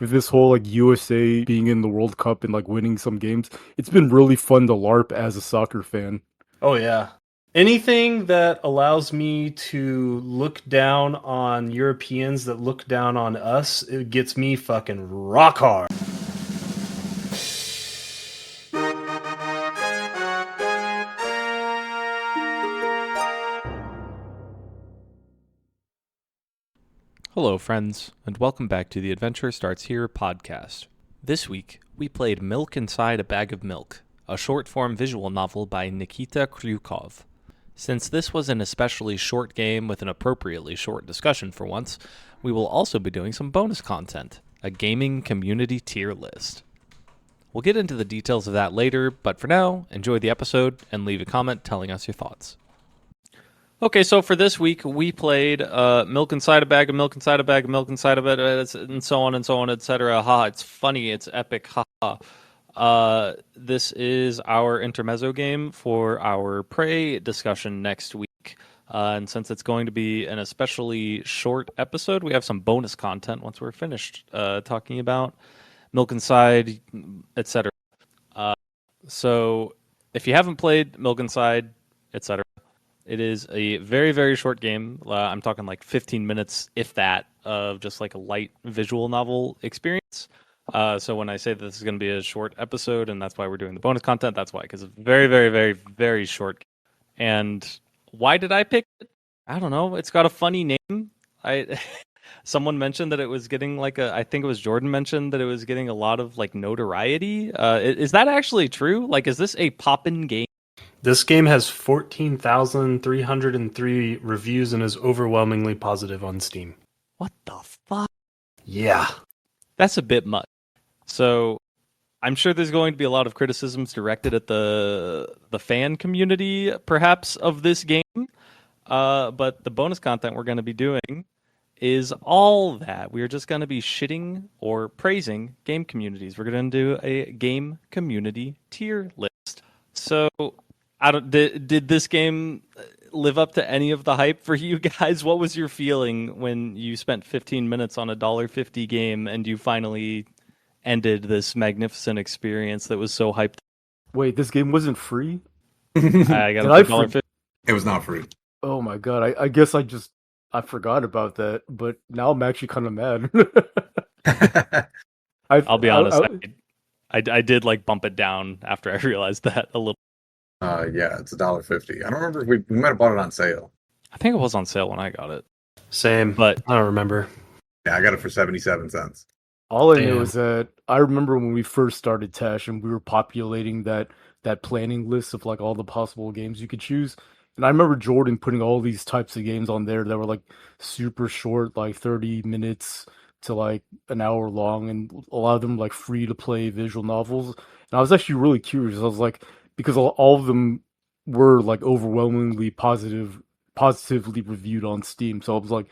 with this whole like USA being in the World Cup and like winning some games, it's been really fun to LARP as a soccer fan. Oh yeah. Anything that allows me to look down on Europeans that look down on us, it gets me fucking rock hard. Hello, friends, and welcome back to the Adventure Starts Here podcast. This week, we played Milk Inside a Bag of Milk, a short-form visual novel by Nikita Kryukov. Since this was an especially short game with an appropriately short discussion for once, we will also be doing some bonus content, a gaming community tier list. We'll get into the details of that later, but for now, enjoy the episode and leave a comment telling us your thoughts. Okay, so for this week, we played Milk Inside a Bag of Milk Inside a Bag of Milk Inside of it, and so on, etc. Ha, it's funny, it's epic, ha. This is our intermezzo game for our Prey discussion next week. And since it's going to be an especially short episode, we have some bonus content once we're finished talking about Milk Inside, etc. So if you haven't played Milk Inside, etc., it is a very, very short game. I'm talking like 15 minutes, if that, of just like a light visual novel experience. So when I say this is going to be a short episode, and that's why we're doing the bonus content, that's why, because it's very, very, very, very short. And why did I pick it? I don't know. It's got a funny name. Someone mentioned that it was getting I think it was Jordan mentioned that it was getting a lot of like notoriety. Is that actually true? Like, is this a poppin' game? This game has 14,303 reviews and is overwhelmingly positive on Steam. What the fuck? Yeah. That's a bit much. So I'm sure there's going to be a lot of criticisms directed at the fan community, perhaps, of this game. But the bonus content we're going to be doing is all that. We're just going to be shitting or praising game communities. We're going to do a game community tier list. So did this game live up to any of the hype for you guys? What was your feeling when you spent 15 minutes on a $1.50 game and you finally ended this magnificent experience that was so hyped? Wait, this game wasn't free? I got Did it I for $1.50. It was not free. Oh my god, I guess I forgot about that, but now I'm actually kind of mad. I'll be honest, I did like bump it down after I realized that a little. Yeah, it's $1.50. I don't remember if we might have bought it on sale. I think it was on sale when I got it. Same, But I don't remember. Yeah, I got it for 77 cents. All I know Damn. is that I remember when we first started Tash and we were populating that planning list of like all the possible games you could choose. And I remember Jordan putting all these types of games on there that were like super short, like 30 minutes to like an hour long, and a lot of them like free to play visual novels. And I was actually really curious. I was like, because all of them were like overwhelmingly positively reviewed on Steam. So I was like,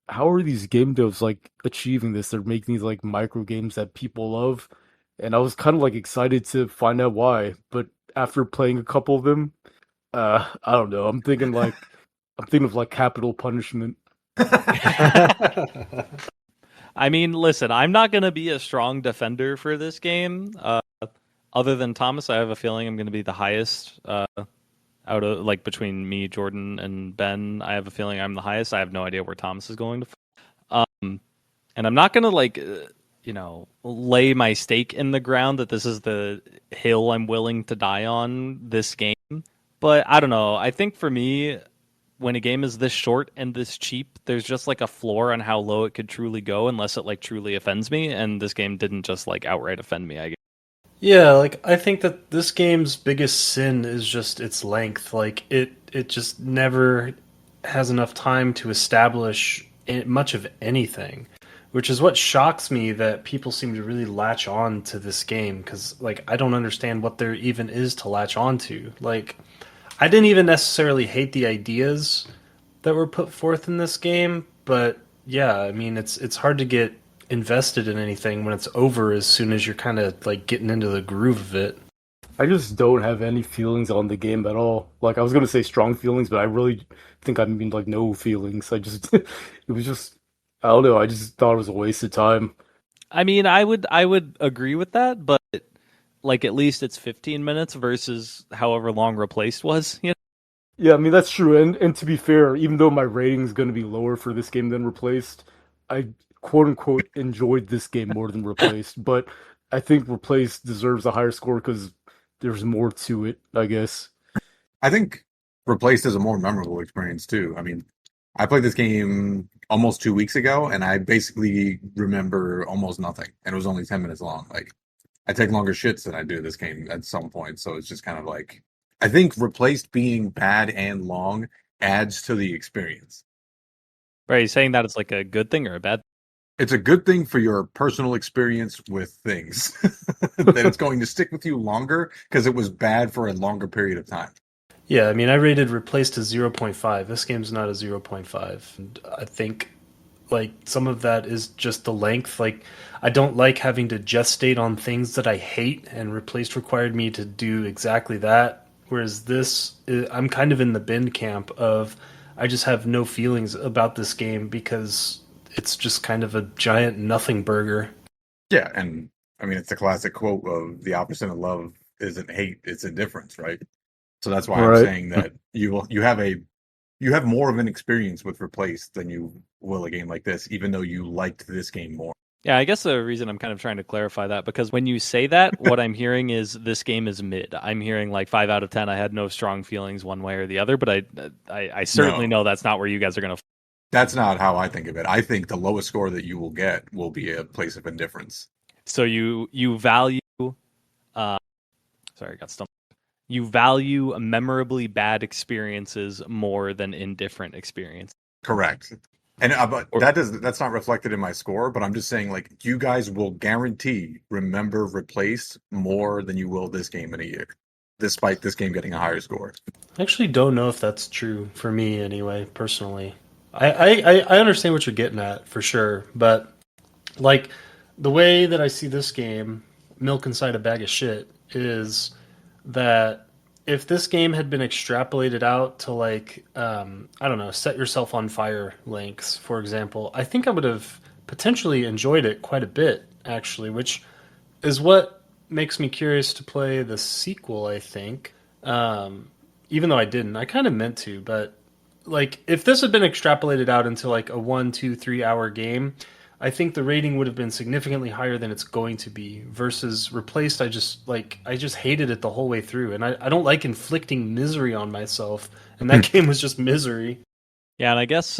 how are these game devs like achieving this? They're making these like micro games that people love, and I was kind of like excited to find out why. But after playing a couple of them, I don't know. I'm thinking of like capital punishment. I mean, listen, I'm not going to be a strong defender for this game. Other than Thomas, I have a feeling I'm going to be the highest out of like between me, Jordan, and Ben. I have a feeling I'm the highest. I have no idea where Thomas is going to. And I'm not going to lay my stake in the ground that this is the hill I'm willing to die on this game. But I don't know. I think for me, when a game is this short and this cheap, there's just like a floor on how low it could truly go unless it like truly offends me. And this game didn't just like outright offend me, I guess. Yeah, like I think that this game's biggest sin is just its length. Like it just never has enough time to establish much of anything, which is what shocks me that people seem to really latch on to this game because like I don't understand what there even is to latch on to. Like I didn't even necessarily hate the ideas that were put forth in this game, but yeah, I mean it's hard to get invested in anything when it's over as soon as you're kind of like getting into the groove of it. I just don't have any feelings on the game at all. Like I was gonna say strong feelings, but I really think I mean like no feelings. I just it was just I don't know. I just thought it was a waste of time. I mean, I would agree with that, but like at least it's 15 minutes versus however long replaced was. You know? Yeah, I mean that's true. And to be fair, even though my rating is going to be lower for this game than Replaced, I quote unquote enjoyed this game more than Replaced. But I think Replaced deserves a higher score because there's more to it, I guess. I think Replaced is a more memorable experience too. I mean, I played this game almost 2 weeks ago, and I basically remember almost nothing, and it was only 10 minutes long. Like, I take longer shits than I do this game at some point, so it's just kind of like I think Replaced being bad and long adds to the experience. Right? You saying that it's like a good thing or a bad? It's a good thing for your personal experience with things that it's going to stick with you longer because it was bad for a longer period of time. Yeah, I mean, I rated Replaced to 0.5. This game's not a 0.5. And I think like some of that is just the length. Like I don't like having to gestate on things that I hate, and Replaced required me to do exactly that. Whereas I'm kind of in the bin camp of I just have no feelings about this game because it's just kind of a giant nothing burger. Yeah, and I mean it's the classic quote of the opposite of love isn't hate, it's indifference, right? So that's why I'm Right. saying that you have more of an experience with Replaced than you will a game like this, even though you liked this game more. Yeah, I guess the reason I'm kind of trying to clarify that because when you say that, what I'm hearing is this game is mid. I'm hearing like 5 out of 10. I had no strong feelings one way or the other, but I certainly No, know that's not where you guys are gonna. that's not how I think of it. I think the lowest score that you will get will be a place of indifference. So you value. Uh, sorry, I got stumped. You value memorably bad experiences more than indifferent experience. Correct. And but Or that's not reflected in my score, but I'm just saying like you guys will guarantee remember Replaced more than you will this game in a year, despite this game getting a higher score. I actually don't know if that's true for me anyway, personally. I understand what you're getting at for sure, but like the way that I see this game, milk inside a bag of shit, is that if this game had been extrapolated out to like I don't know, set yourself on fire links, for example, I think I would have potentially enjoyed it quite a bit actually, which is what makes me curious to play the sequel. I think, even though I didn't, I kind of meant to, but like if this had been extrapolated out into like a 1, 2, 3 hour game, I think the rating would have been significantly higher than it's going to be. Versus Replaced, I just hated it the whole way through, and I don't like inflicting misery on myself, and that game was just misery. yeah, and I guess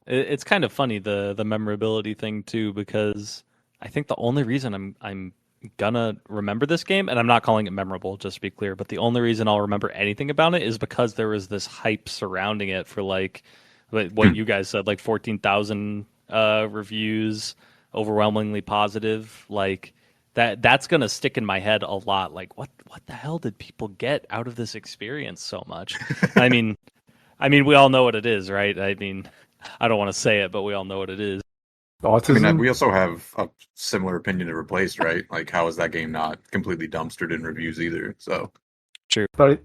it's kind of funny the memorability thing too because I think the only reason I'm gonna remember this game, and I'm not calling it memorable, just to be clear, but the only reason I'll remember anything about it is because there was this hype surrounding it for like what you guys said, like 14,000 reviews, overwhelmingly positive. Like that's gonna stick in my head a lot. Like what the hell did people get out of this experience so much? I mean, we all know what it is, right? I mean, I don't want to say it, but we all know what it is. I mean, Autism. we also have a similar opinion to Replaced, right? Like, how is that game not completely dumpstered in reviews either? So, True. But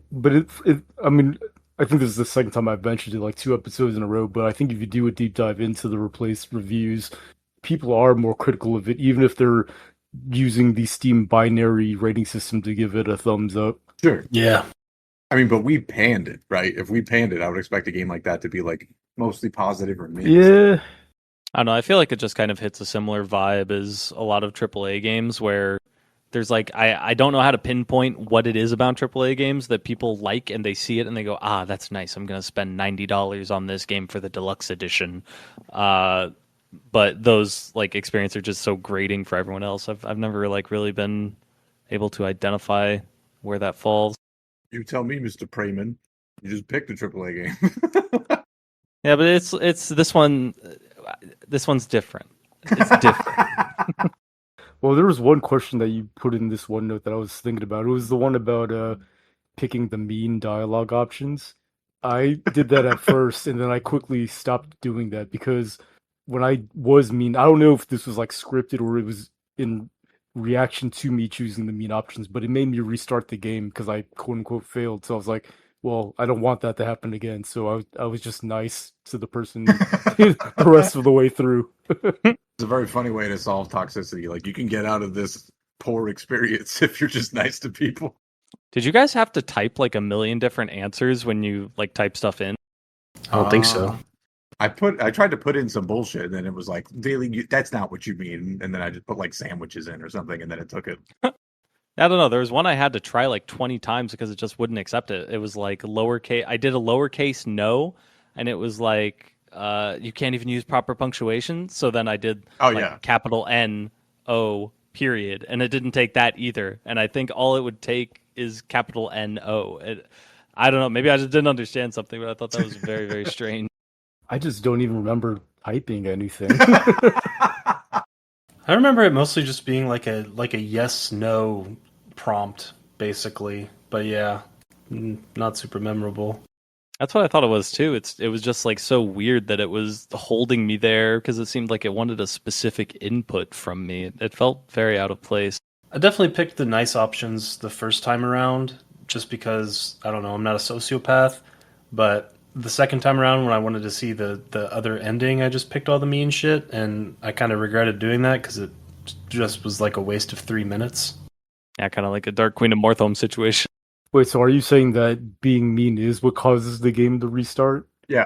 I mean, I think this is the second time I've mentioned it, like 2 episodes in a row. But I think if you do a deep dive into the Replaced reviews, people are more critical of it, even if they're using the Steam binary rating system to give it a thumbs up. sure. Yeah. I mean, but we panned it, right? If we panned it, I would expect a game like that to be like mostly positive or mixed. Yeah, I don't know. I feel like it just kind of hits a similar vibe as a lot of AAA games where there's like I don't know how to pinpoint what it is about AAA games that people like and they see it and they go, ah, that's nice. I'm gonna spend $90 on this game for the deluxe edition. Uh, but those like experiences are just so grating for everyone else. I've never like really been able to identify where that falls. You tell me, Mr. Preyman. You just picked a AAA game. Yeah, but it's this one. This one's different. It's different. well, there was one question that you put in this one note that I was thinking about. It was the one about picking the mean dialogue options. I did that at first, and then I quickly stopped doing that because when I was mean, I don't know if this was like scripted or it was in reaction to me choosing the mean options, but it made me restart the game because I quote unquote failed. So I was like, well, I don't want that to happen again. So I was just nice to the person the rest of the way through. It's a very funny way to solve toxicity. Like you can get out of this poor experience if you're just nice to people. Did you guys have to type like a million different answers when you like type stuff in? I don't think so. I tried to put in some bullshit, and then it was like, Daily, that's not what you mean. And then I just put like sandwiches in or something, and then it took it. I don't know. There was one I had to try like 20 times because it just wouldn't accept it. It was like lowercase. I did a lowercase no, and it was like you can't even use proper punctuation. So then I did capital N O period, and it didn't take that either. And I think all it would take is capital N O. I don't know. Maybe I just didn't understand something, but I thought that was very, very strange. I just don't even remember typing anything. I remember it mostly just being like a yes no prompt basically, but yeah, not super memorable. That's what I thought it was too. It was just like so weird that it was holding me there because it seemed like it wanted a specific input from me. It felt very out of place. I definitely picked the nice options the first time around just because, I don't know, I'm not a sociopath, but the second time around when I wanted to see the other ending, I just picked all the mean shit, and I kind of regretted doing that because it just was like a waste of 3 minutes. Yeah, kind of like a Dark Queen of Morthome situation. Wait, so are you saying that being mean is what causes the game to restart? Yeah.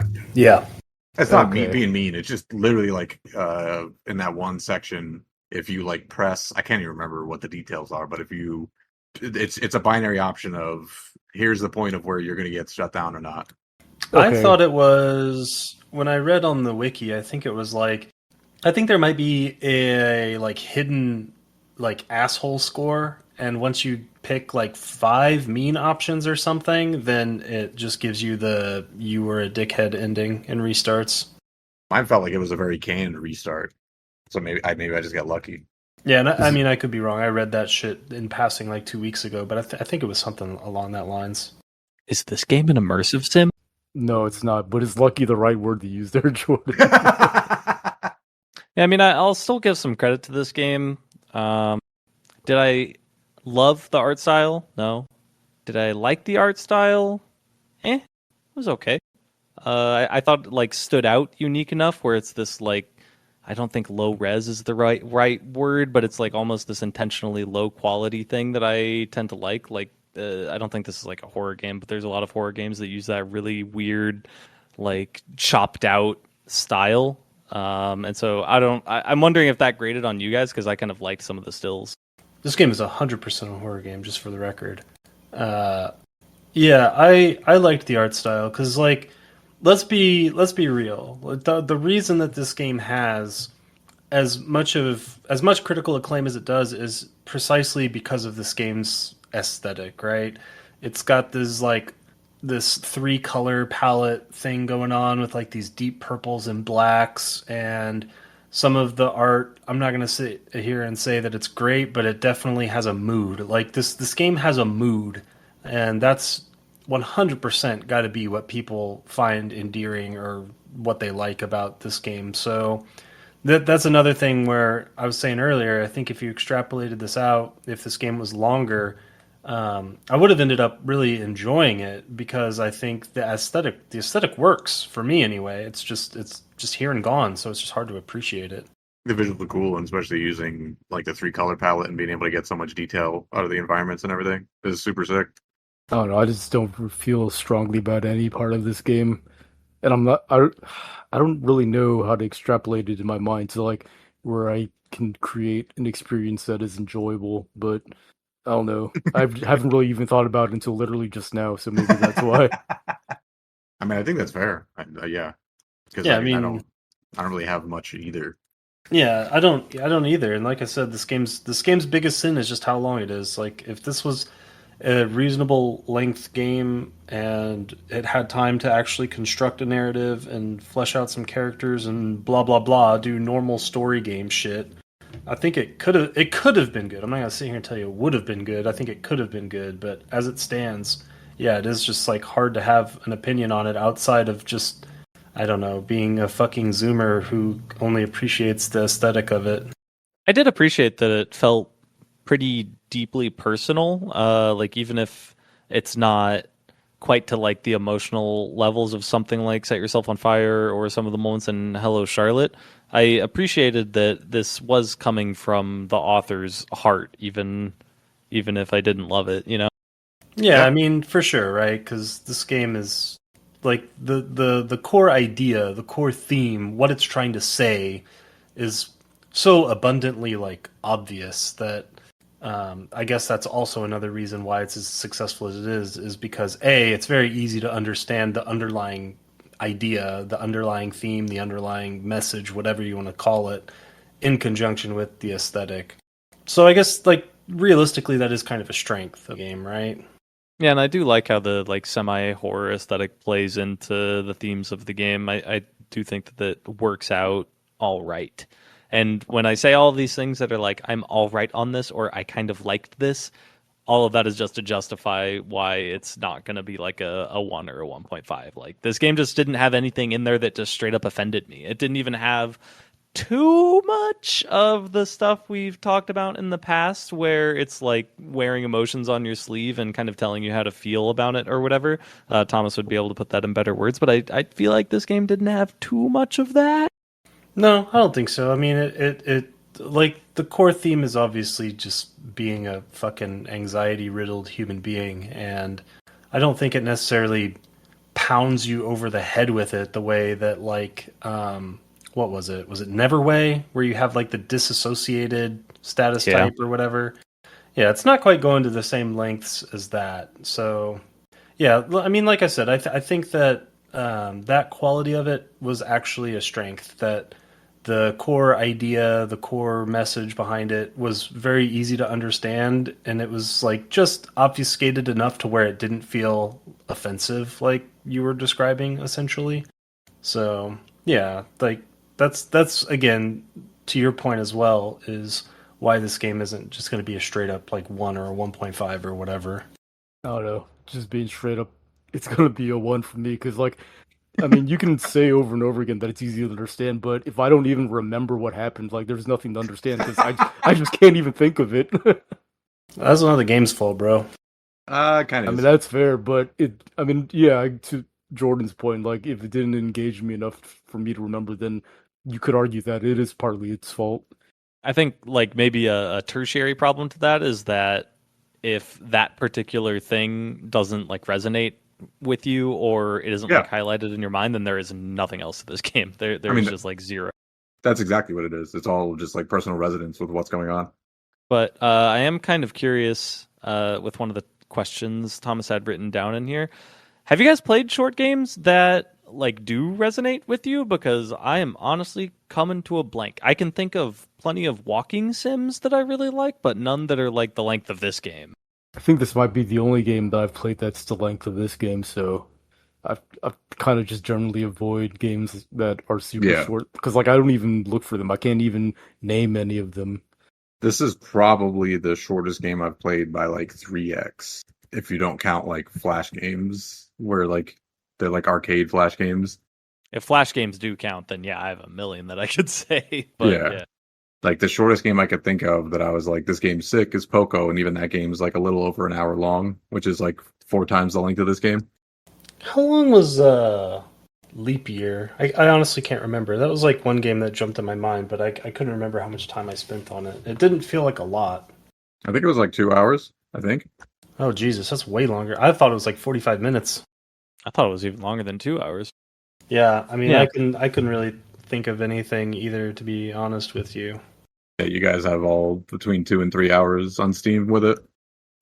It's not me being mean. It's just literally like in that one section, if you like press, I can't even remember what the details are, but if you, it's a binary option of here's the point of where you're going to get shut down or not. Okay. I thought it was, when I read on the wiki, I think it was like, I think there might be a like hidden like asshole score, and once you pick like 5 mean options or something, then it just gives you the you were a dickhead ending and restarts. Mine felt like it was a very canned restart, so maybe I just got lucky. Yeah, and I mean I could be wrong. I read that shit in passing like 2 weeks ago, but I think it was something along that lines. Is this game an immersive sim? No, it's not. But is lucky the right word to use there, Jordan? Yeah, I mean, I'll still give some credit to this game. Did I love the art style? No. Did I like the art style? It was okay. I thought it, like, stood out unique enough where it's this like, I don't think low res is the right word, but it's like almost this intentionally low quality thing that I tend to like. Like, I don't think this is like a horror game, but there's a lot of horror games that use that really weird, like chopped out style. And so I'm wondering if that graded on you guys because I kind of liked some of the stills. This game is 100% a horror game, just for the record. Yeah, I liked the art style because, like, let's be real. The reason that this game has as much critical acclaim as it does is precisely because of this game's aesthetic, right? It's got this 3-color palette thing going on with like these deep purples and blacks, and some of the art, I'm not going to sit here and say that it's great, but it definitely has a mood. Like this game has a mood, and that's 100% got to be what people find endearing or what they like about this game. So that's another thing where I was saying earlier, I think if you extrapolated this out, if this game was longer, I would have ended up really enjoying it because I think the aesthetic works for me anyway. It's just here and gone, so it's just hard to appreciate it. The visuals are cool, and especially using like the 3-color palette and being able to get so much detail out of the environments and everything is super sick. I don't know. I just don't feel strongly about any part of this game, and I don't really know how to extrapolate it in my mind to like where I can create an experience that is enjoyable, but I don't know. I haven't really even thought about it until literally just now, so maybe that's why. I mean, I think that's fair. Yeah. Because yeah, I don't really have much either. Yeah, I don't either. And like I said, this game's biggest sin is just how long it is. Like if this was a reasonable length game and it had time to actually construct a narrative and flesh out some characters and blah blah blah, do normal story game shit, I think it could have been good. I'm not gonna sit here and tell you it would have been good. I think it could have been good, but as it stands, yeah, it is just like hard to have an opinion on it outside of just, I don't know, being a fucking Zoomer who only appreciates the aesthetic of it. I did appreciate that it felt pretty deeply personal. Like even if it's not quite to like the emotional levels of something like Set Yourself on Fire or some of the moments in Hello Charlotte. I appreciated that this was coming from the author's heart, even if I didn't love it, you know? Yeah, Yeah. I mean, for sure, right? Because this game is like the core idea, the core theme, what it's trying to say is so abundantly like obvious that I guess that's also another reason why it's as successful as it is because A, it's very easy to understand the underlying idea, the underlying theme, the underlying message, whatever you want to call it, in conjunction with the aesthetic. So I guess like realistically that is kind of a strength of the game, right? Yeah, and I do like how the like semi horror aesthetic plays into the themes of the game. I do think that that works out all right. And when I say all of these things that are like I'm all right on this or I kind of liked this, all of that is just to justify why it's not going to be like a 1 or a 1.5. Like this game just didn't have anything in there that just straight up offended me. It didn't even have too much of the stuff we've talked about in the past where it's like wearing emotions on your sleeve and kind of telling you how to feel about it or whatever. Thomas would be able to put that in better words, but I feel like this game didn't have too much of that. No, I don't think so. I mean, it like the core theme is obviously just being a fucking anxiety riddled human being, and I don't think it necessarily pounds you over the head with it the way that like what was it? Was it Neverway where you have like the disassociated status Yeah. type or whatever? Yeah, it's not quite going to the same lengths as that. So yeah, I mean, like I said, I think that that quality of it was actually a strength. That the core idea, the core message behind it was very easy to understand, and it was like just obfuscated enough to where it didn't feel offensive, like you were describing, essentially. So yeah, like that's again to your point as well is why this game isn't just going to be a straight up like 1 or a 1.5 or whatever. I don't know. Just being straight up, it's gonna be a 1 for me because, like, I mean, you can say over and over again that it's easy to understand, but if I don't even remember what happened, like, there's nothing to understand because I just can't even think of it. That's not the game's fault, bro. Kind I of mean, is. that's fair, but I mean, yeah, to Jordan's point, like, if it didn't engage me enough for me to remember, then you could argue that it is partly its fault. I think like maybe a tertiary problem to that is that if that particular thing doesn't like resonate with you or it isn't Yeah. like highlighted in your mind, then there is nothing else to this game. There I there's mean, just like zero. that's exactly what it is. It's all just like personal resonance with what's going on. But I am kind of curious with one of the questions Thomas had written down in here. Have you guys played short games that like do resonate with you? Because I am honestly coming to a blank. I can think of plenty of walking sims that I really like, but none that are like the length of this game. I think this might be the only game that I've played that's the length of this game, so I've kind of just generally avoid games that are super Yeah. short because like I don't even look for them. I can't even name any of them. This is probably the shortest game I've played by like 3x, if you don't count like flash games where like they're like arcade flash games. If flash games do count, then yeah, I have a million that I could say. But Yeah. yeah. Like the shortest game I could think of that I was like, this game's sick is Poco, and even that game's like a little over an hour long, which is like 4 times the length of this game. How long was Leap Year? I honestly can't remember. That was like one game that jumped in my mind, but I couldn't remember how much time I spent on it. It didn't feel like a lot. I think it was like 2 hours, I think. Oh Jesus, that's way longer. I thought it was like 45 minutes. I thought it was even longer than 2 hours. Yeah, I mean, Yeah. I couldn't really think of anything either, to be honest with you. Yeah, you guys have all between 2 and 3 hours on Steam with it.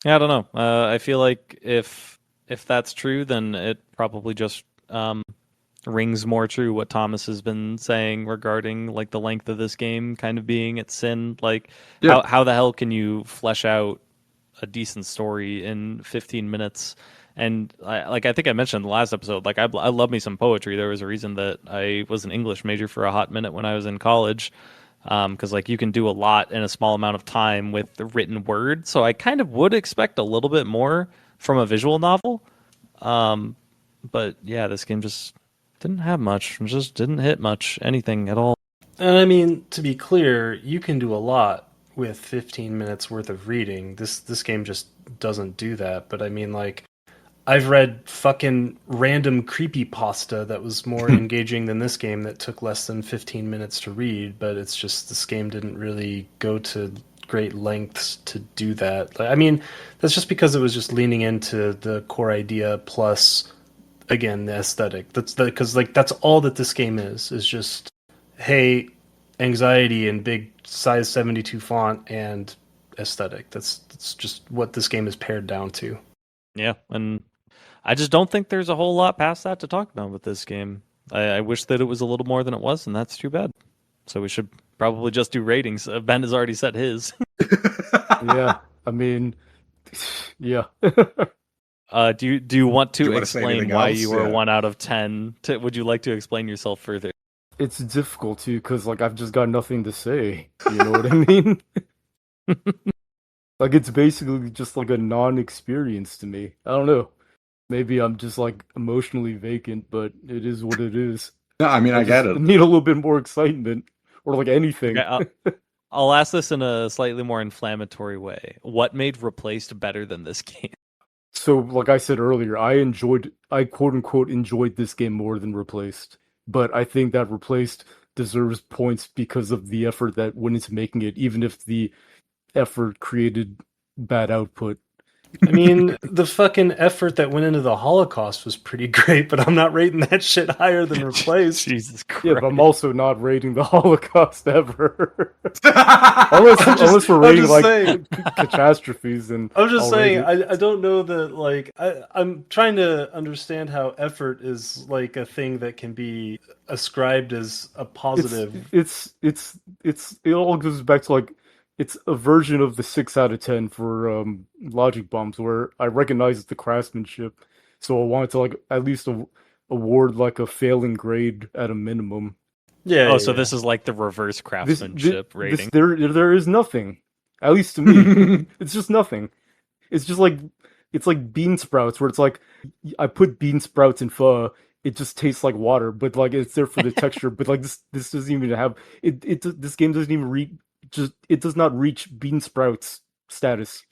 Yeah, I don't know. I feel like if that's true, then it probably just rings more true what Thomas has been saying regarding like the length of this game kind of being its sin. Like Yeah. how the hell can you flesh out a decent story in 15 minutes? And I think I mentioned in the last episode, like I love me some poetry. There was a reason that I was an English major for a hot minute when I was in college. Because like you can do a lot in a small amount of time with the written word, so I kind of would expect a little bit more from a visual novel. But yeah, this game just didn't have much. Just didn't hit much anything at all. And I mean, to be clear, you can do a lot with 15 minutes worth of reading. This game just doesn't do that. But I mean, like, I've read fucking random creepypasta that was more engaging than this game that took less than 15 minutes to read, but it's just this game didn't really go to great lengths to do that. I mean, that's just because it was just leaning into the core idea plus, again, the aesthetic. Because like that's all that this game is just, hey, anxiety and big size 72 font and aesthetic. That's just what this game is pared down to. Yeah, and I just don't think there's a whole lot past that to talk about with this game. I wish that it was a little more than it was, and that's too bad. So we should probably just do ratings. Ben has already set his. Yeah, I mean, yeah. Do you want Do to you wanna say explain anything why else? you were Yeah. 1 out of 10? Would you like to explain yourself further? It's difficult too, because like I've just got nothing to say. You know what I mean? Like it's basically just like a non-experience to me. I don't know. Maybe I'm just like emotionally vacant, but it is what it is. No, I mean, I I get just it. need a little bit more excitement or like anything. Okay, I'll ask this in a slightly more inflammatory way. What made Replaced better than this game? So, like I said earlier, I quote unquote enjoyed this game more than Replaced. But I think that Replaced deserves points because of the effort that went into making it, even if the effort created bad output. I mean, the fucking effort that went into the Holocaust was pretty great, but I'm not rating that shit higher than Replaced. Jesus Christ. Yeah, but I'm also not rating the Holocaust ever. I'm just- unless we're I'm rating just like saying. catastrophes, and I'm just I'll saying, rate it. I don't know that, like, I'm trying to understand how effort is, like, a thing that can be ascribed as a positive. It all goes back to like it's a version of the 6 out of 10 for logic bombs where I recognize the craftsmanship, so I wanted to like at least award like a failing grade at a minimum. Yeah, Oh, yeah, so yeah. this is like the reverse craftsmanship rating. There is nothing, at least to me. It's just nothing. It's just like it's like bean sprouts where it's like I put bean sprouts in pho. It just tastes like water, but like it's there for the texture. But like this doesn't even have it. This game doesn't even reach. Just it does not reach bean sprouts status.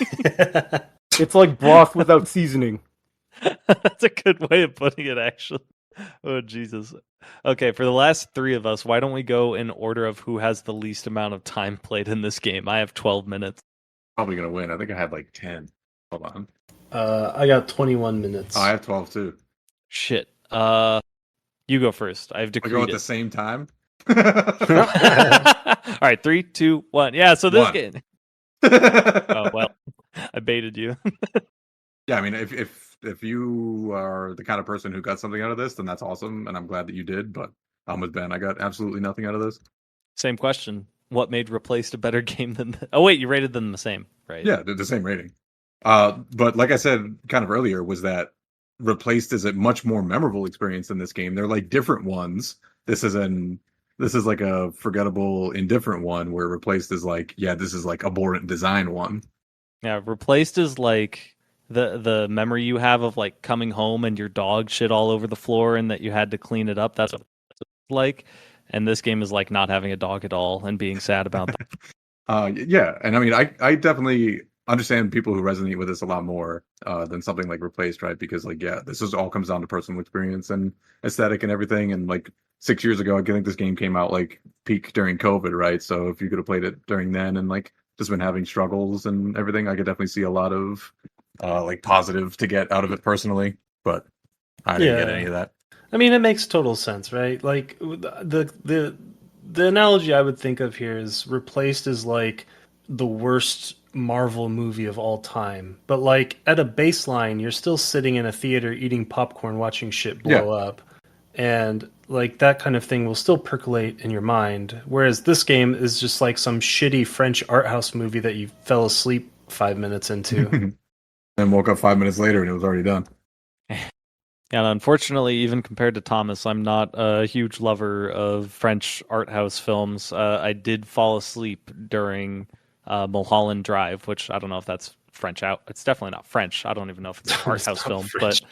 It's like broth without seasoning. That's a good way of putting it, actually. Oh, Jesus. Okay, for the last three of us, why don't we go in order of who has the least amount of time played in this game? I have 12 minutes. Probably gonna win. I think I had like 10. Hold on. I got 21 minutes. Oh, I have 12 too. Shit. You go first. I've I decreed go at it. the same time. All right, 3, 2, 1. Yeah, so this One. game. Oh, well, I baited you. Yeah, I mean, if you are the kind of person who got something out of this, then that's awesome, and I'm glad that you did. But I'm with Ben. I got absolutely nothing out of this. Same question. What made Replaced a better game than Oh, wait, you rated them the same, right? Yeah, they're the same rating. But like I said kind of earlier, was that Replaced is a much more memorable experience than this game. They're like different ones. This is like a forgettable, indifferent one, where Replaced is like, yeah, this is like abhorrent design one. Yeah, Replaced is like the memory you have of like coming home and your dog shit all over the floor and that you had to clean it up. That's what it's like. And this game is like not having a dog at all and being sad about that. Yeah, and I mean, I definitely understand people who resonate with this a lot more than something like Replaced, right? Because like, yeah, this is all comes down to personal experience and aesthetic and everything. And like 6 years ago, I think this game came out like peak during COVID, right? So if you could have played it during then and like just been having struggles and everything, I could definitely see a lot of like positive to get out of it personally. But I didn't get any of that. I mean, it makes total sense, right? Like the analogy I would think of here is Replaced is like the worst Marvel movie of all time. But like at a baseline, you're still sitting in a theater eating popcorn watching shit blow up. And like that kind of thing will still percolate in your mind. Whereas this game is just like some shitty French art house movie that you fell asleep 5 minutes into. And woke up 5 minutes later and it was already done. And unfortunately, even compared to Thomas, I'm not a huge lover of French art house films. I did fall asleep during Mulholland Drive, which I don't know if that's French out. It's definitely not French. I don't even know if it's an art house film, French.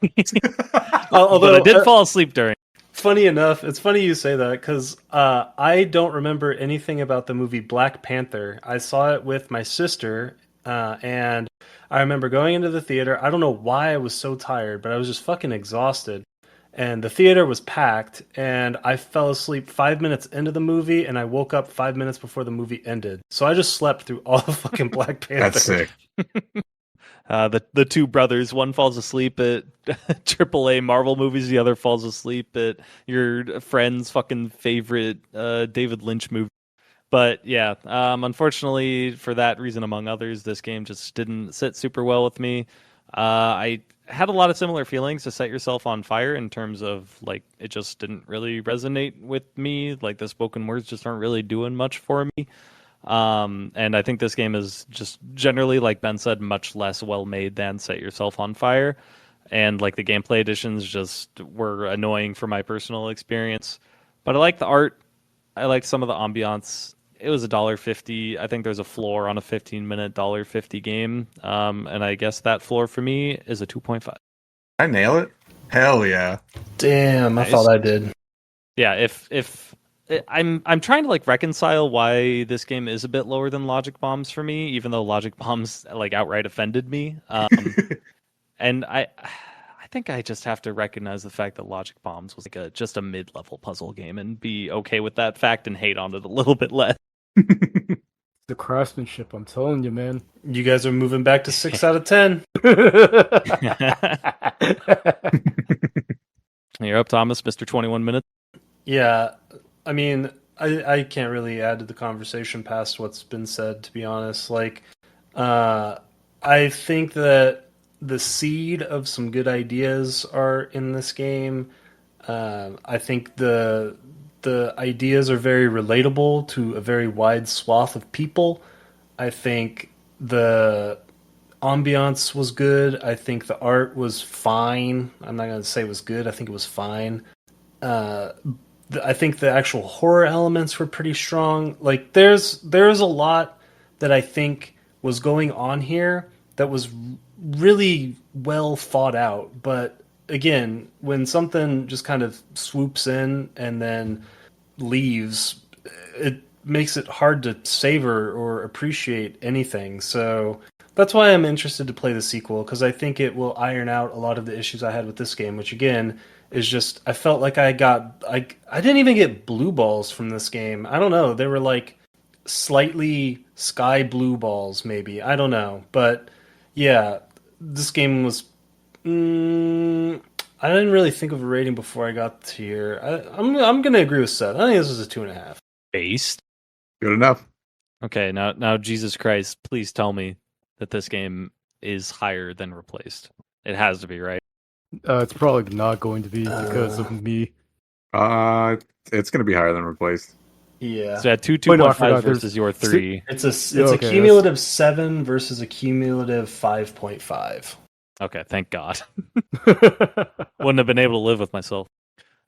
but Although I did fall asleep during. Funny enough, it's funny you say that because I don't remember anything about the movie Black Panther. I saw it with my sister And I remember going into the theater. I don't know why I was so tired, but I was just fucking exhausted. And the theater was packed, and I fell asleep 5 minutes into the movie, and I woke up 5 minutes before the movie ended. So I just slept through all the fucking Black Panther. That's sick. The two brothers, one falls asleep at AAA Marvel movies, the other falls asleep at your friend's fucking favorite David Lynch movie. But yeah, unfortunately, for that reason, among others, this game just didn't sit super well with me. I had a lot of similar feelings to Set Yourself on Fire in terms of like it just didn't really resonate with me. Like the spoken words just aren't really doing much for me. And I think this game is just generally, like Ben said, much less well made than Set Yourself on Fire. And like the gameplay additions just were annoying for my personal experience. But I like the art. I like some of the ambiance. It was $1.50. I think there's a floor on a 15-minute $1.50 game. And I guess that floor for me is a 2.5. I nail it. Hell yeah. Damn, Nice. I thought I did. Yeah, if I'm trying to like reconcile why this game is a bit lower than Logic Bombs for me, even though Logic Bombs like outright offended me. And I think I just have to recognize the fact that Logic Bombs was like just a mid-level puzzle game and be okay with that fact and hate on it a little bit less. The craftsmanship, I'm telling you, man. You guys are moving back to 6 out of 10. You're up, Thomas, Mr. 21 Minutes. Yeah, I mean, I can't really add to the conversation past what's been said, to be honest. Like, I think that the seed of some good ideas are in this game. I think the ideas are very relatable to a very wide swath of people. I think the ambiance was good. I think the art was fine. I'm not going to say it was good. I think it was fine. I think the actual horror elements were pretty strong. Like there's a lot that I think was going on here that was really well thought out. But again, when something just kind of swoops in and then leaves, it makes it hard to savor or appreciate anything. So that's why I'm interested to play the sequel, because I think it will iron out a lot of the issues I had with this game, which again is just I felt like I didn't even get blue balls from this game. I don't know. They were like slightly sky blue balls, maybe. I don't know. But yeah, this game was I didn't really think of a rating before I got to here. I'm gonna agree with Seth. I think this was a 2.5. Based. Good enough. Okay, now Jesus Christ, please tell me that this game is higher than Replaced. It has to be, right? It's probably not going to be because of me. It's going to be higher than Replaced. Yeah. So I had two Wait, no, I 2.5 forgot, versus your 3. It's a Yeah, okay, cumulative 7 versus a cumulative 5.5. Okay, thank God. Wouldn't have been able to live with myself.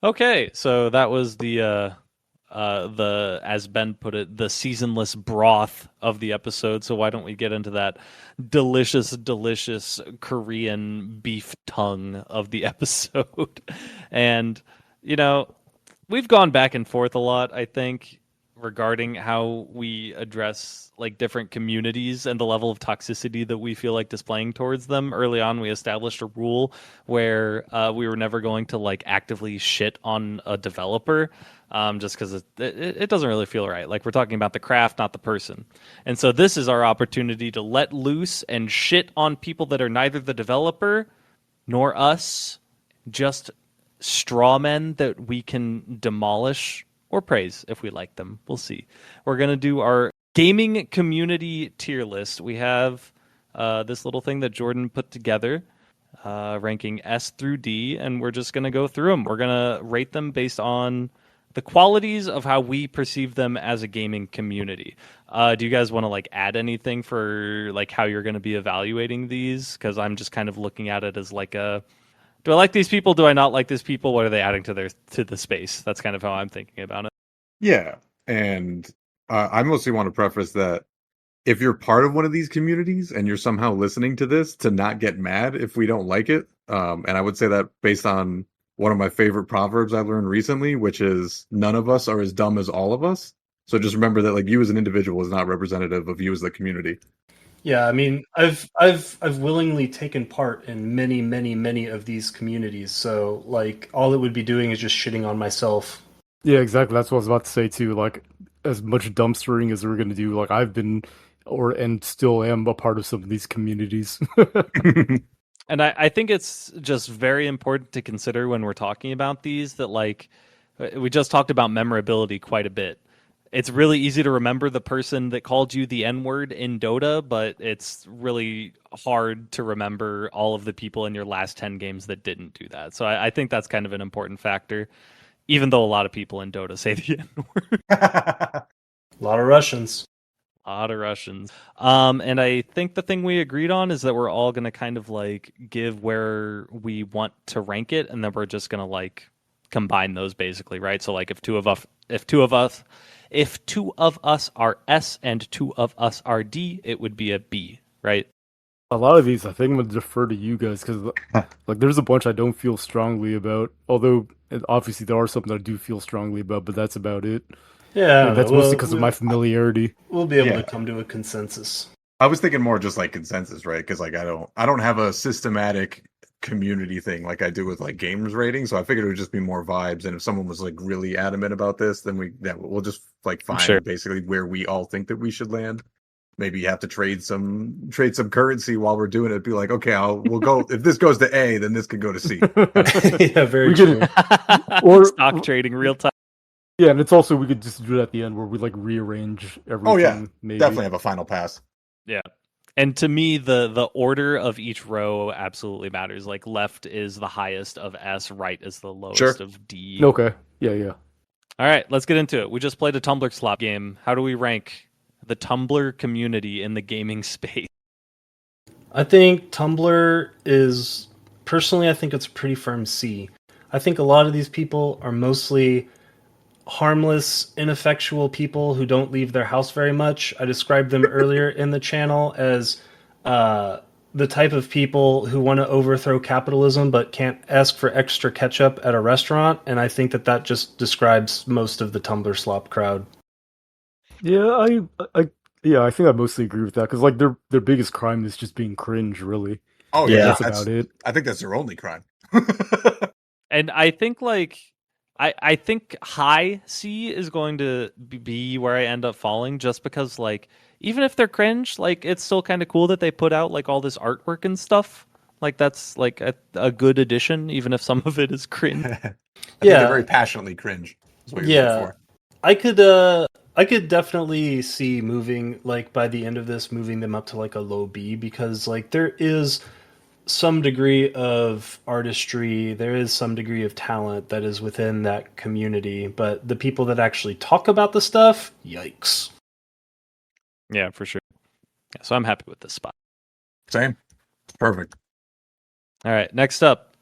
Okay, so that was the as Ben put it, the seasonless broth of the episode. So why don't we get into that delicious Korean beef tongue of the episode? And we've gone back and forth a lot, I think, regarding how we address like different communities and the level of toxicity that we feel like displaying towards them. Early on, we established a rule where we were never going to like actively shit on a developer, just because it doesn't really feel right. Like we're talking about the craft, not the person. And so this is our opportunity to let loose and shit on people that are neither the developer nor us, just straw men that we can demolish or praise if we like them. We'll see. We're going to do our gaming community tier list. We have this little thing that Jordan put together, ranking S through D, and we're just going to go through them. We're going to rate them based on the qualities of how we perceive them as a gaming community. Do you guys want to like add anything for like how you're going to be evaluating these? Because I'm just kind of looking at it as like do I like these people? Do I not like these people? What are they adding to the space? That's kind of how I'm thinking about it. Yeah, and I mostly want to preface that if you're part of one of these communities and you're somehow listening to this, to not get mad if we don't like it. And I would say that based on one of my favorite proverbs I learned recently, which is none of us are as dumb as all of us. So just remember that like you as an individual is not representative of you as the community. Yeah, I mean, I've willingly taken part in many of these communities. So like, all it would be doing is just shitting on myself. Yeah, exactly. That's what I was about to say too. Like, as much dumpstering as we're gonna do, like I've been, or and still am a part of some of these communities. And I think it's just very important to consider when we're talking about these that, like, we just talked about memorability quite a bit. It's really easy to remember the person that called you the N word in Dota, but it's really hard to remember all of the people in your last 10 games that didn't do that. So I think that's kind of an important factor, even though a lot of people in Dota say the N word. A lot of Russians. A lot of Russians. And I think the thing we agreed on is that we're all going to kind of like give where we want to rank it, and then we're just going to like combine those basically, right? So like if two of us are S and two of us are D, it would be a B, right? A lot of these, I think I'm gonna defer to you guys because, like, there's a bunch I don't feel strongly about. Although, obviously, there are some that I do feel strongly about, but that's about it. Yeah, I And don't know. that's mostly because of my familiarity. We'll be able Yeah. to come to a consensus. I was thinking more just like consensus, right? Because like I don't have a systematic community thing like I do with like gamers ratings, so I figured it would just be more vibes. And if someone was like really adamant about this, then we'll just like find Sure. basically where we all think that we should land. Maybe you have to trade some currency while we're doing it. Be like, okay, we'll go if this goes to A, then this could go to C. Yeah, very We true. could, or Stock trading real time. yeah, and it's also we could just do it at the end where we like rearrange everything. Oh yeah, maybe. definitely have a final pass. Yeah. And to me, the order of each row absolutely matters. Like left is the highest of S, right is the lowest Sure. of D. Okay. Yeah. All right, let's get into it. We just played a Tumblr slop game. How do we rank the Tumblr community in the gaming space? I think Tumblr is personally, I think it's a pretty firm C. I think a lot of these people are mostly harmless, ineffectual people who don't leave their house very much. I described them earlier in the channel as the type of people who want to overthrow capitalism but can't ask for extra ketchup at a restaurant, and I think that just describes most of the Tumblr slop crowd. Yeah, I think I mostly agree with that because like their biggest crime is just being cringe, really. Oh Yeah. yeah, That's about it. I think that's their only crime. And I think like I think high C is going to be where I end up falling just because like even if they're cringe, like it's still kind of cool that they put out like all this artwork and stuff. Like that's like a good addition, even if some of it is cringe. I think Yeah. they're very passionately cringe. Is what you're looking for. I could definitely see moving like by the end of this moving them up to like a low B because like there is some degree of artistry, there is some degree of talent that is within that community, but the people that actually talk about the stuff, yikes. Yeah, for sure. Yeah, so I'm happy with this spot. Same. Perfect. All right, next up,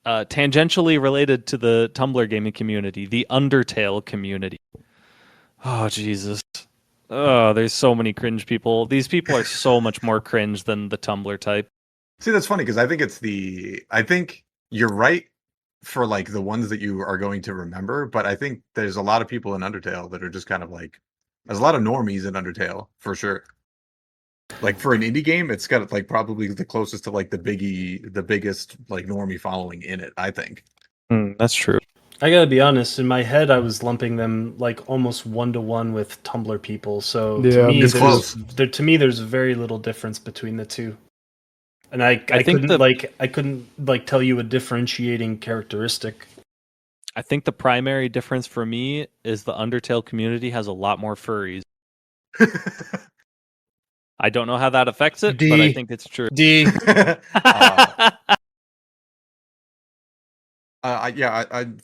tangentially related to the Tumblr gaming community, the Undertale community. Oh, Jesus. Oh, there's so many cringe people. These people are so much more cringe than the Tumblr type. See, that's funny because I think I think you're right for like the ones that you are going to remember, but I think there's a lot of people in Undertale that are just kind of like, there's a lot of normies in Undertale for sure. Like for an indie game, it's got like probably the closest to like the biggest like normie following in it, I think. That's true. I gotta be honest, in my head I was lumping them like almost 1-to-1 with Tumblr people, so Yeah, to me it's close. there's very little difference between the two. And I think couldn't tell you a differentiating characteristic. I think the primary difference for me is the Undertale community has a lot more furries. I don't know how that affects it, but I D. think it's true. D.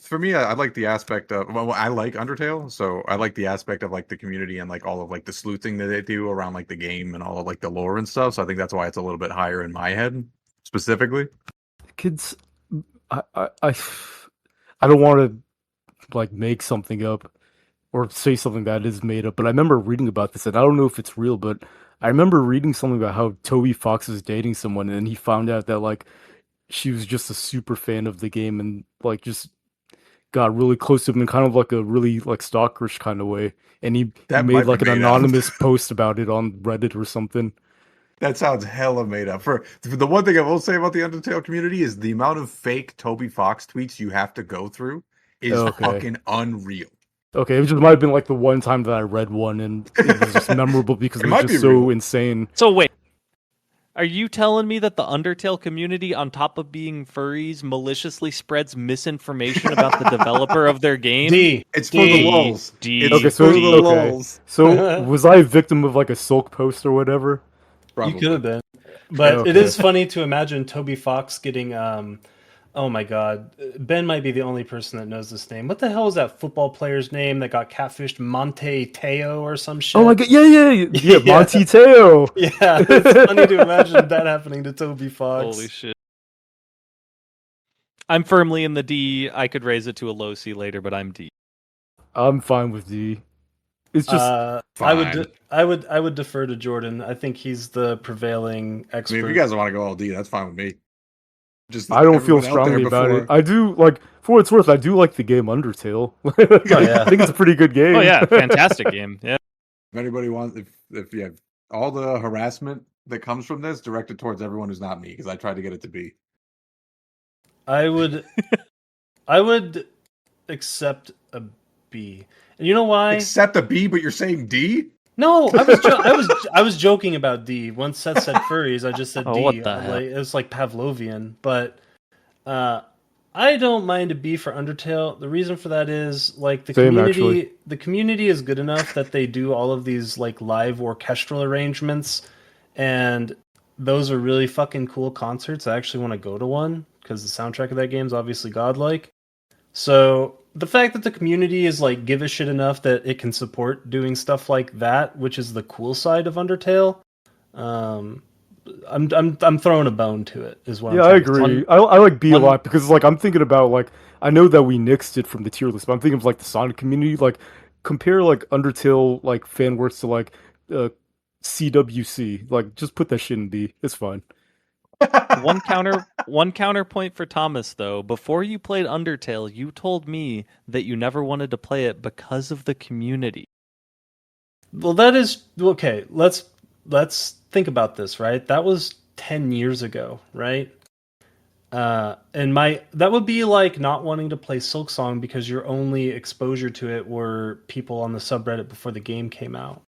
For me, I like the aspect of I like Undertale, so I like the aspect of like the community and like all of like the sleuthing that they do around like the game and all of like the lore and stuff. So I think that's why it's a little bit higher in my head specifically. Kids, I don't want to like make something up or say something that is made up, but I remember reading about this, and I don't know if it's real, but I remember reading something about how Toby Fox was dating someone, and he found out that like she was just a super fan of the game and like just got really close to him in kind of like a really like stalkerish kind of way, and he That made might be like an made up. anonymous post about it on Reddit or something. That sounds hella made up. For the one thing I will say about the Undertale community is the amount of fake Toby Fox tweets you have to go through is Okay. fucking unreal. Okay, it just might have been like the one time that I read one and it was just memorable because It it was might be just so real. insane. So wait, are you telling me that the Undertale community, on top of being furries, maliciously spreads misinformation about the developer of their game? D. It's for the D. lulz. It's Okay, for so the okay. lulz. So was I a victim of like a sulk post or whatever? You could have Probably. been. But it Okay. is funny to imagine Toby Fox getting oh my god. Ben might be the only person that knows this name. What the hell is that football player's name that got catfished? Monte Teo or some shit? Oh my god, yeah, Yeah. Monty Teo. Yeah, it's funny to imagine that happening to Toby Fox. Holy shit. I'm firmly in the D. I could raise it to a low C later, but I'm D. I'm fine with D. It's just Fine. I would defer to Jordan. I think he's the prevailing I expert. mean, if you guys want to go all D, that's fine with me. Just I don't feel everyone out there strongly about it. before. I do like, for what it's worth, I do like the game Undertale. yeah. I think it's a pretty good game. Oh yeah, fantastic game. Yeah. If anybody wants, if you have all the harassment that comes from this directed towards everyone who's not me, because I tried to get it to be. I would accept a B. And you know why? Accept a B, but you're saying D? No, I was joking about D. Once Seth said furries, I just said Oh, D. what the hell? Like, it was like Pavlovian, but I don't mind a B for Undertale. The reason for that is like Same, actually. the community is good enough that they do all of these like live orchestral arrangements, and those are really fucking cool concerts. I actually want to go to one because the soundtrack of that game is obviously godlike. So the fact that the community is like give a shit enough that it can support doing stuff like that, which is the cool side of Undertale, I'm throwing a bone to it. Is what Yeah, I'm I trying to say. agree. I like B a one- lot because like I'm thinking about like I know that we nixed it from the tier list, but I'm thinking of like the Sonic community. Like compare like Undertale like fan works to like uh, CWC. Like just put that shit in D. It's fine. One counterpoint for Thomas though. Before you played Undertale, you told me that you never wanted to play it because of the community. Well, that is okay. Let's think about this, right? That was 10 years ago, right? And that would be like not wanting to play Silksong because your only exposure to it were people on the subreddit before the game came out.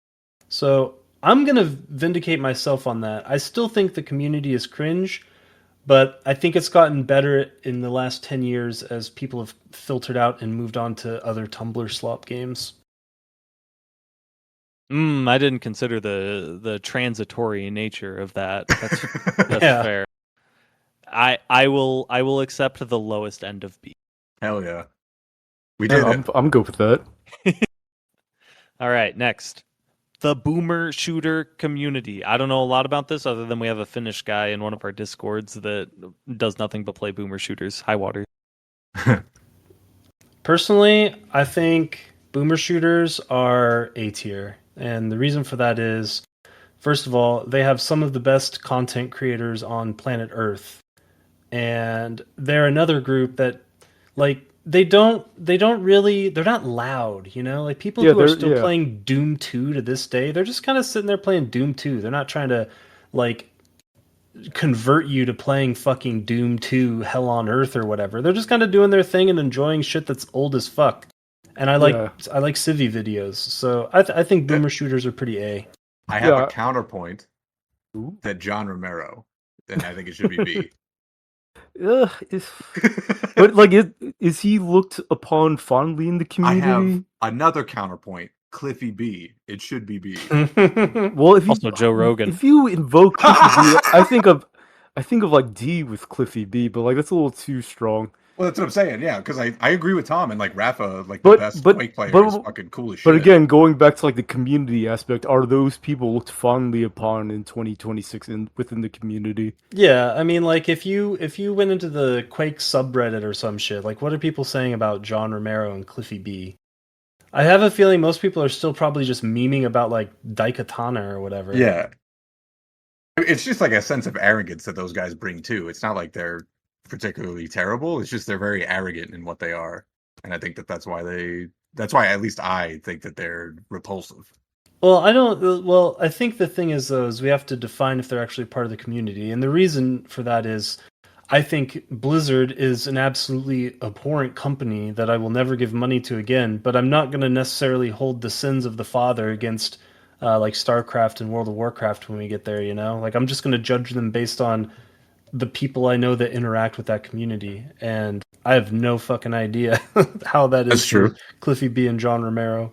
So I'm gonna vindicate myself on that. I still think the community is cringe, but I think it's gotten better in the last 10 years as people have filtered out and moved on to other Tumblr slop games. I didn't consider the transitory nature of that. That's Yeah. fair. I will accept the lowest end of B. Hell yeah. We did Yeah, it. I'm good with that. All right, next. The boomer shooter community. I don't know a lot about this other than we have a Finnish guy in one of our discords that does nothing but play boomer shooters. High water. Personally, I think boomer shooters are A tier. And the reason for that is, first of all, they have some of the best content creators on planet Earth. And they're another group that, like, they're not loud, you know? Like, people Yeah, who are they're- still yeah. playing Doom 2 to this day, they're just kind of sitting there playing Doom 2. They're not trying to, like, convert you to playing fucking Doom 2 Hell on Earth or whatever. They're just kind of doing their thing and enjoying shit that's old as fuck. And I like Civi videos, so I think boomer shooters are pretty A. I have Yeah. a counterpoint Ooh. that John Romero, and I think it should be B. But like, is he looked upon fondly in the I community? have another counterpoint. Cliffy B. It should be B. Well, if you Also Joe Rogan. if you invoke Cliffy B, I think of like D with Cliffy B, but like that's a little too strong. Well, that's what I'm saying. Yeah, because I agree with Tom and like Rafa, like But- the best but- Quake player but- is fucking cool as shit. But again, going back to like the community aspect, are those people looked fondly upon in 2026 within the community? Yeah, I mean, like if you went into the Quake subreddit or some shit, like what are people saying about John Romero and Cliffy B? I have a feeling most people are still probably just memeing about like Daikatana or whatever. yeah, it's just like a sense of arrogance that those guys bring too. It's not like they're particularly terrible. It's just they're very arrogant in what they are, and I think that's why at least I think that they're repulsive. Well, I don't. Well, I think the thing is, though, is we have to define if they're actually part of the community, and the reason for that is, I think Blizzard is an absolutely abhorrent company that I will never give money to again. But I'm not going to necessarily hold the sins of the father against, like StarCraft and World of Warcraft when we get there. You know, like I'm just going to judge them based on the people I know that interact with that community, and I have no fucking idea how that That's is for true. Cliffy B and John Romero.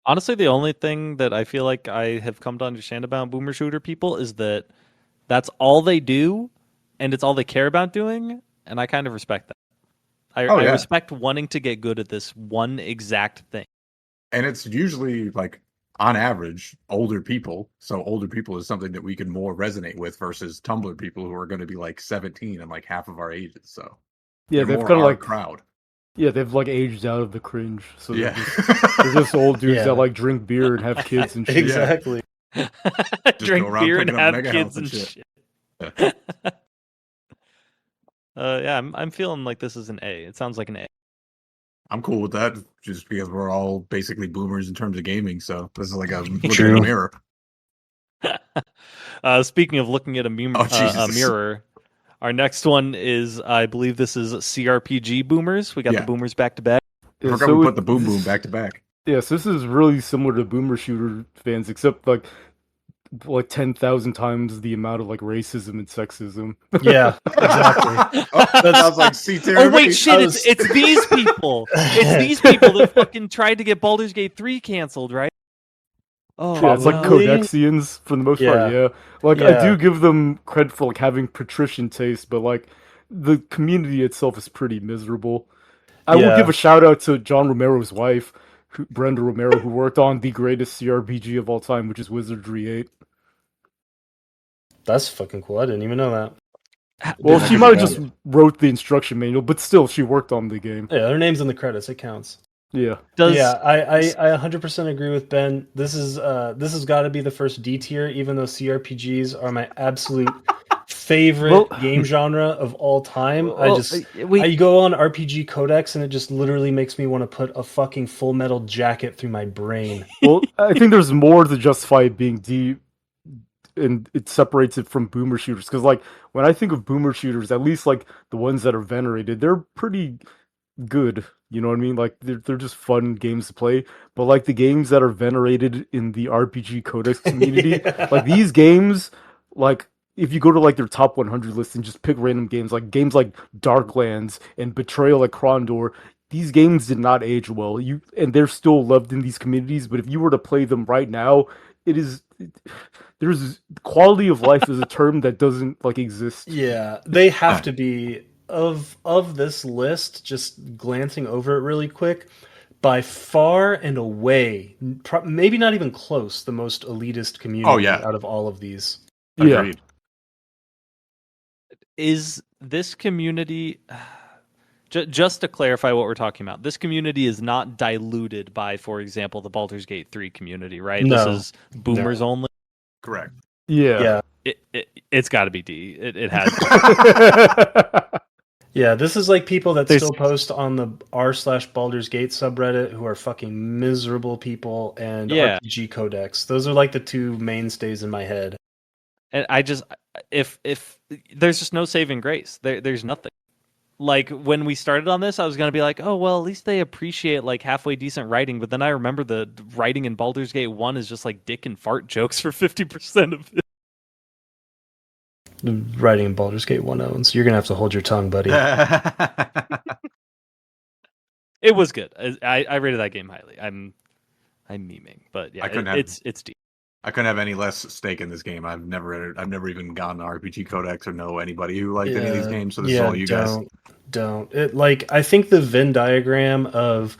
Honestly, the only thing that I feel like I have come to understand about boomer shooter people is that that's all they do, and it's all they care about doing, and I kind of respect that. Oh I yeah, respect wanting to get good at this one exact thing. and it's usually like on average older people. So older people is something that we can more resonate with versus Tumblr people who are going to be like 17 and like half of our ages. So Yeah, they're they've more kind of our like crowd. yeah, they've like aged out of the cringe, so Yeah. they're just old dudes Yeah. that like drink beer and have kids and shit. Exactly. Just go Drink around beer and picking up have mega kids health and and shit. shit. Yeah, I'm feeling like this is an A. It sounds like an A. I'm cool with that just because we're all basically boomers in terms of gaming. So this is like a looking in True. the mirror. Speaking of looking at Oh, a Jesus. mirror, our next one is, I believe this is CRPG boomers. We got the Yeah. boomers back to back. I Yeah, forgot so we it- put the boom boom this- back to back. Yes, this is really similar to boomer shooter fans, except like 10,000 times the amount of like racism and sexism. Yeah, exactly. Oh, I was like, see, Oh wait, Terry, shit! I was- It's these people. It's these people that fucking tried to get Baldur's Gate 3 canceled, right? Oh, Yeah, it's like Probably. Codexians for the most Yeah. part. Yeah, like I Yeah. do give them credit for like having patrician taste, but like the community itself is pretty miserable. I will Yeah. give a shout out to John Romero's wife, Brenda Romero, who worked on the greatest CRPG of all time, which is Wizardry 8. That's fucking cool. I didn't even know that. Well, Dude, I she could might have be just wrote the instruction manual, but still, she worked on the game. Yeah, their names in the credits. It counts. Yeah. Does Yeah, I 100% agree with Ben. This has got to be the first D tier, even though CRPGs are my absolute favorite Well- game genre of all time. Well, I go on RPG Codex and it just literally makes me want to put a fucking Full Metal Jacket through my brain. Well, I think there's more to justify it being D, and it separates it from boomer shooters. Because like when I think of boomer shooters, at least like the ones that are venerated, they're pretty good. You know what I mean? Like they're just fun games to play. But like the games that are venerated in the RPG Codex community, like these games, like if you go to like their top 100 list and just pick random games like Darklands and Betrayal at Krondor, these games did not age well. And they're still loved in these communities. But if you were to play them right now, it is there's quality of life is a term that doesn't like exist. Yeah, they have to be of this list. Just glancing over it really quick, by far and away, maybe not even close, the most elitist community Oh, yeah. out of all of these. Yeah. Agreed. is this community just to clarify what we're talking about, this community is not diluted by, for example, the Baldur's Gate 3 community, right? No. This is boomers only. Correct. Yeah. It's got to be D. It has to. Yeah, this is like people that There's- still post on the r/Baldur's Gate subreddit who are fucking miserable people, and Yeah. RPG Codex. Those are like the two mainstays in my head. And I just, if there's just no saving grace, there's nothing. Like when we started on this, I was gonna be like, oh well, at least they appreciate like halfway decent writing. But then I remember the writing in Baldur's Gate 1 is just like dick and fart jokes for 50% of it. The writing in Baldur's Gate 1 owns. You're gonna have to hold your tongue, buddy. It was good. I rated that game highly. I'm memeing, but yeah, I couldn't have- it's deep. I couldn't have any less stake in this game. I've never even gotten an RPG Codex or know anybody who liked any of these games. So this is all you guys. Don't. It, like, I think the Venn diagram of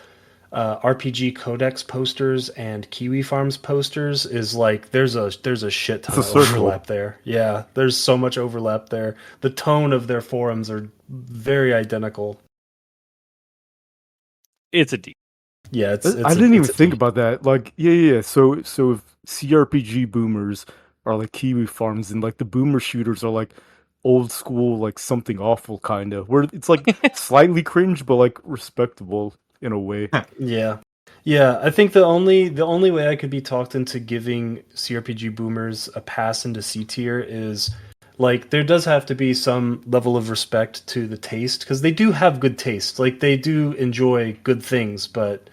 RPG Codex posters and Kiwi Farms posters is like there's a shit ton It's of a circle. overlap there. Yeah, there's so much overlap there. The tone of their forums are very identical. It's a D. Yeah, I didn't even think about that. Like, yeah. So if CRPG boomers are like Kiwi Farms, and like the boomer shooters are like old school, like something awful kind of, where it's like slightly cringe but like respectable in a way. Yeah. Yeah, I think the only way I could be talked into giving CRPG boomers a pass into C tier is like there does have to be some level of respect to the taste because they do have good taste. Like they do enjoy good things, but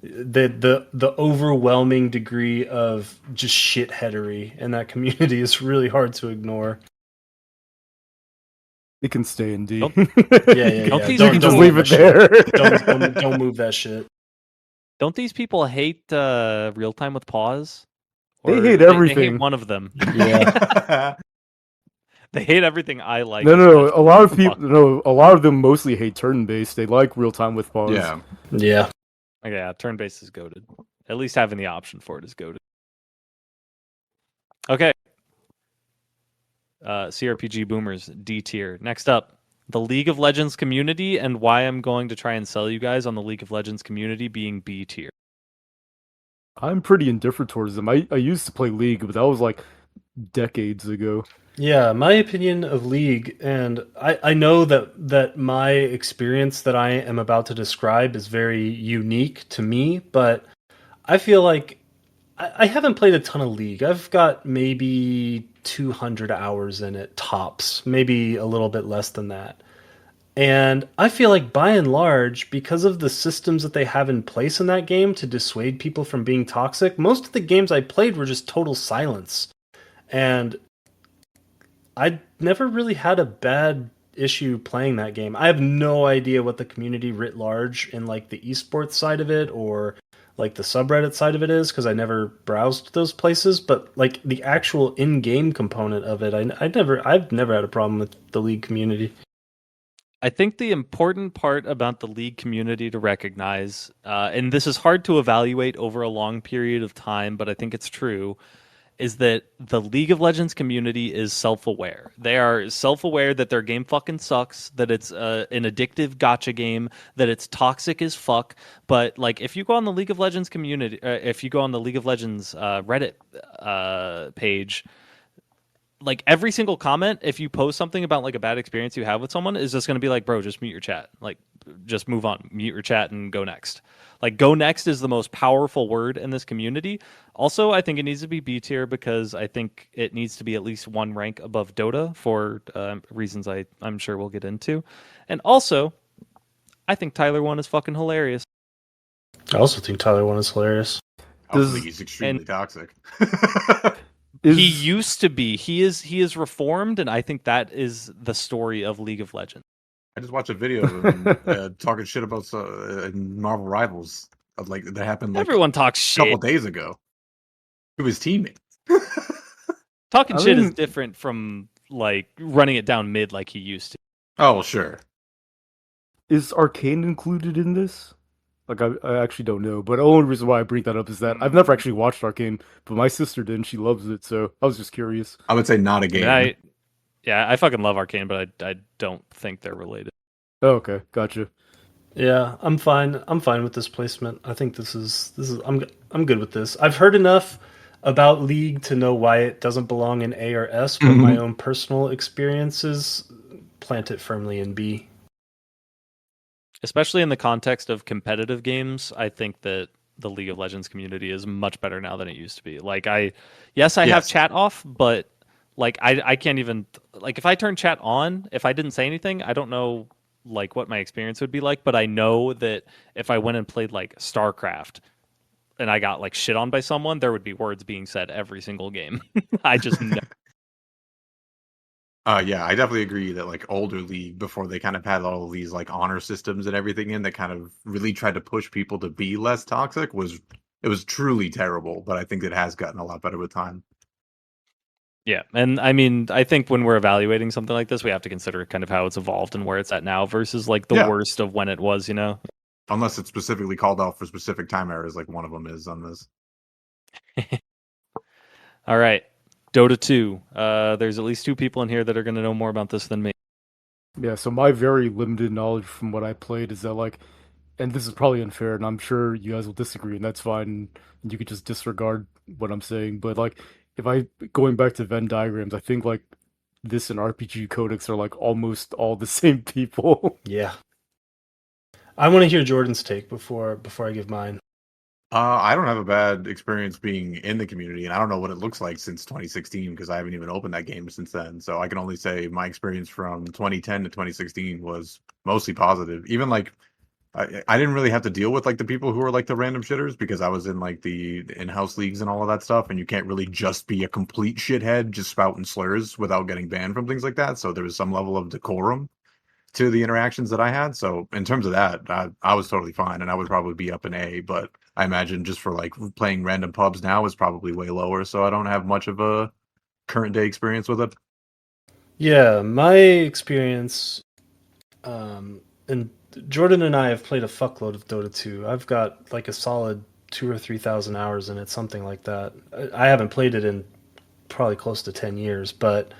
the overwhelming degree of just shitheadery in that community is really hard to ignore. It can stay in D. Don't- Yeah, yeah, Don't yeah. these You Don't can don't just people move leave that it shit. there. Don't move that shit. don't these people hate real time with pause? They Or hate they hate everything. one of them. Yeah. They hate everything I like, No, no, especially. a lot of Fuck. people, no, a lot of them mostly hate turn-based. They like real-time with pause. Yeah. Yeah. Okay, yeah, turn based is goaded. At least having the option for it is goaded. Okay. CRPG boomers, D tier. Next up, the League of Legends community and why I'm going to try and sell you guys on the League of Legends community being B tier. I'm pretty indifferent towards them. I used to play League, but that was like decades ago. Yeah, my opinion of League, and I know that my experience that I am about to describe is very unique to me, but I feel like I haven't played a ton of League. I've got maybe 200 hours in it, tops, maybe a little bit less than that. And I feel like by and large, because of the systems that they have in place in that game to dissuade people from being toxic, most of the games I played were just total silence. And I never really had a bad issue playing that game. I have no idea what the community writ large in like the esports side of it or like the subreddit side of it is because I never browsed those places. But like the actual in-game component of it, I've never had a problem with the League community. I think the important part about the League community to recognize, and this is hard to evaluate over a long period of time, but I think it's true, is that the League of Legends community is self-aware. They are self-aware that their game fucking sucks, that it's an addictive gotcha game, that it's toxic as fuck. But like, if you go on the League of Legends community, if you go on the League of Legends Reddit page, like every single comment, if you post something about like a bad experience you have with someone, is just going to be like, bro, just mute your chat. Like, just move on, mute your chat and go next. Like, go next is the most powerful word in this community. Also, I think it needs to be B tier because I think it needs to be at least one rank above Dota for reasons I'm sure we'll get into. And also, I think Tyler 1 is fucking hilarious. I also think Tyler One is hilarious. I also Does- think he's extremely toxic. He Is used to be. He is reformed, and I think that is the story of League of Legends. I just watched a video of him talking shit about Marvel Rivals. Like that happened like Everyone talks a shit. couple days ago to his teammates. Talking I shit is mean- different from like running it down mid like he used to. Oh, well, sure. is Arcane included in this? Like, I actually don't know, but the only reason why I bring that up is that I've never actually watched Arcane, but my sister did, and she loves it, so I was just curious. I would say not a I game. mean, I fucking love Arcane, but I don't think they're related. Oh, okay, gotcha. Yeah, I'm fine. I'm fine with this placement. I think this is I'm good with this. I've heard enough about League to know why it doesn't belong in A or S, but my own personal experiences plant it firmly in B. Especially in the context of competitive games, I think that the League of Legends community is much better now than it used to be. Like I have Yes. chat off, but like I can't even like if I turn chat on, if I didn't say anything, I don't know like what my experience would be like, but I know that if I went and played like StarCraft and I got like shit on by someone, there would be words being said every single game. I just know. Yeah, I definitely agree that like older League before they kind of had all of these like honor systems and everything in that kind of really tried to push people to be less toxic was truly terrible, but I think it has gotten a lot better with time. Yeah, and I mean, I think when we're evaluating something like this, we have to consider kind of how it's evolved and where it's at now versus like the Yeah. worst of when it was, you know? Unless it's specifically called out for specific time errors, like one of them is on this. All right, Dota 2. There's at least two people in here that are going to know more about this than me. Yeah, so my very limited knowledge from what I played is that, like, and this is probably unfair, and I'm sure you guys will disagree, and that's fine, and you could just disregard what I'm saying, but, like, if I, going back to Venn diagrams, I think, like, this and RPG Codex are, like, almost all the same people. Yeah. I want to hear Jordan's take before I give mine. I don't have a bad experience being in the community, and I don't know what it looks like since 2016 because I haven't even opened that game since then. So I can only say my experience from 2010 to 2016 was mostly positive. Even like I didn't really have to deal with like the people who are like the random shitters because I was in like the in-house leagues and all of that stuff, and you can't really just be a complete shithead just spouting slurs without getting banned from things like that. So there was some level of decorum to the interactions that I had. So in terms of that, I was totally fine, and I would probably be up in A. But I imagine just for like playing random pubs now is probably way lower. So I don't have much of a current day experience with it. Yeah, my experience, and Jordan and I have played a fuckload of Dota 2. I've got like a solid 2 or 3 thousand hours in it, something like that. I haven't played it in probably close to 10 years, but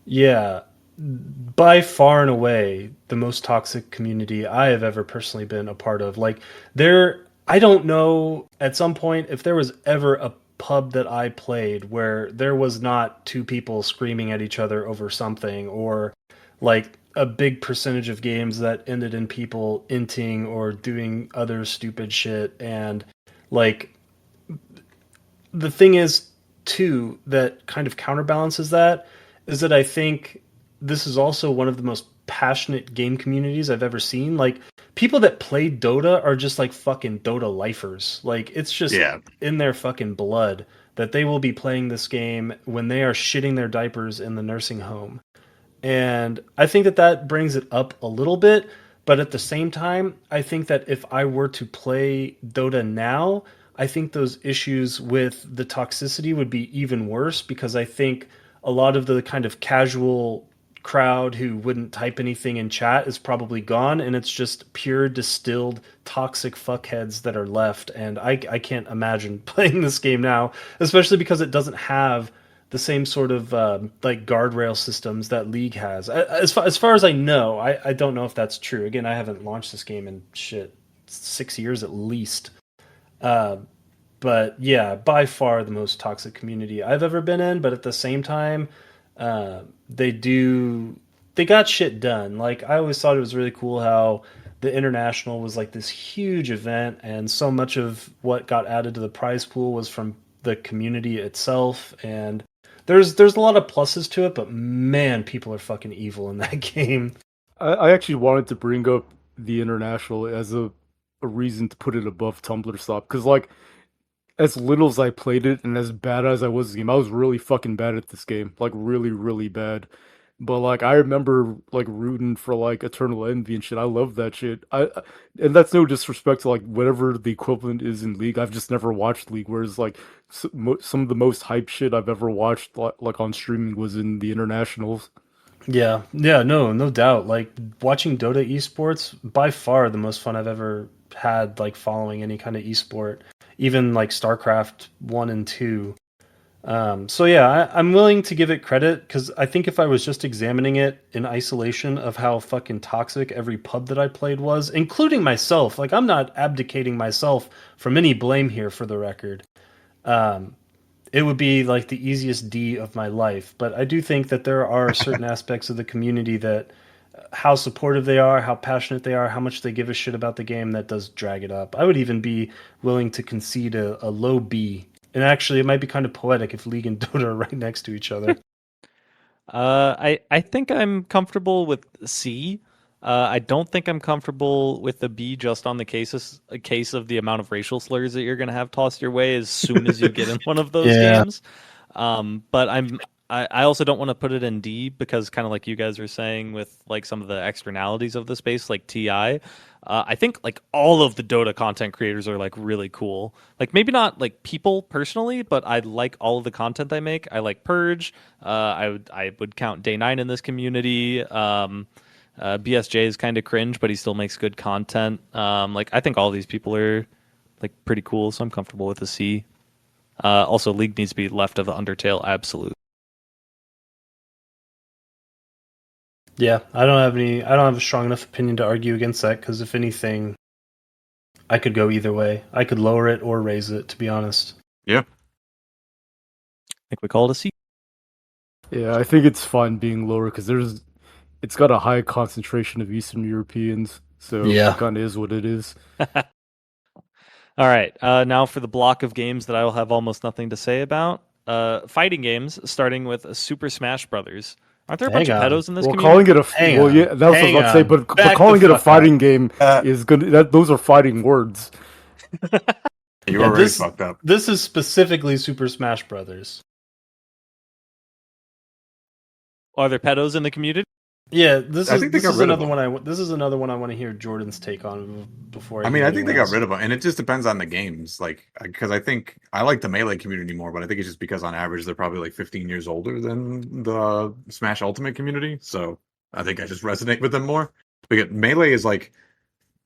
yeah, by far and away the most toxic community I have ever personally been a part of. Like I don't know at some point if there was ever a pub that I played where there was not two people screaming at each other over something, or like a big percentage of games that ended in people inting or doing other stupid shit. And like the thing is too that kind of counterbalances that is that I think this is also one of the most passionate game communities I've ever seen. Like people that play Dota are just like fucking Dota lifers. Like it's just Yeah, in their fucking blood that they will be playing this game when they are shitting their diapers in the nursing home. And I think that that brings it up a little bit, but at the same time, I think that if I were to play Dota now, I think those issues with the toxicity would be even worse because I think a lot of the kind of casual crowd who wouldn't type anything in chat is probably gone, and it's just pure distilled toxic fuckheads that are left. And I can't imagine playing this game now, especially because it doesn't have the same sort of like guardrail systems that League has. As far as I know, I don't know if that's true. Again, I haven't launched this game in shit 6 years at least. Uh, but yeah, by far the most toxic community I've ever been in. But at the same time, uh, they do they got shit done. Like I always thought it was really cool how the international was like this huge event, and so much of what got added to the prize pool was from the community itself. And there's a lot of pluses to it, but man, people are fucking evil in that game. I actually wanted to bring up the international as a reason to put it above Tumblr Stop because like as little as I played it and as bad as I was at this game, I was really fucking bad at this game. Like really, really bad. But like I remember like rooting for like Eternal Envy and shit. I love that shit. And that's no disrespect to like whatever the equivalent is in League. I've just never watched League. Whereas like some of the most hype shit I've ever watched like on streaming was in the internationals. Yeah, yeah, no doubt. Like watching Dota esports, by far the most fun I've ever had. Like following any kind of esport, even like StarCraft 1 and 2. So yeah, I'm willing to give it credit because I think if I was just examining it in isolation of how fucking toxic every pub that I played was, including myself, like I'm not abdicating myself from any blame here for the record. Um, it would be like the easiest D of my life. But I do think that there are certain aspects of the community that how supportive they are, how passionate they are, how much they give a shit about the game that does drag it up. I would even be willing to concede a low B. And actually, it might be kind of poetic if League and Dota are right next to each other. I think I'm comfortable with C. I don't think I'm comfortable with the B just on the case of the amount of racial slurs that you're gonna have tossed your way as soon as you get in one of those Yeah. games. But I also don't want to put it in D because kind of like you guys were saying with like some of the externalities of the space, like TI. I think like all of the Dota content creators are like really cool. Like maybe not like people personally, but I like all of the content they make. I like Purge. I would count Day9 in this community. BSJ is kind of cringe, but he still makes good content. Like I think all these people are like pretty cool, so I'm comfortable with a C. Also, League needs to be left of the Undertale absolute. Yeah, I don't have a strong enough opinion to argue against that because if anything, I could go either way. I could lower it or raise it, to be honest. yeah. I think we call it a C. Yeah, I think it's fine being lower because it's got a high concentration of Eastern Europeans, so Yeah. it kind of is what it is. All right. Now for the block of games that I will have almost nothing to say about. Fighting games, starting with Super Smash Brothers. Aren't there a bunch Hang of on. pedos in this Well, community? calling it a Hang well, on. yeah, that's what I was Hang about to say. on. But Back the calling it a fuck up. fighting game is good. Those are fighting words. You Yeah, already this fucked up. this is specifically Super Smash Brothers. Are there pedos in the community? Yeah, this I is think they this got is rid of another them. one this is another one I want to hear Jordan's take on before I I mean, hear I think they anyone got else. rid of them, and it just depends on the games. Like, because I think I like the Melee community more, but I think it's just because on average they're probably like 15 years older than the Smash Ultimate community. So I think I just resonate with them more. Because Melee is like,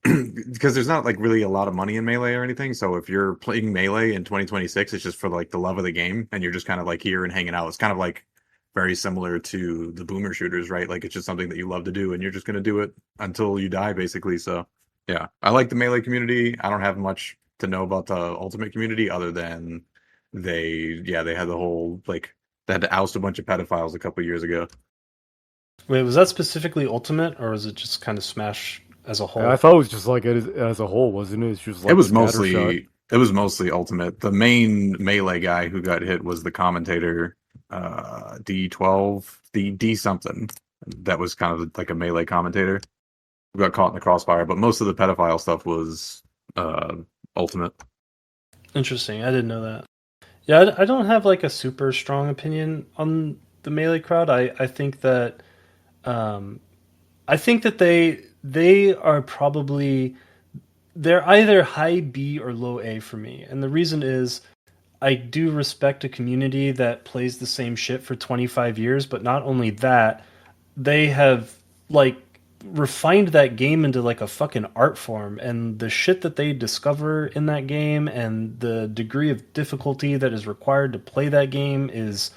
because there's not like really a lot of money in Melee or anything. So if you're playing Melee in 2026, it's just for like the love of the game, and you're just kind of like here and hanging out. It's kind of like very similar to the boomer shooters, right? Like it's just something that you love to do, and you're just gonna do it until you die, basically. So yeah, I like the Melee community. I don't have much to know about the Ultimate community other than they had the whole like they had to oust a bunch of pedophiles a couple years ago. Wait, was that specifically Ultimate or was it just kind of Smash as a I whole? thought it was just like as a whole, wasn't it? It's just It like was scattershot. mostly Ultimate. The main Melee guy who got hit was the commentator, D12, D something. That was kind of like a Melee commentator who got caught in the crossfire. But most of the pedophile stuff was Ultimate. Interesting. I didn't know that. Yeah, I don't have like a super strong opinion on the Melee crowd. I think that um, they are probably they're either high B or low A for me. And the reason is I do respect a community that plays the same shit for 25 years, but not only that, they have like refined that game into like a fucking art form, and the shit that they discover in that game and the degree of difficulty that is required to play that game is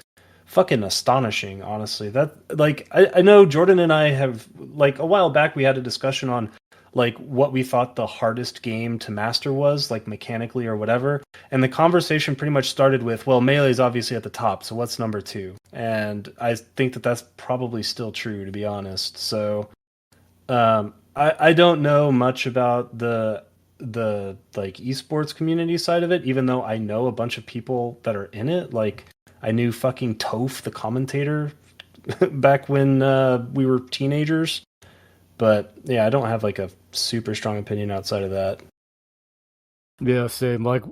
fucking astonishing, honestly. That like I know Jordan and I have like a while back we had a discussion on like what we thought the hardest game to master was, like mechanically or whatever. And the conversation pretty much started with, well, Melee is obviously at the top, so what's number two? And I think that that's probably still true, to be honest. So I don't know much about the like esports community side of it, even though I know a bunch of people that are in it. Like I knew fucking Toph, the commentator, back when we were teenagers. But yeah, I don't have like a super strong opinion outside of that. Yeah, same. Like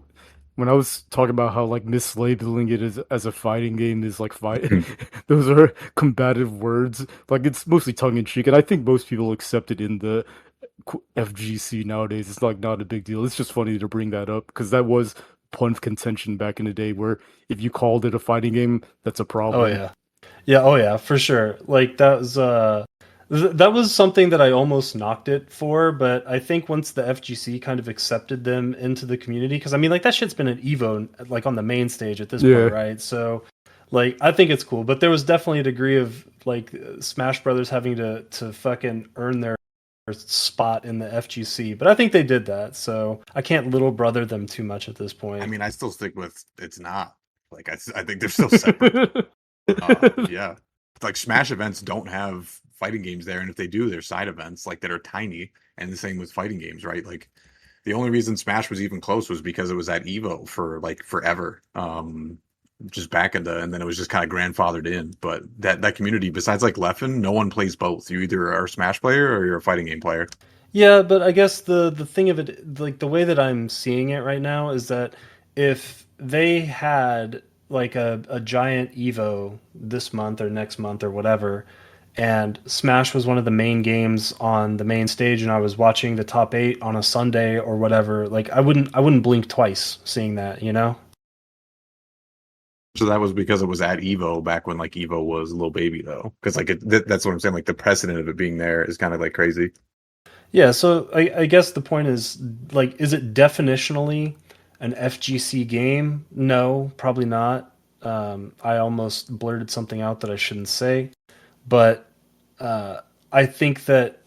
when I was talking about how like mislabeling it as a fighting game is like fight, those are combative words. Like it's mostly tongue in cheek, and I think most people accept it in the FGC nowadays. It's like not a big deal. It's just funny to bring that up because that was point of contention back in the day, where if you called it a fighting game, that's a Oh problem. yeah. Yeah, oh yeah, for sure. Like that was something that I almost knocked it for, but I think once the FGC kind of accepted them into the community, because I mean, like that shit's been an Evo like on the main stage at this point, Yeah. right? So, like, I think it's cool, but there was definitely a degree of like Smash Brothers having to fucking earn their spot in the FGC, but I think they did that, so I can't little brother them too much at this point. I mean, I still stick with it's not like I think they're still separate. Yeah, like Smash events don't have fighting games there, and if they do, they're side events like that are tiny. And the same with fighting games, right? Like the only reason Smash was even close was because it was at Evo for like forever. Just back in and then it was just kind of grandfathered in. But that community, besides like Leffen, no one plays both. You either are a Smash player or you're a fighting game player. Yeah, but I guess the thing of it, like the way that I'm seeing it right now, is that if they had like a giant Evo this month or next month or whatever, and Smash was one of the main games on the main stage, and I was watching the top eight on a Sunday or whatever, like I wouldn't blink twice seeing that, you know? So that was because it was at Evo back when like Evo was a little baby though. Because like that's what I'm saying. Like the precedent of it being there is kind of like crazy. Yeah, so I guess the point is like, is it definitionally an FGC game? No, probably not. I almost blurted something out that I shouldn't say, but I think that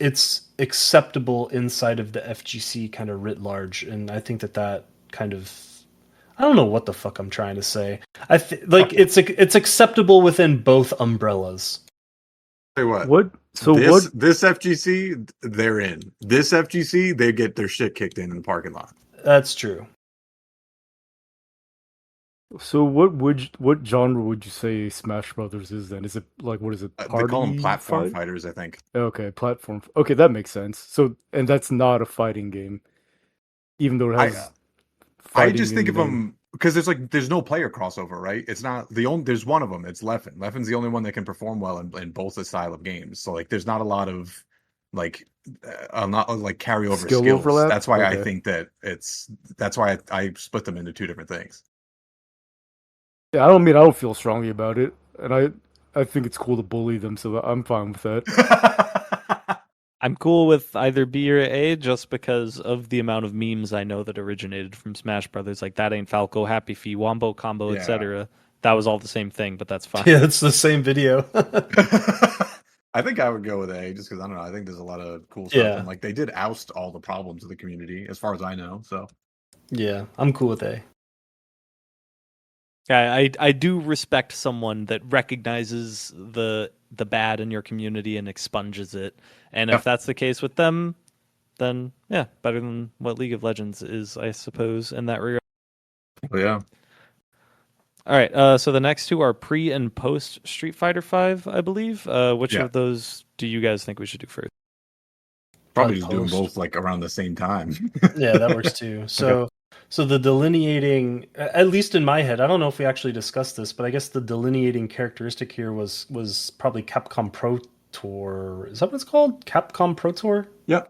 it's acceptable inside of the FGC kind of writ large, and I think that that kind of I don't know what the fuck I'm trying to say. Like it's acceptable within both umbrellas. Tell you what, What? So what? this FGC they're in. This FGC they get their shit kicked in the parking lot. That's true. So what genre would you say Smash Brothers is then? Is it like what is it? They call them Party platform fight? fighters, I think. Okay, platform. Okay, that makes sense. So and that's not a fighting game, even though it I has I fighting just in think the of name. them because there's no player crossover, right? It's not the only there's one of them. It's Leffen. Leffen's the only one that can perform well in both the style of games. So like, there's not a lot of like not like carryover Skill skills. overlap? That's why I Okay. think that that's why I split them into two different things. Yeah, I don't feel strongly about it, and I think it's cool to bully them, so I'm fine with that. I'm cool with either B or A just because of the amount of memes I know that originated from Smash Brothers, like that ain't Falco, Happy Fee, Wombo Combo, Yeah. etc. That was all the same thing, but that's fine. Yeah, it's the same video. I think I would go with A just because I don't know. I think there's a lot of cool stuff, Yeah. and like they did oust all the problems of the community, as far as I know. So Yeah, I'm cool with A. Yeah, I do respect someone that recognizes the bad in your community and expunges it. And yeah, if that's the case with them, then yeah, better than what League of Legends is, I suppose, in that regard. but yeah, All right, so the next two are pre and post Street Fighter V, I believe. Which yeah. of those do you guys think we should do first? Probably Probably just do them post. both like around the same time. Yeah, that works too. So the delineating, at least in my head, I don't know if we actually discussed this, but I guess the delineating characteristic here was probably Capcom Pro Tour. Is that what it's called? Capcom Pro Tour? Yeah,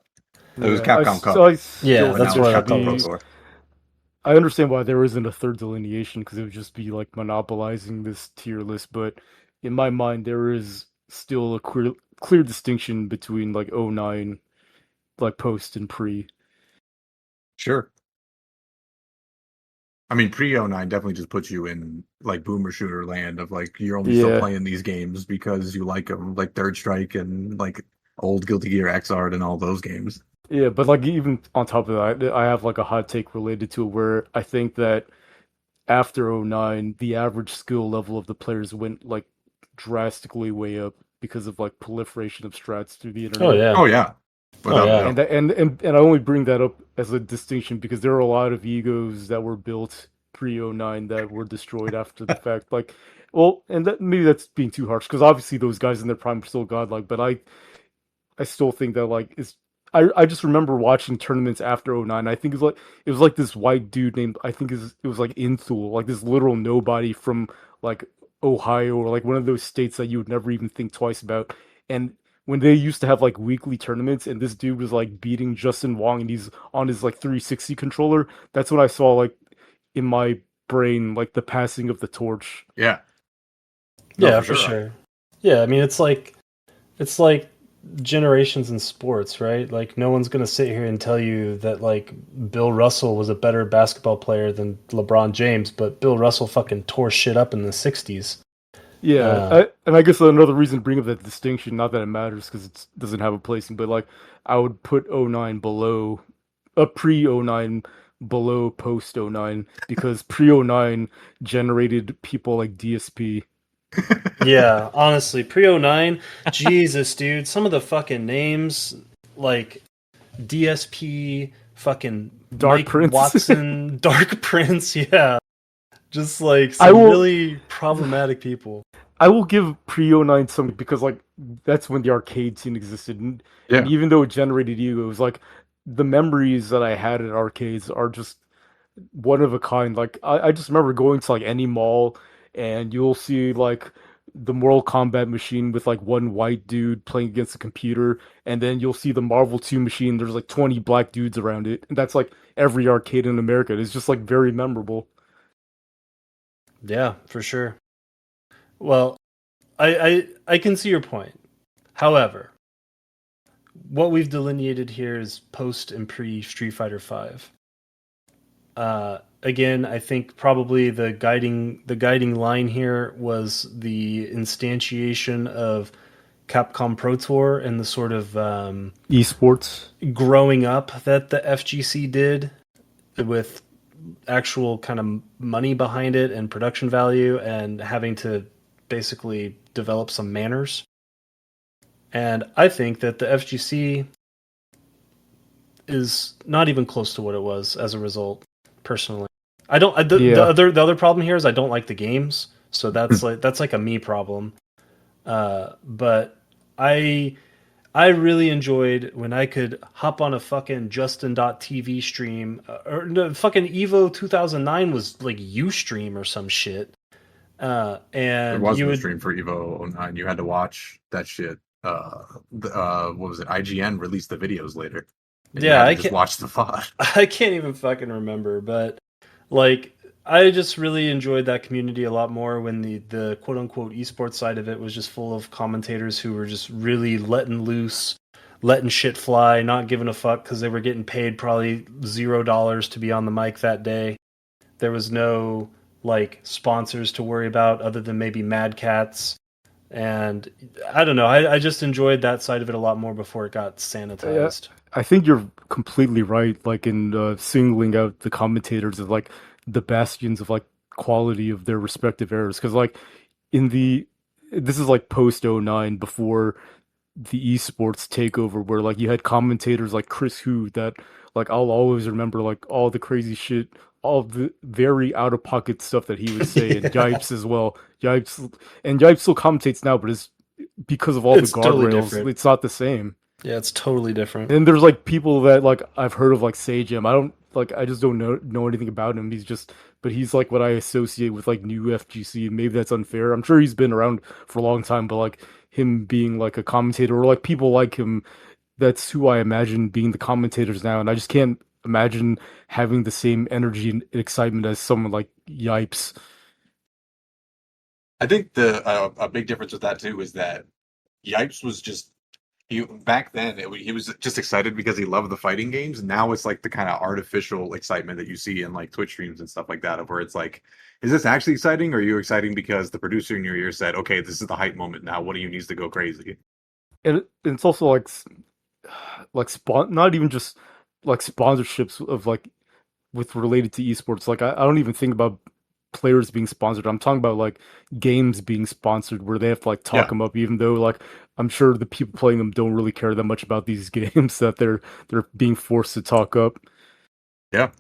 it was Yeah, Capcom Cup, I Yeah, still but that's now think it it's what I should thought Capcom it Pro be. was. Tour. I understand why there isn't a third delineation because it would just be like monopolizing this tier list, but in my mind there is still a clear distinction between like '09, like post and pre. Sure. I mean, pre '09 definitely just puts you in like boomer shooter land of like you're only still Yeah, playing these games because you like them, like Third Strike and like old Guilty Gear Xrd and all those games. yeah, but like even on top of that, I have like a hot take related to it where I think that after '09, the average skill level of the players went like drastically way up because of like proliferation of strats through the Oh internet. yeah. Oh yeah, Oh without a yeah. doubt. And I only bring that up as a distinction because there are a lot of egos that were built pre '09 that were destroyed after the fact. Like, well, and that maybe that's being too harsh because obviously those guys in their prime are still godlike, but I still think that like it's I just remember watching tournaments after '09. I think it was like this white dude named I think it was like Inthul, like this literal nobody from like Ohio or like one of those states that you would never even think twice about. And when they used to have like weekly tournaments and this dude was like beating Justin Wong and he's on his like 360 controller, that's when I saw like in my brain like the passing of the torch. Yeah, no, Yeah, for for sure. sure. Yeah, I mean it's like generations in sports, right? Like no one's gonna sit here and tell you that like Bill Russell was a better basketball player than LeBron James, but Bill Russell fucking tore shit up in the '60s. Yeah, Uh, and I guess another reason to bring up that distinction, not that it matters because it doesn't have a placing, but like I would put '09 below, pre '09 below post '09 because pre '09 generated people like DSP. yeah, honestly, pre '09, Jesus, dude, some of the fucking names like DSP, fucking Dark Mike Prince. Watson, Dark Prince, yeah, just like I some will really problematic people. I will give pre '09 some because like that's when the arcade scene existed, and Yeah, even though it generated egos, like the memories that I had at arcades are just one of a kind. Like I just remember going to like any mall and you'll see like the Mortal Kombat machine with like one white dude playing against a computer, and then you'll see the Marvel 2 machine. There's like 20 black dudes around it, and that's like every arcade in America. It's just like very memorable. Yeah, for sure. Well, I can see your point. However, what we've delineated here is post and pre Street Fighter V. Again, I think probably the guiding line here was the instantiation of Capcom Pro Tour and the sort of Esports. growing up that the FGC did with actual kind of money behind it and production value and having to basically develop some manners. And I think that the FGC is not even close to what it was as a result. Personally, I don't. Yeah. The other problem here is I don't like the games, so that's like a me problem. But I I really enjoyed when I could hop on a fucking Justin.tv stream, or no, fucking Evo 2009 was like Ustream or some shit. There And was you no would, stream for Evo '09. You had to watch that shit. What was it? IGN released the videos later, and you yeah, had to just watch the VOD. I can't even fucking remember, but like, I just really enjoyed that community a lot more when the quote unquote esports side of it was just full of commentators who were just really letting loose, letting shit fly, not giving a fuck because they were getting paid probably $0 to be on the mic that day. There was no like sponsors to worry about other than maybe Mad Cats. And I don't know. I just enjoyed that side of it a lot more before it got Yeah, sanitized. I think you're completely right. Like in singling out the commentators as like the bastions of like quality of their respective eras. Because like in the this is like post '09 before the esports takeover, where like you had commentators like Chris Hu that like I'll always remember like all the crazy shit, all the very out of pocket stuff that he would say, and Yeah. Yipes as well. Yipes still commentates now, but it's because of all the It's totally guardrails, different. it's not the same. Yeah, it's totally different. And there's like people that like I've heard of like Sage. I don't like I just don't know anything about him. But he's like what I associate with like new FGC. Maybe that's unfair. I'm sure he's been around for a long time, but like him being like a commentator or like people like him, that's who I imagine being the commentators now. And I just can't imagine having the same energy and excitement as someone like Yipes. I think the a big difference with that too is that Yipes was just he back then he was just excited because he loved the fighting games. Now it's like the kind of artificial excitement that you see in like Twitch streams and stuff like that, of where it's like, is this actually exciting, or are you exciting because the producer in your ear said, okay, this is the hype moment now. One of you needs to go crazy. And it's also like not even just like sponsorships of like with related to esports. Like I don't even think about players being sponsored. I'm talking about like games being sponsored where they have to like talk Yeah, them up, even though like I'm sure the people playing them don't really care that much about these games that they're being forced to talk up. yeah,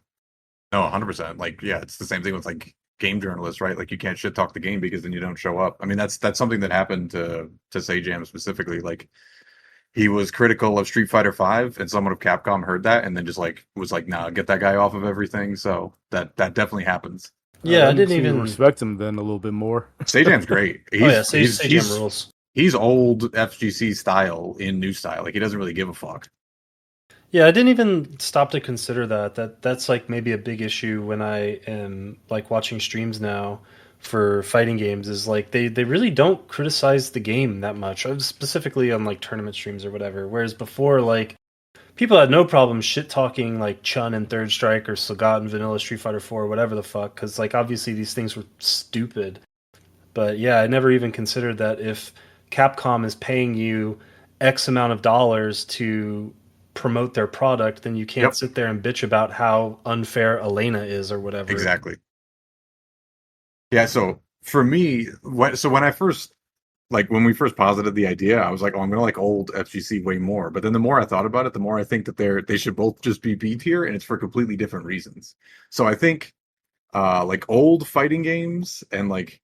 no, 100%. Like, yeah, it's the same thing with like game journalists, right? Like, you can't shit talk the game because then you don't show up. I mean, that's something that happened to Sajam specifically. Like, he was critical of Street Fighter Five, and someone of Capcom heard that and then just like was like, "Nah, get that guy off of everything." So that definitely happens. Yeah, I That didn't makes me even. respect him then a little bit more. Sajam's great. Oh yeah, He's Sage he's Sage Jam he's rules. he's old FGC style in new style. Like, he doesn't really give a fuck. Yeah, I didn't even stop to consider that. That's like maybe a big issue when I am like watching streams now for fighting games is like they really don't criticize the game that much, specifically on like tournament streams or whatever. Whereas before, like people had no problem shit talking like Chun and Third Strike or Sagat and Vanilla Street Fighter 4 or whatever the fuck, because like obviously these things were stupid. But yeah, I never even considered that if Capcom is paying you X amount of dollars to promote their product, then you can't Yep, sit there and bitch about how unfair Elena is or whatever. exactly. Yeah. So for me, when I first like when we first posited the idea, I was like, oh, I'm gonna like old FGC way more. But then the more I thought about it, the more I think that they should both just be B tier, and it's for completely different reasons. So I think like old fighting games and like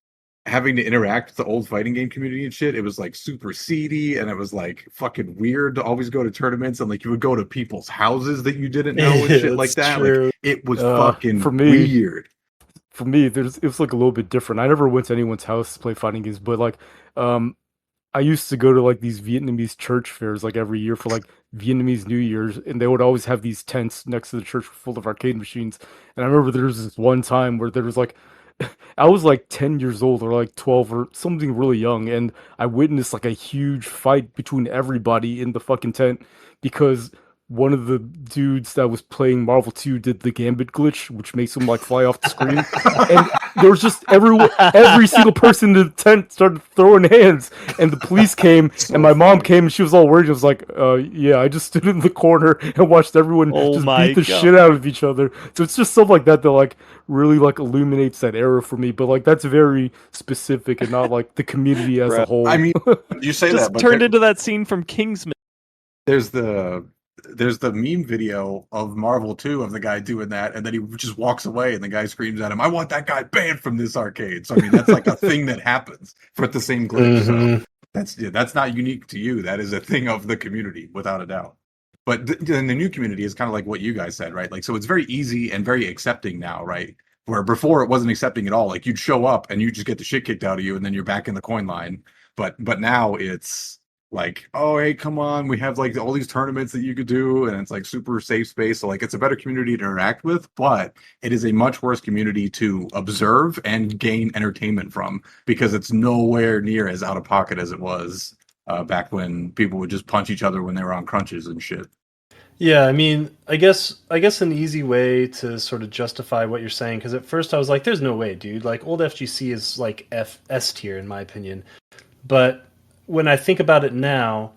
having to interact with the old fighting game community and shit, it was like super seedy, and it was like fucking weird to always go to tournaments, and like you would go to people's houses that you didn't know and shit like It's that. Like, true. it was For fucking me, weird. there's it was like a little bit different. I never went to anyone's house to play fighting games, but like um I used to go to like these Vietnamese church fairs like every year for like Vietnamese New Year's, and they would always have these tents next to the church full of arcade machines. And I remember there was this one time where there was like I was like 10 years old or like 12 or something really young, and I witnessed like a huge fight between everybody in the fucking tent because one of the dudes that was playing Marvel 2 did the Gambit glitch, which makes him like fly off the screen. And there was just every single person in the tent started throwing hands, and the police came, and So my mom funny. came, and she was all worried. I was like, yeah, I just stood in the corner and watched everyone Oh just my beat the god. shit out of each other. So it's just stuff like that that like really like illuminates that era for me. But like that's very specific and not like the community as a Bro. I whole. mean, you say that, Just but turned into that scene from Kingsman. there's the there's the meme video of Marvel 2 of the guy doing that, and then he just walks away, and the guy screams at him, "I want that guy banned from this arcade." So I mean, that's like a thing that happens for the same glitch. So that's not unique to you. That is a thing of the community, without a doubt. But then the new community is kind of like what you guys said, right? Like, so it's very easy and very accepting now, right? Where before it wasn't accepting at all. Like you'd show up and you just get the shit kicked out of you, and then you're back in the coin line. But now it's like, oh hey, come on, we have like all these tournaments that you could do, and it's like super safe space. So like it's a better community to interact with, but it is a much worse community to observe and gain entertainment from because it's nowhere near as out of pocket as it was back when people would just punch each other when they were on crunches and shit. Yeah, I mean, I guess an easy way to sort of justify what you're saying, because at first I was like, "There's no way, dude. Like old FGC is like S tier in my opinion." But when I think about it now,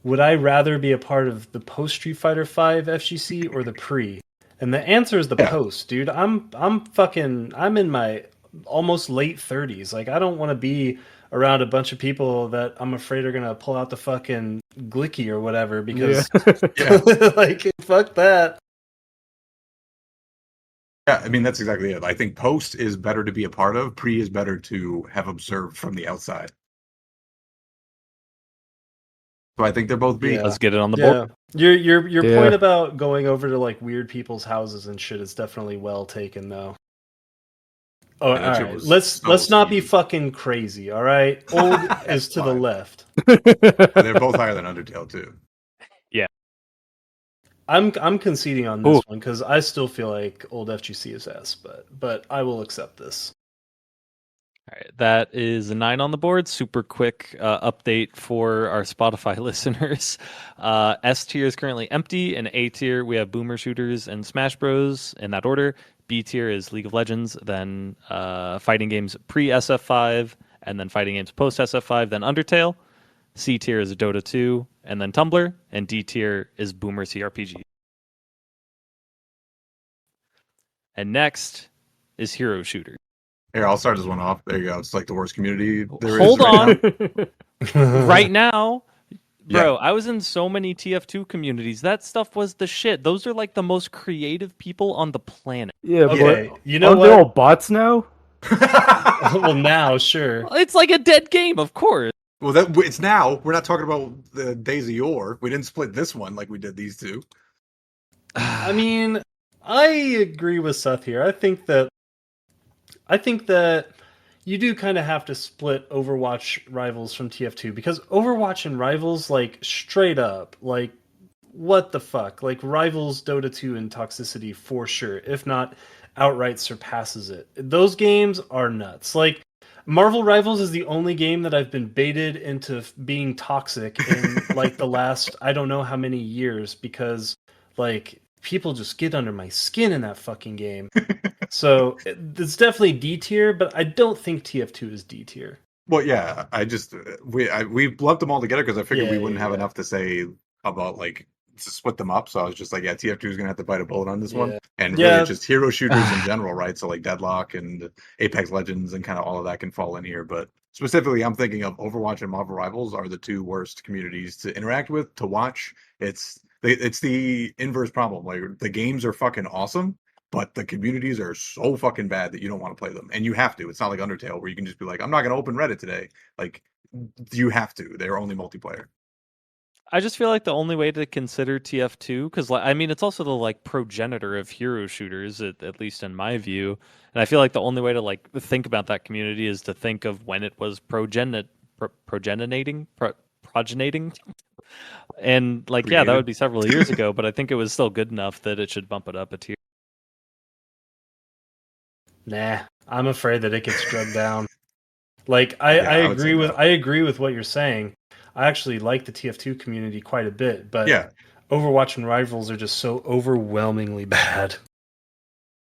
would I rather be a part of the post Street Fighter V FGC or the pre? And the answer is the Yeah. post, dude. I'm in my almost late 30s. Like I don't want to be around a bunch of people that I'm afraid are gonna pull out the fucking glicky or whatever Yeah. because Yeah. like fuck that. Yeah, I mean that's exactly it. I think post is better to be a part of, pre is better to have observed from the outside. So I think they're both B. Yeah. Let's get it on the board. Yeah. Your Yeah. point about going over to like weird people's houses and shit is definitely well taken though. Oh, Yeah, that all shit right. was Let's so not be steamy. fucking crazy. All right. Old is to the Fine. left. They're both higher than Undertale too. I'm conceding on this Ooh. one because I still feel like old FGC is S, but I will accept this. All right, that is a 9 on the board. Super quick update for our Spotify listeners. S tier is currently empty, and A tier we have Boomer Shooters and Smash Bros. In that order. B tier is League of Legends, then fighting games pre SF5, and then fighting games post SF5, then Undertale. C tier is Dota 2, and then Tumblr, and D tier is Boomer CRPG. And next is Hero Shooter. Here, I'll start this one off. There you go. It's like the worst community there is Hold right on. now. Right now, bro, Yeah. I was in so many TF2 communities. That stuff was the shit. Those are like the most creative people on the planet. Yeah, Okay, but you know aren't they what? all bots now? Well, now sure. It's like a dead game, of course. Well, that it's now. We're not talking about the days of yore. We didn't split this one like we did these two. I mean, I agree with Seth here. I think that you do kind of have to split Overwatch Rivals from TF2 because Overwatch and Rivals, like straight up, like what the fuck? Like Rivals Dota 2 in toxicity for sure, if not outright surpasses it. Those games are nuts. Like Marvel Rivals is the only game that I've been baited into being toxic in like the last I don't know how many years because like people just get under my skin in that fucking game. So it's definitely D tier, but I don't think TF2 is D tier. Well, yeah. I just we lumped them all together because I figured we wouldn't have Yeah. enough to say about like to split them up. So I was just like, yeah, TF2 is gonna have to bite a bullet on this one. Yeah. And really, Yeah. it's just hero shooters in general, right? So like Deadlock and Apex Legends and kind of all of that can fall in here. But specifically, I'm thinking of Overwatch and Marvel Rivals are the two worst communities to interact with, to watch. It's the inverse problem. Like the games are fucking awesome, but the communities are so fucking bad that you don't want to play them, and you have to. It's not like Undertale where you can just be like, I'm not going to open Reddit today. Like you have to. They're only multiplayer. I just feel like the only way to consider TF2, because like, I mean, it's also the like progenitor of hero shooters, at least in my view. And I feel like the only way to like think about that community is to think of when it was progenating. And like, yeah, that Created. would be several years ago, but I think it was still good enough that it should bump it up a tier. Nah, I'm afraid that it gets drugged down. Like I I would say agree with no. I agree with what you're saying. I actually like the TF2 community quite a bit, but Yeah. Overwatch and Rivals are just so overwhelmingly bad.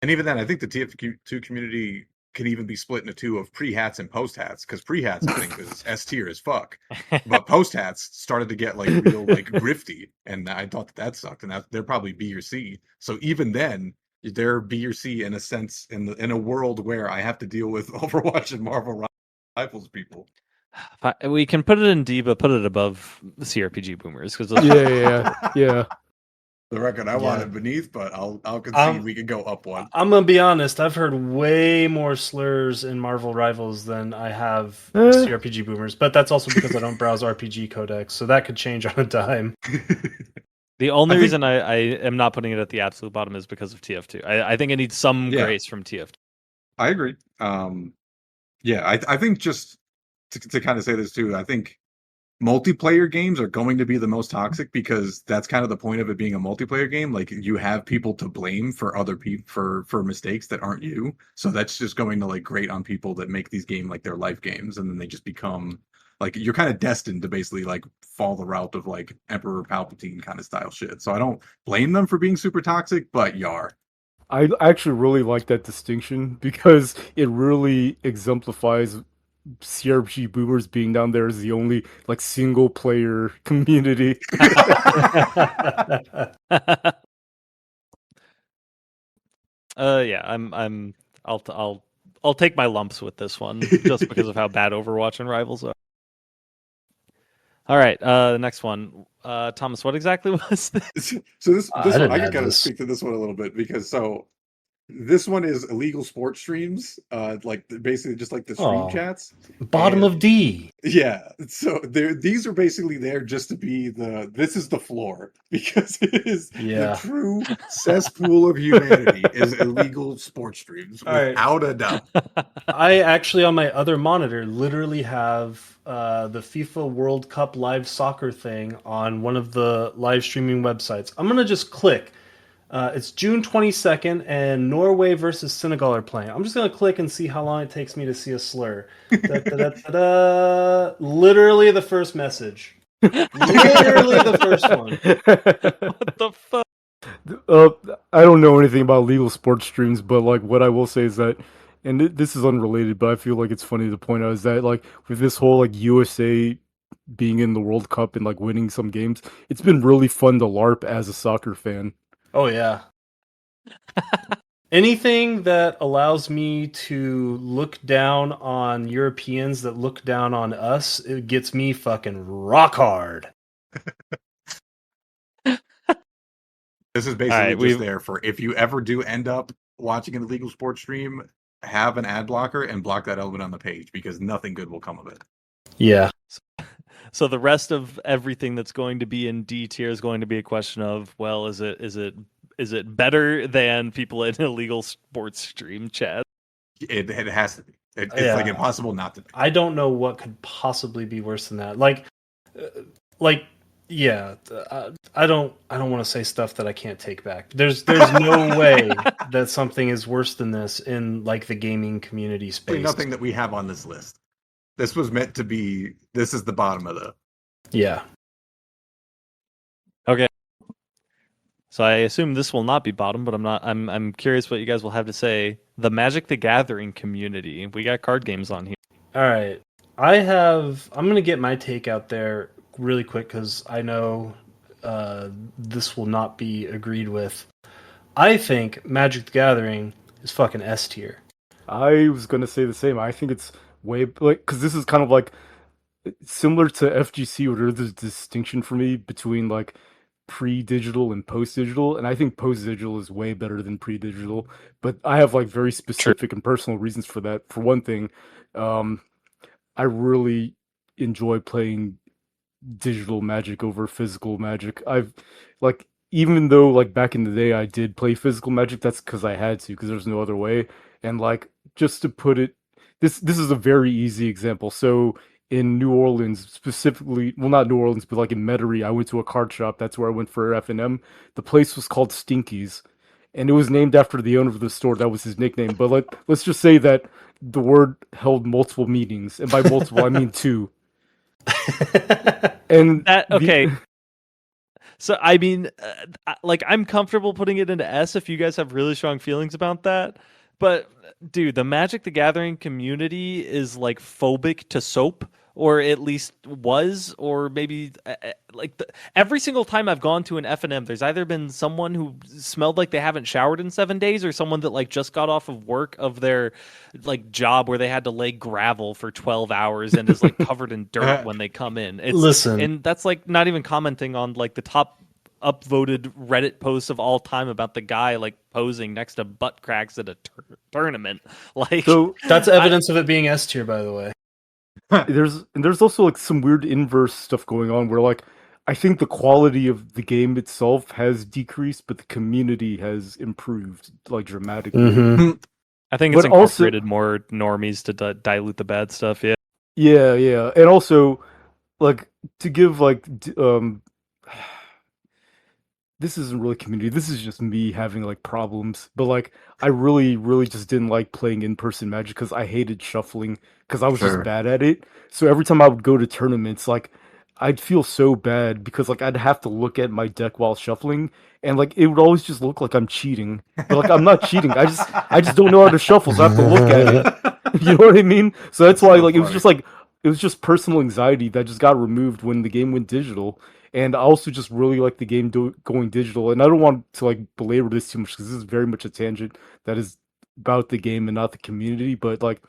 And even then, I think the TF2 community can even be split into two of pre-hats and post-hats, because pre-hats, I think, is S tier as fuck. But post-hats started to get, like, real, like, grifty, and I thought that sucked, and they're probably B or C. So even then, they're B or C in a sense, in a world where I have to deal with Overwatch and Marvel Rivals people. We can put it in D, but put it above the CRPG boomers because Yeah. The record I Yeah. wanted beneath, but I'll concede I'm- we could go up one. I'm gonna be honest. I've heard way more slurs in Marvel Rivals than I have CRPG Boomers, but that's also because I don't browse RPG codex, so that could change on a dime. The only I think- reason I am not putting it at the absolute bottom is because of TF2. I think it needs some Yeah. grace from TF2. I agree. Yeah, I think just to kind of say this too, I think multiplayer games are going to be the most toxic because that's kind of the point of it being a multiplayer game. Like you have people to blame for other people for mistakes that aren't you. So that's just going to like grate on people that make these games like their life games, and then they just become like you're kind of destined to basically like fall the route of like Emperor Palpatine kind of style shit. So I don't blame them for being super toxic, but yar. I actually really like that distinction because it really exemplifies CRPG boomers being down there as the only like single player community. Yeah, I'll take my lumps with this one just because of how bad Overwatch and Rivals are. All right, the next one. Thomas, what exactly was this? So this I one didn't I can add kind of this. speak to this one a little bit because this one is illegal sports streams, like basically just like the stream Aw. chats. Bottom of D. Yeah, so these are basically there just to be this is the floor because it is Yeah. the true cesspool of humanity is illegal sports streams All right. without a doubt. I actually on my other monitor literally have the FIFA World Cup live soccer thing on one of the live streaming websites. I'm gonna just click. It's June 22nd, and Norway versus Senegal are playing. I'm just gonna click and see how long it takes me to see a slur. Da-da-da-da-da. Literally the first message. Literally the first one. What the fuck? I don't know anything about legal sports streams, but like what I will say is that, and this is unrelated, but I feel like it's funny to point out is that like with this whole like USA being in the World Cup and like winning some games, it's been really fun to LARP as a soccer fan. Oh yeah. Anything that allows me to look down on Europeans that look down on us, it gets me fucking rock hard. This is basically right, just there for if you ever do end up watching an illegal sports stream, have an ad blocker and block that element on the page because nothing good will come of it. Yeah. So the rest of everything that's going to be in D tier is going to be a question of, well, is it better than people in illegal sports stream chat? It has to be. It's Yeah. like impossible not to be. I don't know what could possibly be worse than that. Yeah, I don't want to say stuff that I can't take back. There's no way that something is worse than this in like the gaming community space. Nothing that we have on this list. This was meant to be. This is the bottom of the. Yeah. So I assume this will not be bottom, but I'm curious what you guys will have to say. The Magic the Gathering community. We got card games on here. All right. I'm going to get my take out there really quick because I know this will not be agreed with. I think Magic the Gathering is fucking S tier. I was gonna say the same. I think it's way like because this is kind of like similar to FGC, where there's a distinction for me between like pre-digital and post-digital, and I think post-digital is way better than pre-digital. But I have like very specific and personal reasons for that. For one thing, I really enjoy playing digital Magic over physical Magic. I've like even though like back in the day I did play physical Magic, that's because I had to because there's no other way. And like just to put it, this is a very easy example. So in New Orleans, specifically, well, not New Orleans, but like in Metairie, I went to a card shop. That's where I went for F&M. The place was called Stinkies, and it was named after the owner of the store. That was his nickname. But let's just say that the word held multiple meanings, and by multiple I mean two. And Okay. So I mean, like I'm comfortable putting it into S if you guys have really strong feelings about that. But dude, the Magic the Gathering community is like phobic to soap, or at least was, or maybe every single time I've gone to an F&M, there's either been someone who smelled like they haven't showered in 7 days, or someone that like just got off of work of their like job where they had to lay gravel for 12 hours and is like covered in dirt when they come in. Listen. And that's like not even commenting on like the top upvoted Reddit posts of all time about the guy like posing next to butt cracks at a tournament. Like, So That's evidence of it being S tier, by the way. there's also like some weird inverse stuff going on where like I think the quality of the game itself has decreased, but the community has improved like dramatically. Mm-hmm. I think it's But also, incorporated more normies to dilute the bad stuff. Yeah. yeah, and also like to give like this isn't really community. This is just me having like problems. But like, I really just didn't like playing in person Magic because I hated shuffling because I was just Sure. bad at it. So every time I would go to tournaments, like I'd feel so bad because like I'd have to look at my deck while shuffling, and like it would always just look like I'm cheating. But like I'm not cheating. I just don't know how to shuffle, so I have to look at it. You know what I mean? So that's why So like funny. it was just personal anxiety that just got removed when the game went digital. And I also just really like the game going digital. And I don't want to like belabor this too much because this is very much a tangent that is about the game and not the community. But like,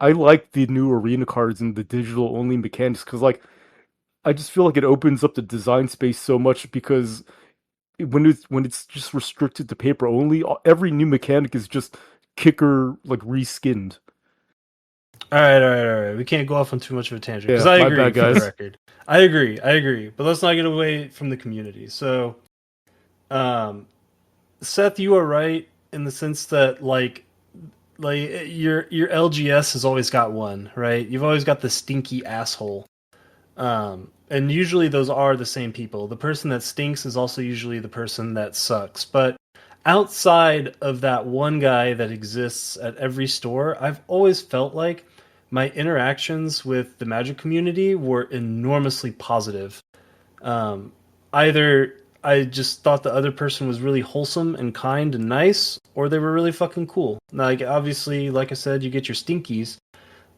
I like the new arena cards and the digital only mechanics because like I just feel like it opens up the design space so much because when it's just restricted to paper only, every new mechanic is just kicker like reskinned. All right. We can't go off on too much of a tangent because Yeah, I my agree. bad, For the guys. record, I agree. But let's not get away from the community. So, um, Seth, you are right in the sense that your LGS has always got one, right? You've always got the stinky asshole. And usually those are the same people. The person that stinks is also usually the person that sucks. But outside of that one guy that exists at every store, I've always felt like my interactions with the Magic community were enormously positive. Um, Either I just thought the other person was really wholesome and kind and nice, or they were really fucking cool. Like, obviously, like I said, you get your stinkies,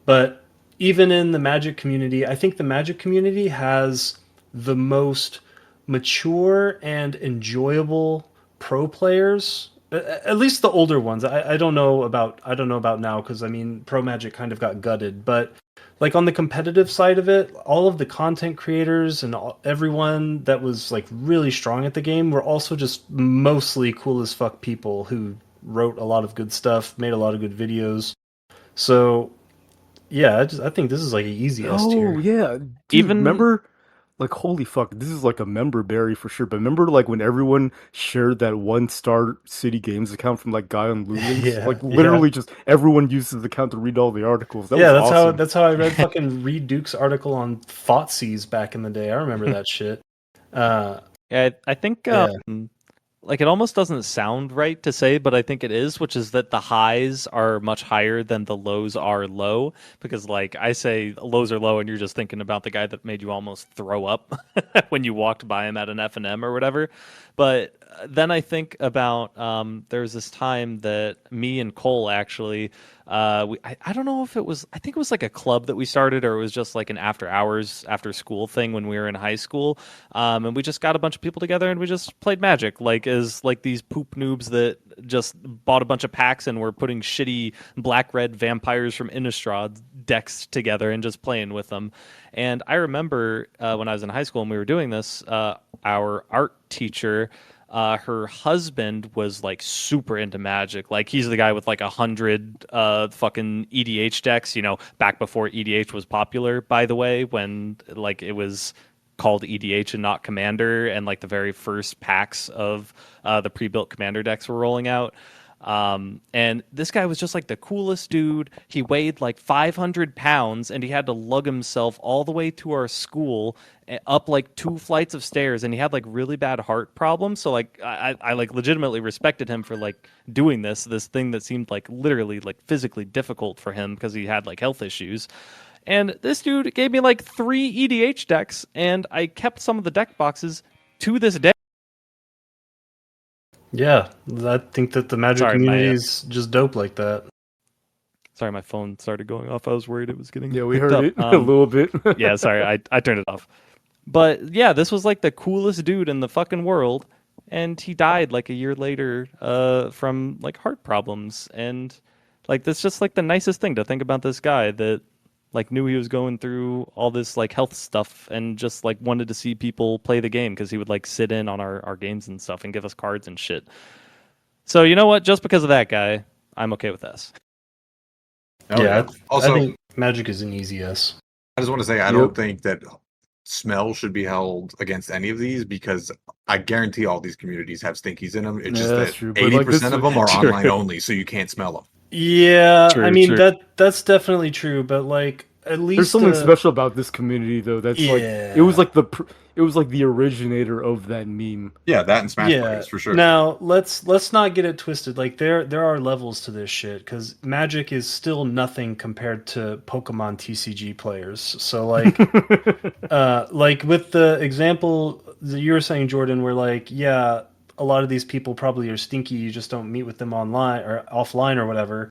but even in the Magic community, I think the Magic community has the most mature and enjoyable pro players. At least the older ones. I don't know about now because I mean Pro Magic kind of got gutted, but like on the competitive side of it, all of the content creators and everyone that was like really strong at the game were also just mostly cool as fuck people who wrote a lot of good stuff, made a lot of good videos. So yeah, I think this is like an easy S Oh tier. yeah, dude. Even Remember, like holy fuck, this is like a member berry for sure. But remember, like when everyone shared that one star City Games account from like Guy on Links, Yeah, like yeah, literally just everyone used his account to read all the articles. That yeah. was awesome. That's how I read fucking Reed Duke's article on Thoughtseize back in the day. I remember that shit. Uh, yeah, I think yeah, like it almost doesn't sound right to say, but I think it is, which is that the highs are much higher than the lows are low. Because like I say lows are low and you're just thinking about the guy that made you almost throw up when you walked by him at an F&M or whatever. But then I think about there was this time that me and Cole actually I don't know if it was, I think it was like a club that we started or it was just like an after hours after school thing when we were in high school, and we just got a bunch of people together and we just played Magic like as like these poop noobs that just bought a bunch of packs and were putting shitty black red vampires from Innistrad decks together and just playing with them. And I remember when I was in high school and we were doing this, our art teacher, her husband was like super into Magic. Like he's the guy with like 100 fucking EDH decks. You know, back before EDH was popular, by the way, when like it was called EDH and not Commander, and like the very first packs of the pre-built Commander decks were rolling out. And this guy was just like the coolest dude. He weighed like 500 pounds and he had to lug himself all the way to our school up like 2 flights of stairs. And he had like really bad heart problems. So like I like legitimately respected him for like doing this thing that seemed like literally like physically difficult for him because he had like health issues. And this dude gave me like 3 EDH decks and I kept some of the deck boxes to this day. yeah. I think that the Magic Sorry, community my is just dope like that. sorry, my phone started going off. I was worried it was getting Yeah, we picked heard up. it a little bit. Yeah, sorry, I turned it off. But yeah, this was like the coolest dude in the fucking world, and he died like a year later from like heart problems. And like that's just like the nicest thing to think about this guy that Like knew he was going through all this like health stuff and just like wanted to see people play the game because he would like sit in on our games and stuff and give us cards and shit. So you know what? Just because of that guy, I'm okay with this. Oh yeah, yeah. I Also, think Magic is an easy yes. I just want to say I Yep. don't think that smell should be held against any of these because I guarantee all these communities have stinkies in them. It's Yeah, just that's that true. But like 80% of them are True. online only, so you can't smell them. Yeah, I True, mean true. that's definitely true, but like at least there's something special about this community though. That's like Yeah. it was like it was like the originator of that meme. Yeah, that and Smash Yeah. Brothers for sure. Now let's not get it twisted. Like there are levels to this shit because Magic is still nothing compared to Pokemon TCG players. So like like with the example that you were saying, Jordan, where like yeah, a lot of these people probably are stinky. You just don't meet with them online or offline or whatever.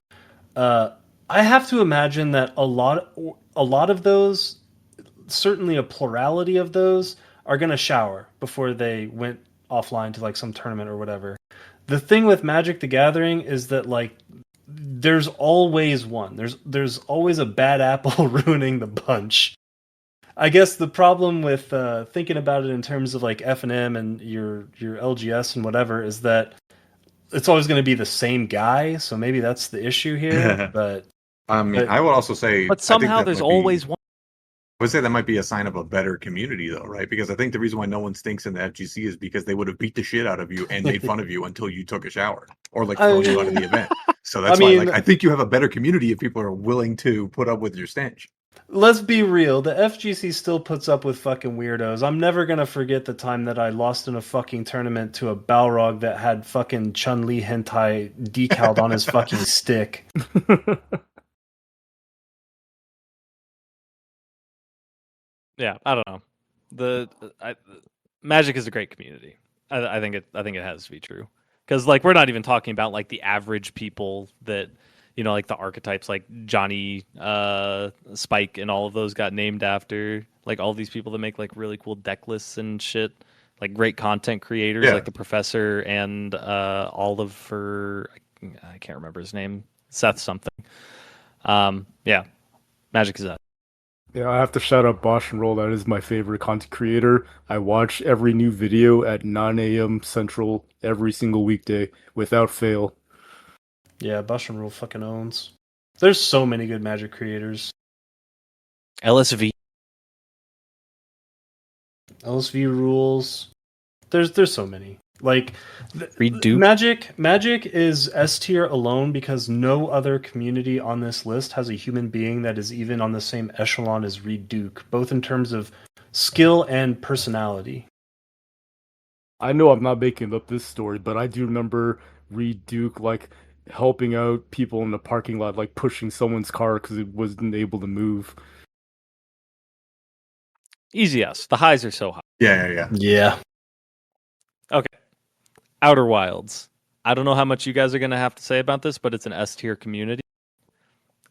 Uh, I have to imagine that a lot of those, certainly a plurality of those, are going to shower before they went offline to like some tournament or whatever. The thing with Magic the Gathering is that like there's always one. There's always a bad apple ruining the bunch. I guess the problem with thinking about it in terms of like F&M and your LGS and whatever is that it's always going to be the same guy. So maybe that's the issue here. But I mean, I would also say, But I think somehow that there's might be- always one. I would say that might be a sign of a better community, though, right? Because I think the reason why no one stinks in the FGC is because they would have beat the shit out of you and made fun of you until you took a shower or like thrown you out of the event. So that's why, like, I think you have a better community if people are willing to put up with your stench. let's be real. The FGC still puts up with fucking weirdos. I'm never gonna forget the time that I lost in a fucking tournament to a Balrog that had fucking Chun-Li hentai decaled on his fucking stick. Yeah, I don't know. Magic is a great community. I think it has to be true because like we're not even talking about like the average people that like the archetypes like Johnny Spike and all of those got named after like all these people that make like really cool deck lists and shit, like great content creators Yeah. like the professor and Oliver, I can't remember his name, Seth something. Yeah, Magic is that. Yeah, I have to shout out Bosch and Roll. That is my favorite content creator. I watch every new video at 9 a.m. Central every single weekday without fail. Yeah, Bushman Rule fucking owns. There's so many good Magic creators. LSV. LSV rules. There's so many. Like Reed Duke. Magic is S tier alone because no other community on this list has a human being that is even on the same echelon as Reed Duke, both in terms of skill and personality. I know I'm not making up this story, but I do remember Reed Duke like helping out people in the parking lot, like pushing someone's car because it wasn't able to move. Easy yes. The highs are so high. Yeah. Yeah. Okay. Outer Wilds. I don't know how much you guys are going to have to say about this, but it's an S tier community.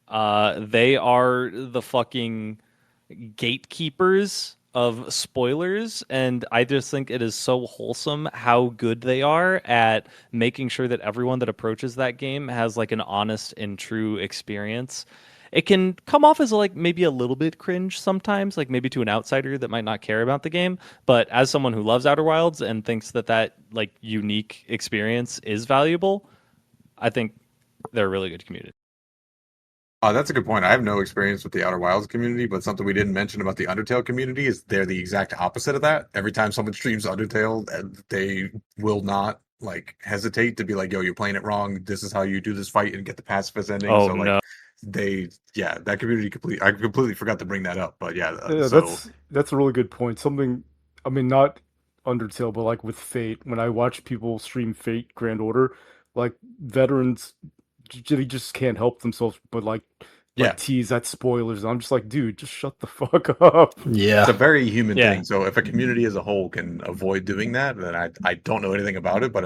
They are the fucking gatekeepers of spoilers, and I just think it is so wholesome how good they are at making sure that everyone that approaches that game has like an honest and true experience. It can come off as like maybe a little bit cringe sometimes, like maybe to an outsider that might not care about the game, but as someone who loves Outer Wilds and thinks that like unique experience is valuable, I think they're a really good community. That's a good point. I have no experience with the Outer Wilds community, but something we didn't mention about the Undertale community is they're the exact opposite of that. Every time someone streams Undertale, they will not like hesitate to be like, "Yo, you're playing it wrong. This is how you do this fight and get the pacifist ending." Oh, So like, no. that community I completely forgot to bring that up, but yeah, Yeah, so that's a really good point. Something, I mean, not Undertale, but like with Fate, when I watch people stream Fate Grand Order, like veterans, they just can't help themselves but yeah, tease at spoilers. I'm just like, dude, just shut the fuck up. Yeah. it's a very human Yeah. thing. So if a community as a whole can avoid doing that, then I don't know anything about it, but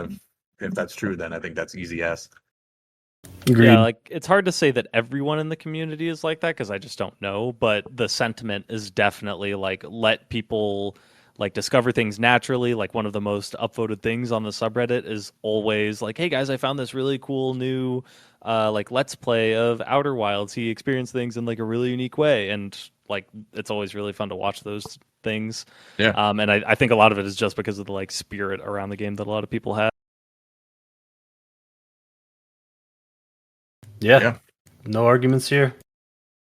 if that's true, then I think that's easy S. Agreed. Yeah, like it's hard to say that everyone in the community is like that because I just don't know, but the sentiment is definitely like let people like discover things naturally. Like one of the most upvoted things on the subreddit is always like, "Hey guys, I found this really cool new like let's play of Outer Wilds. He experienced things in like a really unique way," and like it's always really fun to watch those things. Yeah. And I think a lot of it is just because of the like spirit around the game that a lot of people have. Yeah, Yeah. no arguments here.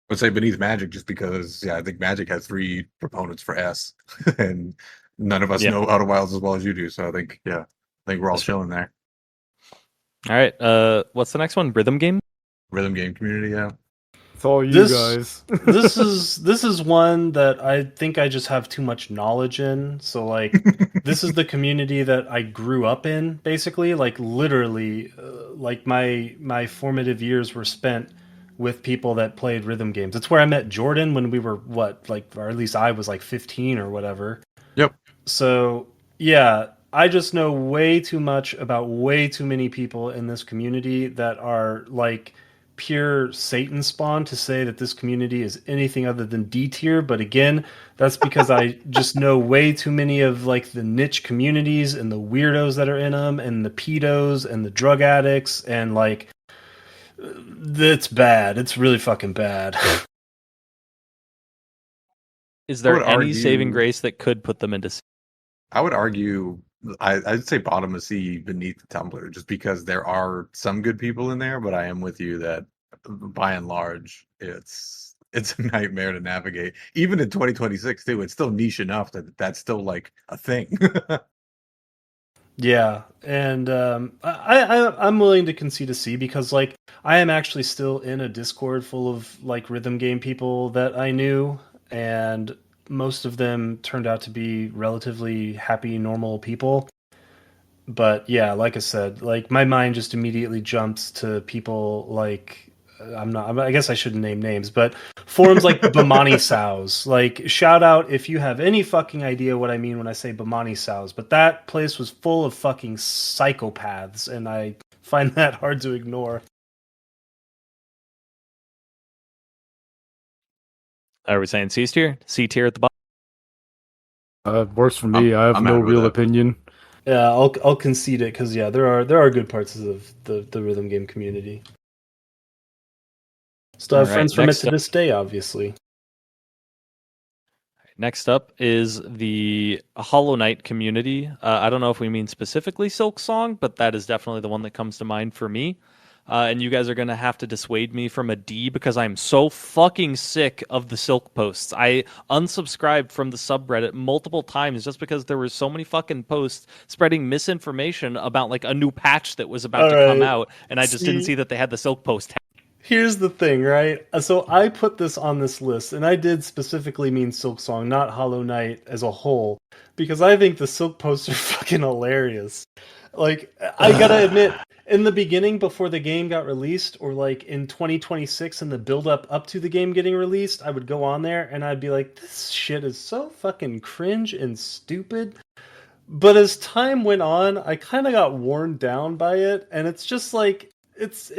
Let's say beneath Magic, just because I think Magic has 3 proponents for S, and none of us Yeah. know Outer Wilds as well as you do. So I think we're all That's true. chilling there. All right. What's the next one? Rhythm game? Rhythm game community, yeah. It's all you This guys. this is one that I think I just have too much knowledge in. So like, this is the community that I grew up in, basically. Like literally, like my formative years were spent with people that played rhythm games. It's where I met Jordan when we were or at least I was like 15 or whatever. Yep. So, yeah, I just know way too much about way too many people in this community that are like pure Satan spawn to say that this community is anything other than D tier. But again, that's because I just know way too many of like the niche communities and the weirdos that are in them and the pedos and the drug addicts and like it's bad. It's really fucking bad. Is I there would any saving argue- grace that could put them into? I would argue, I'd say bottom of sea beneath the Tumblr, just because there are some good people in there, but I am with you that by and large, it's a nightmare to navigate. Even in 2026 too, it's still niche enough that that's still like a thing. Yeah, and I'm willing to concede a C because like I am actually still in a Discord full of like rhythm game people that I knew, and most of them turned out to be relatively happy, normal people. But yeah, like I said, like my mind just immediately jumps to people like I guess I shouldn't name names, but forums like Bamani Sows. Like shout out if you have any fucking idea what I mean when I say Bamani Sows. But that place was full of fucking psychopaths, and I find that hard to ignore. Are we saying C tier? C tier at the bottom. Works for me. I have I'm no mad with real it. opinion. Yeah, I'll concede it because yeah, there are good parts of the rhythm game community. Still have All right, friends from it next to up- this day, obviously. Next up is the Hollow Knight community. I don't know if we mean specifically Silk Song, but that is definitely the one that comes to mind for me. And you guys are going to have to dissuade me from a D because I'm so fucking sick of the Silk posts. I unsubscribed from the subreddit multiple times just because there were so many fucking posts spreading misinformation about like a new patch that was about to come Alright, out, and I just didn't see- see that they had the Silk post. Here's the thing, right? So I put this on this list, and I did specifically mean Silk Song, not Hollow Knight as a whole, because I think the Silk posts are fucking hilarious. Like, I gotta admit, in the beginning, before the game got released, or like in 2026 in the build up to the game getting released, I would go on there and I'd be like, this shit is so fucking cringe and stupid. But as time went on, I kind of got worn down by it, and it's just like it's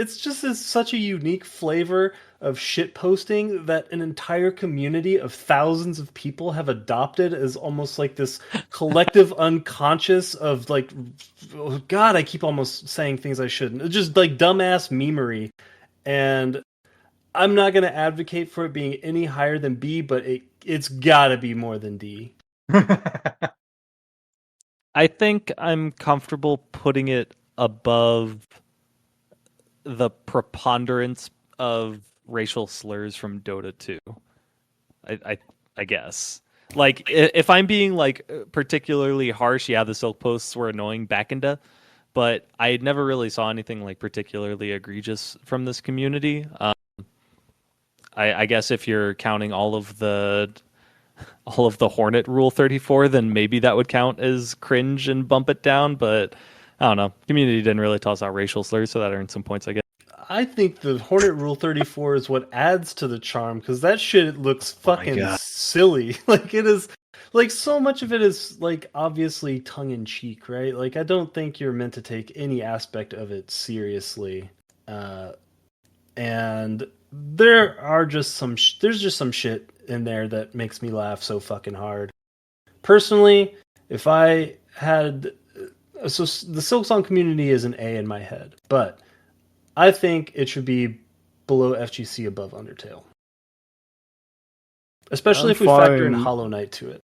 such a unique flavor of shit posting that an entire community of thousands of people have adopted as almost like this collective unconscious of like, oh God, I keep almost saying things I shouldn't. It's just like dumbass memery, and I'm not gonna advocate for it being any higher than B, but it's gotta be more than D. I think I'm comfortable putting it above the preponderance of racial slurs from Dota 2. I guess. Like if I'm being like particularly harsh, yeah, the silk posts were annoying back into, but I never really saw anything like particularly egregious from this community. I guess if you're counting all of the Hornet Rule 34, then maybe that would count as cringe and bump it down. But I don't know. Community didn't really toss out racial slurs, so that earned some points, I guess. I think the Hornet Rule 34 is what adds to the charm because that shit looks fucking silly. Like it is, like so much of it is like obviously tongue in cheek, right? Like I don't think you're meant to take any aspect of it seriously, and there's just some shit in there that makes me laugh so fucking hard. personally, if I had so the Silksong community is an A in my head, but I think it should be below FGC, above Undertale. Especially I'm if we factor in fine. Hollow Knight to it.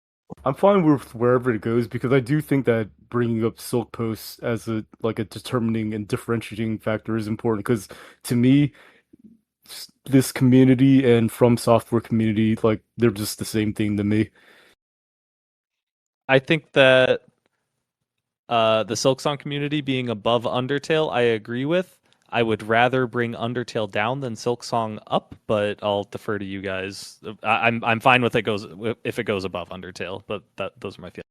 I'm fine with wherever it goes because I do think that bringing up Silk Post as a determining and differentiating factor is important. Because to me, this community and From Software community, like they're just the same thing to me. I think that the Silksong community being above Undertale, I agree with. I would rather bring Undertale down than Silksong up, but I'll defer to you guys. I'm fine with it goes if it goes above Undertale, but those are my feelings.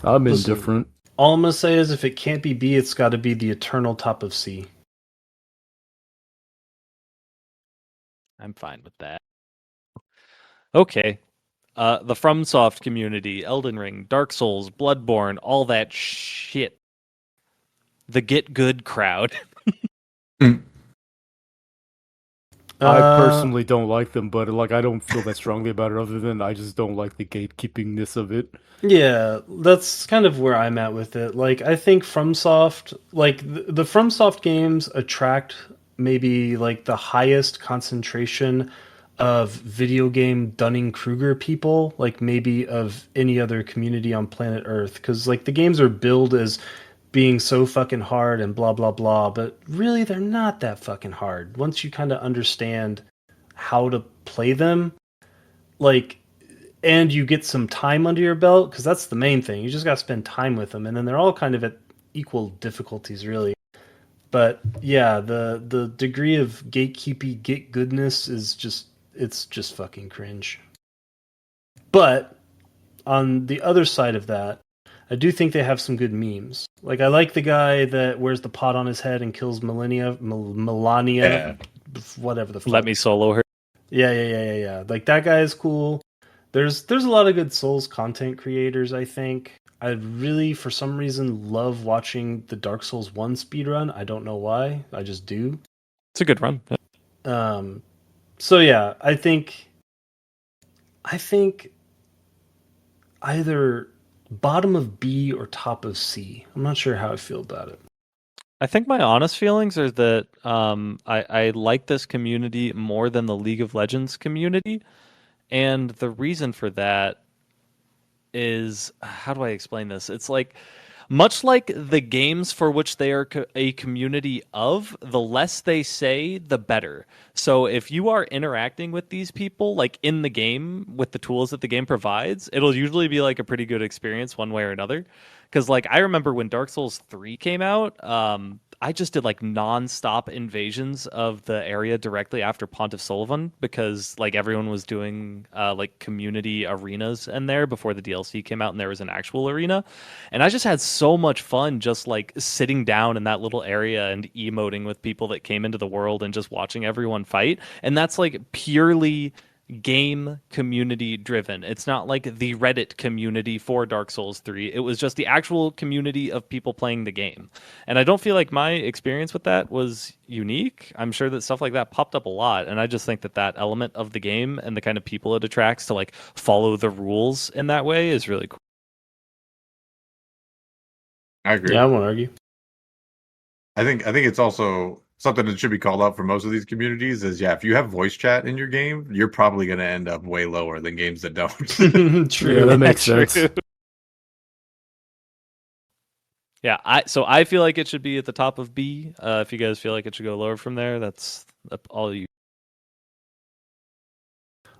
I'm Listen, indifferent. all I'm gonna say is if it can't be B, it's got to be the eternal top of C. I'm fine with that. Okay. The FromSoft community, Elden Ring, Dark Souls, Bloodborne, all that shit. The Get Good crowd. I Uh, personally don't like them, but like I don't feel that strongly about it. Other than I just don't like the gatekeepingness of it. yeah, that's kind of where I'm at with it. Like, I think FromSoft, like the FromSoft games attract maybe like the highest concentration of video game Dunning-Kruger people, like maybe of any other community on planet Earth. Because like the games are billed as being so fucking hard and blah blah blah, but really they're not that fucking hard. Once you kind of understand how to play them, like and you get some time under your belt because that's the main thing. You just got to spend time with them, and then they're all kind of at equal difficulties, really. But yeah, the degree of gatekeepy get goodness is just it's just fucking cringe. But on the other side of that, I do think they have some good memes. Like I like the guy that wears the pot on his head and kills Melania, Yeah. whatever the fuck. Let me solo her. Yeah. Like that guy is cool. There's a lot of good Souls content creators, I think. I really, for some reason, love watching the Dark Souls 1 speedrun. I don't know why. I just do. It's a good run. Um, so yeah, I think either bottom of B or top of C. I'm not sure how I feel about it. I think my honest feelings are that I like this community more than the League of Legends community. And the reason for that is how do I explain this? It's like much like the games for which they are a community of, the less they say, the better. So if you are interacting with these people like in the game with the tools that the game provides, it'll usually be like a pretty good experience one way or another. Because like I remember when Dark Souls 3 came out, I just did like non-stop invasions of the area directly after Pontiff Sullivan because like everyone was doing like community arenas in there before the DLC came out and there was an actual arena. And I just had so much fun just like sitting down in that little area and emoting with people that came into the world and just watching everyone fight. And that's like purely game community driven. It's not like the Reddit community for Dark Souls 3. It was just the actual community of people playing the game. And I don't feel like my experience with that was unique. I'm sure that stuff like that popped up a lot. And I just think that that element of the game and the kind of people it attracts to like follow the rules in that way is really cool. I agree. Yeah, I won't argue. I think it's also something that should be called out for most of these communities is if you have voice chat in your game, you're probably going to end up way lower than games that don't. True. Yeah, that makes sense. True. Yeah, I feel like it should be at the top of B. If you guys feel like it should go lower from there, that's all you.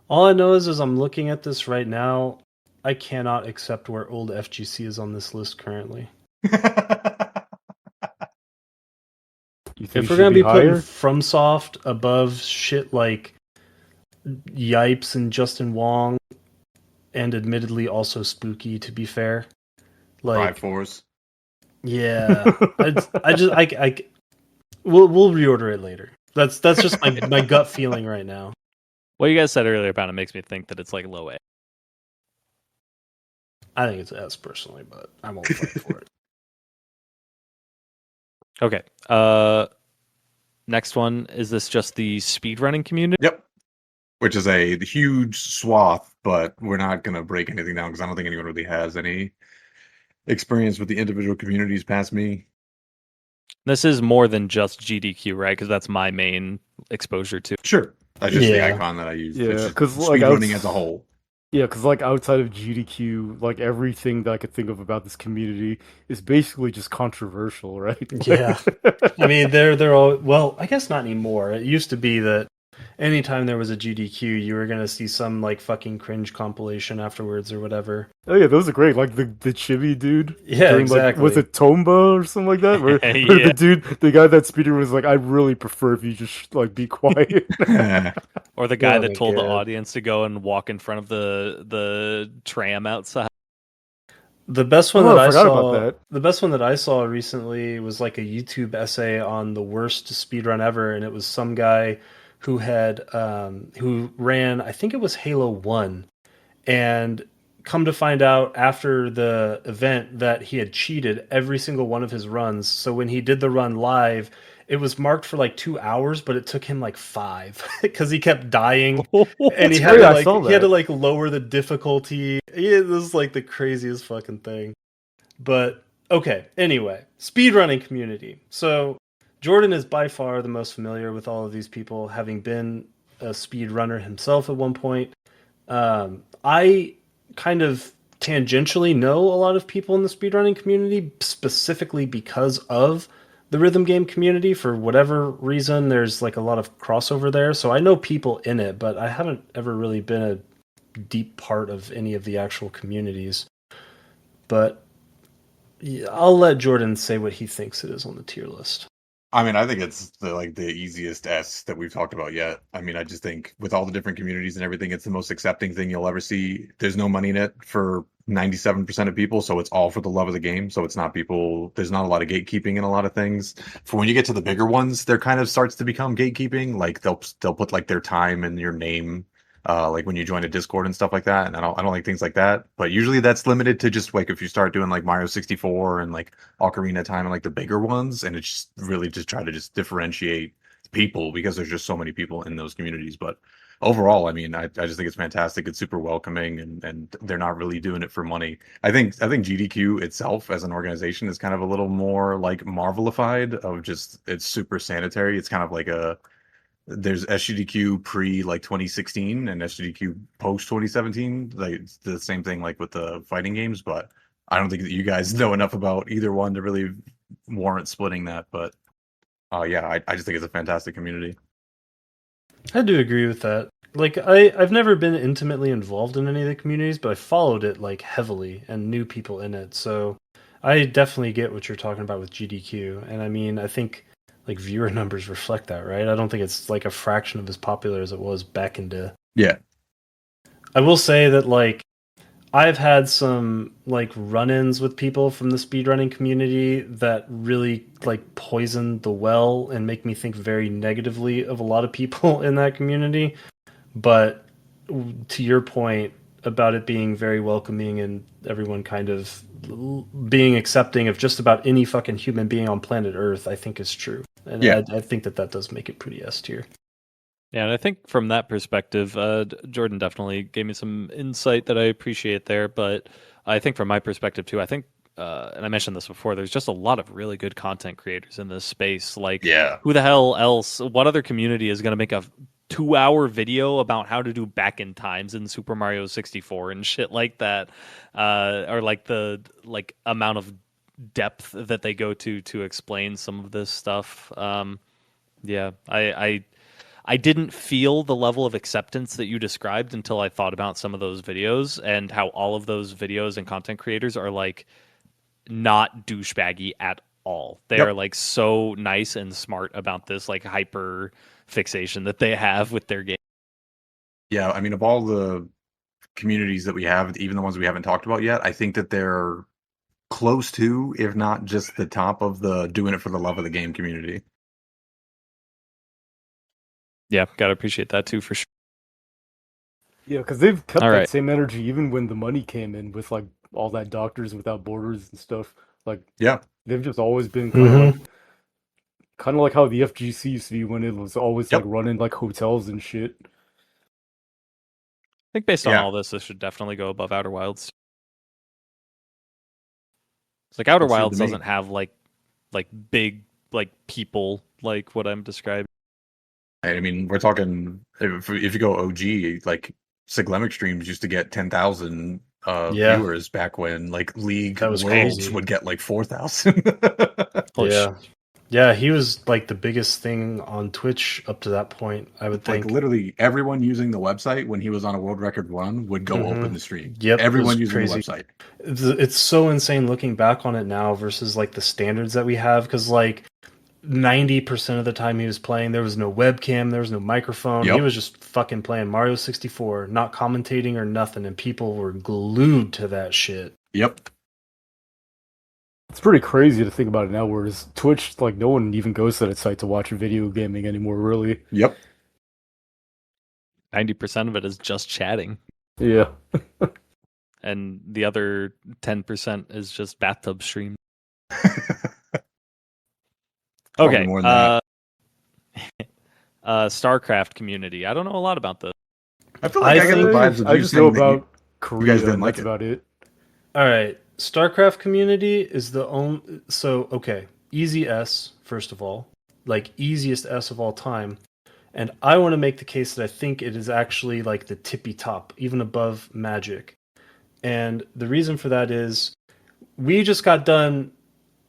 All I know is I'm looking at this right now. I cannot accept where old FGC is on this list currently. You think If it we're should gonna be putting higher? FromSoft above shit like Yipes and Justin Wong, and admittedly also Spooky, to be fair, like 5-4s. yeah, I we'll reorder it later. That's just my gut feeling right now. What you guys said earlier about it makes me think that it's like low A. I think it's S personally, but I won't fight for it. Okay. Next one, is this just the speedrunning community? Yep. which is a huge swath, but we're not going to break anything down because I don't think anyone really has any experience with the individual communities past me. This is more than just GDQ, right? Because that's my main exposure to. Sure. That's just the Yeah. icon that I use. It's Yeah, just because like speedrunning as a whole. yeah, because like outside of GDQ, like everything that I could think of about this community is basically just controversial, right? Yeah. I mean, they're all, well, I guess not anymore. It used to be that anytime there was a GDQ, you were gonna see some like fucking cringe compilation afterwards or whatever. Oh yeah, those are great. Like the chibi dude Yeah, during like was exactly. it Tomba or something like that? Where Yeah. the guy that speeder was like, I really prefer if you just like be quiet. Or the guy Oh that my told the God. audience to go and walk in front of the tram outside. The best one Oh, that I I forgot about saw, that. the best one that I saw recently was like a YouTube essay on the worst speedrun ever, and it was some guy who ran, I think it was Halo 1, and come to find out after the event that he had cheated every single one of his runs. So when he did the run live, it was marked for like 2 hours, but it took him like five because he kept dying, and That's great. I saw he had to that. like lower the difficulty. It was like the craziest fucking thing. But okay, anyway, speedrunning community. So Jordan is by far the most familiar with all of these people, having been a speedrunner himself at one point. I kind of tangentially know a lot of people in the speedrunning community, specifically because of the rhythm game community. For whatever reason, there's like a lot of crossover there. So I know people in it, but I haven't ever really been a deep part of any of the actual communities. But yeah, I'll let Jordan say what he thinks it is on the tier list. I mean, I think it's the easiest S that we've talked about yet. I mean, I just think with all the different communities and everything, it's the most accepting thing you'll ever see. There's no money in it for 97% of people, so it's all for the love of the game. So it's not people, there's not a lot of gatekeeping in a lot of things. For when you get to the bigger ones, there kind of starts to become gatekeeping. Like they'll put like their time and your name like when you join a Discord and stuff like that. And I don't like things like that. But usually that's limited to just like if you start doing like Mario 64 and like Ocarina of Time and like the bigger ones, and it's just really just try to just differentiate people because there's just so many people in those communities. But overall, I mean, I just think it's fantastic. It's super welcoming, and they're not really doing it for money. I think GDQ itself as an organization is kind of a little more like Marvelified of just it's super sanitary. It's kind of like a there's SGDQ pre like 2016 and SGDQ post 2017. Like it's the same thing like with the fighting games, but I don't think that you guys know enough about either one to really warrant splitting that. But yeah, I just think it's a fantastic community. I do agree with that. Like I've never been intimately involved in any of the communities, but I followed it like heavily and knew people in it. So I definitely get what you're talking about with GDQ. And I mean, I think like viewer numbers reflect that, right? I don't think it's like a fraction of as popular as it was back in the. Yeah. I will say that like I've had some like run-ins with people from the speedrunning community that really like poison the well and make me think very negatively of a lot of people in that community. But to your point about it being very welcoming and everyone kind of being accepting of just about any fucking human being on planet Earth, I think is true. And Yeah. I think that does make it pretty S tier. Yeah, and I think from that perspective, Jordan definitely gave me some insight that I appreciate there. But I think from my perspective too, I think, and I mentioned this before, there's just a lot of really good content creators in this space. Like, Yeah. who the hell else? What other community is going to make a 2-hour video about how to do back in times in Super Mario 64 and shit like that, or like the amount of depth that they go to explain some of this stuff. Yeah, I didn't feel the level of acceptance that you described until I thought about some of those videos and how all of those videos and content creators are like not douchebaggy at all. They are Yep. like so nice and smart about this like hyper fixation that they have with their game. Yeah. I mean, of all the communities that we have, even the ones we haven't talked about yet, I think that they're close to, if not just the top of the doing it for the love of the game community. Yeah, gotta appreciate that too for sure. Yeah, because they've kept All that right. same energy even when the money came in with like all that Doctors Without Borders and stuff. Like Yeah. they've just always been Mm-hmm. kind of like how the FGC used to be when it was always like Yep. running like hotels and shit. think based on Yeah. all this should definitely go above Outer Wilds. It's like Outer Looks good to Wilds me. doesn't have like big like people like what I'm describing. I mean, we're talking if you go OG, like Siglemic streams used to get 10,000 Yeah. viewers back when like League That was Worlds crazy. would get like 4,000. Holy Yeah. Yeah, he was like the biggest thing on Twitch up to that point, I would Like think. literally everyone using the website when he was on a world record run would go open Mhm. the stream. Yep, it Everyone was using crazy. the website. It's so insane looking back on it now versus like the standards that we have, because like 90% of the time he was playing, there was no webcam, there was no microphone. He Yep. was just fucking playing Mario 64, not commentating or nothing, and people were glued to that shit. Yep. It's pretty crazy to think about it now, whereas Twitch, like, no one even goes to that site to watch video gaming anymore, really. Yep. 90% of it is just chatting, Yeah. and the other 10% is just bathtub stream. Probably Okay. more than StarCraft community. I don't know a lot about this. I feel like I get the vibes of I you just know saying that about you Korea, didn't and like that's it. about it. All right, StarCraft community is the only. So okay, easy S first of all, like easiest S of all time, and I want to make the case that I think it is actually like the tippy top, even above Magic, and the reason for that is we just got done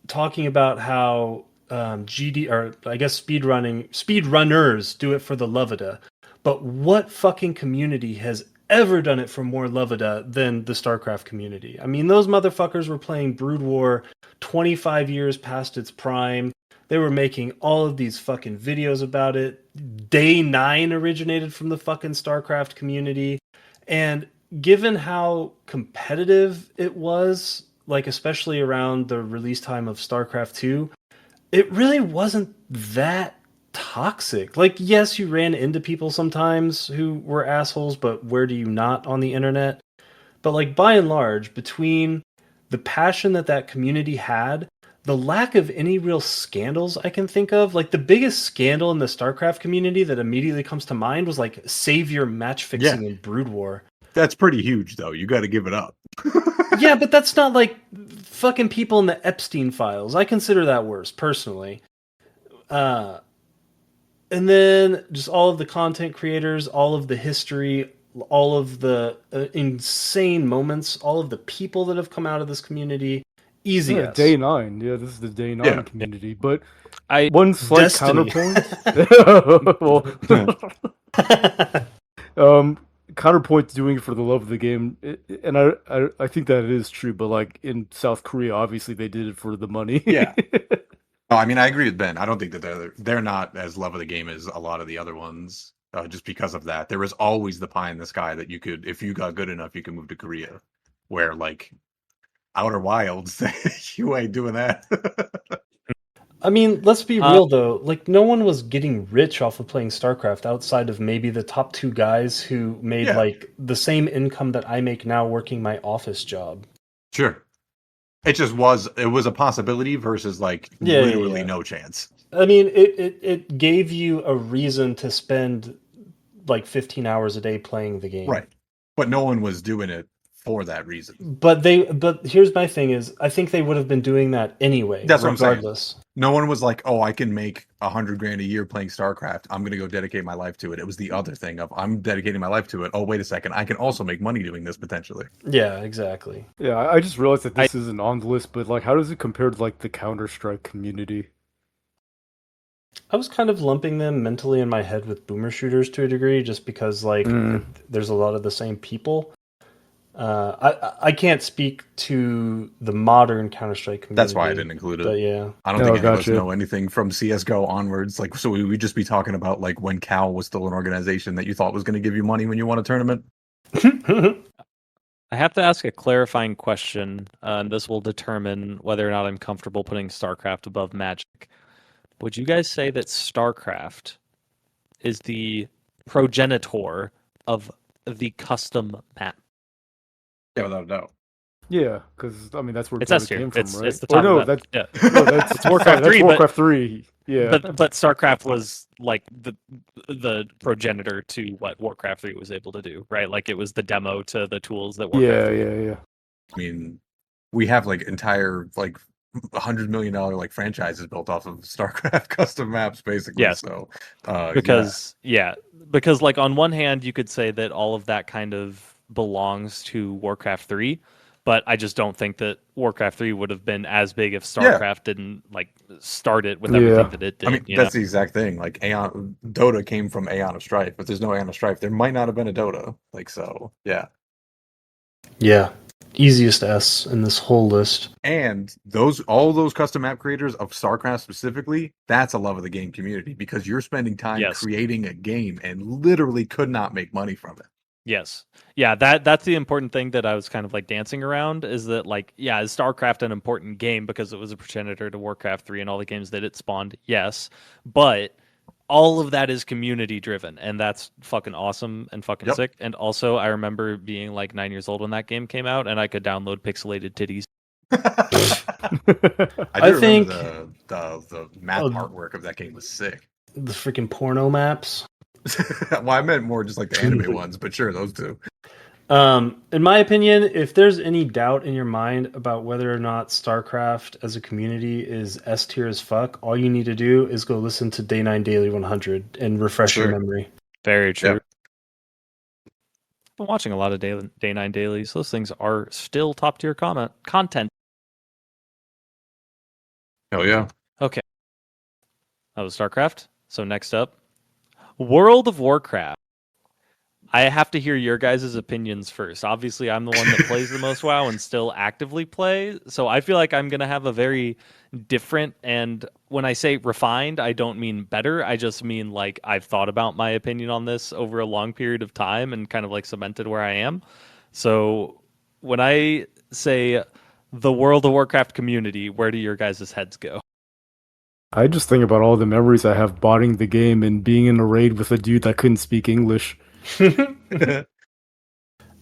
talking about how GD, or I guess speedrunners do it for the love of it. But what fucking community has ever done it for more love of it than the StarCraft community? I mean, those motherfuckers were playing Brood War 25 years past its prime. They were making all of these fucking videos about it. Day 9 originated from the fucking StarCraft community. And given how competitive it was, like especially around the release time of StarCraft 2, it really wasn't that toxic. Like, yes, you ran into people sometimes who were assholes, but where do you not on the internet? But like by and large, between the passion that that community had, the lack of any real scandals I can think of, like the biggest scandal in the StarCraft community that immediately comes to mind was like savior match fixing in Brood War. That's pretty huge, though. You got to give it up. Yeah, but that's not like fucking people in the Epstein files. I consider that worse, personally. And then just all of the content creators, all of the history, all of the insane moments, all of the people that have come out of this community. Easy Yeah, S. day 9. Yeah, this is the day 9 Yeah. community. But I one slight Destiny. counterpoint. Well, counterpoint to doing it for the love of the game, and I think that it is true. But like in South Korea, obviously they did it for the money. Yeah. No, I mean, I agree with Ben. I don't think that they're not as love of the game as a lot of the other ones, just because of that. There was always the pie in the sky that you could, if you got good enough, you could move to Korea, where like Outer Wilds, you ain't doing that. I mean, let's be real though. Like, no one was getting rich off of playing StarCraft outside of maybe the top 2 guys who made Yeah. like the same income that I make now working my office job. Sure. It was a possibility versus like Yeah, literally yeah. no chance. I mean, it gave you a reason to spend like 15 hours a day playing the game. Right. But no one was doing it for that reason. But here's my thing is I think they would have been doing that anyway, That's what I'm saying. regardless. No one was like, "Oh, I can make $100,000 a year playing StarCraft. I'm gonna go dedicate my life to it." It was the other thing of I'm dedicating my life to it. Oh, wait a second, I can also make money doing this potentially. Yeah, exactly. Yeah, I just realized that this isn't on the list, but like, how does it compare to like the Counter-Strike community? I was kind of lumping them mentally in my head with boomer shooters to a degree, just because like there's a lot of the same people. I can't speak to the modern Counter-Strike community. That's why I didn't include it. But yeah, I don't think any of us know anything from CS:GO onwards. Like, so we would just be talking about like when Cal was still an organization that you thought was going to give you money when you won a tournament. I have to ask a clarifying question, and this will determine whether or not I'm comfortable putting StarCraft above Magic. Would you guys say that StarCraft is the progenitor of the custom map? Yeah, without a doubt. Yeah, because I mean that's where It's S Dota tier. came from, It's right? the Or top of no, that. that's Yeah, no, that's it's sorry, Warcraft that's three, but Warcraft 3. Yeah, StarCraft was like the progenitor to what Warcraft 3 was able to do, right? Like it was the demo to the tools that Warcraft yeah, 3 yeah, had. yeah. I mean, we have like entire like $100 million like franchises built off of StarCraft custom maps, basically. Yes, So, yeah, because like on one hand you could say that all of that kind of belongs to Warcraft 3, but I just don't think that Warcraft 3 would have been as big if yeah. StarCraft didn't like start it with everything Yeah. that it I did, mean, you know? that's the exact thing. Like Aeon, Dota came from Aeon of Strife. If there's no Aeon of Strife, there might not have been a Dota. Like so, yeah. Yeah, easiest S in this whole list. And all those custom map creators of StarCraft specifically, that's a love of the game community because you're spending time Yes. creating a game and literally could not make money from it. Yes. Yeah, that's the important thing that I was kind of like dancing around is that like, yeah, is StarCraft an important game because it was a progenitor to Warcraft 3 and all the games that it spawned? Yes. But all of that is community driven and that's fucking awesome and fucking Yep. sick. And also I remember being like 9 years old when that game came out and I could download pixelated titties. I I do remember think the map artwork of that game was sick. the freaking porno maps. Well, I meant more just like the anime ones, but sure, those two. In my opinion, if there's any doubt in your mind about whether or not StarCraft as a community is S tier as fuck, all you need to do is go listen to Day 9 Daily 100 and refresh your Sure. memory. Very true. Yep. I've been watching a lot of Day 9 dailies. Those things are still top tier content. Hell yeah. Okay. That was StarCraft. So next up, World of Warcraft. I have to hear your guys' opinions first. Obviously, I'm the one that plays the most WoW and still actively play. So I feel like I'm going to have a very different, and when I say refined, I don't mean better. I just mean like I've thought about my opinion on this over a long period of time and kind of like cemented where I am. So when I say the World of Warcraft community, where do your guys' heads go? I just think about all the memories I have botting the game and being in a raid with a dude that couldn't speak English. When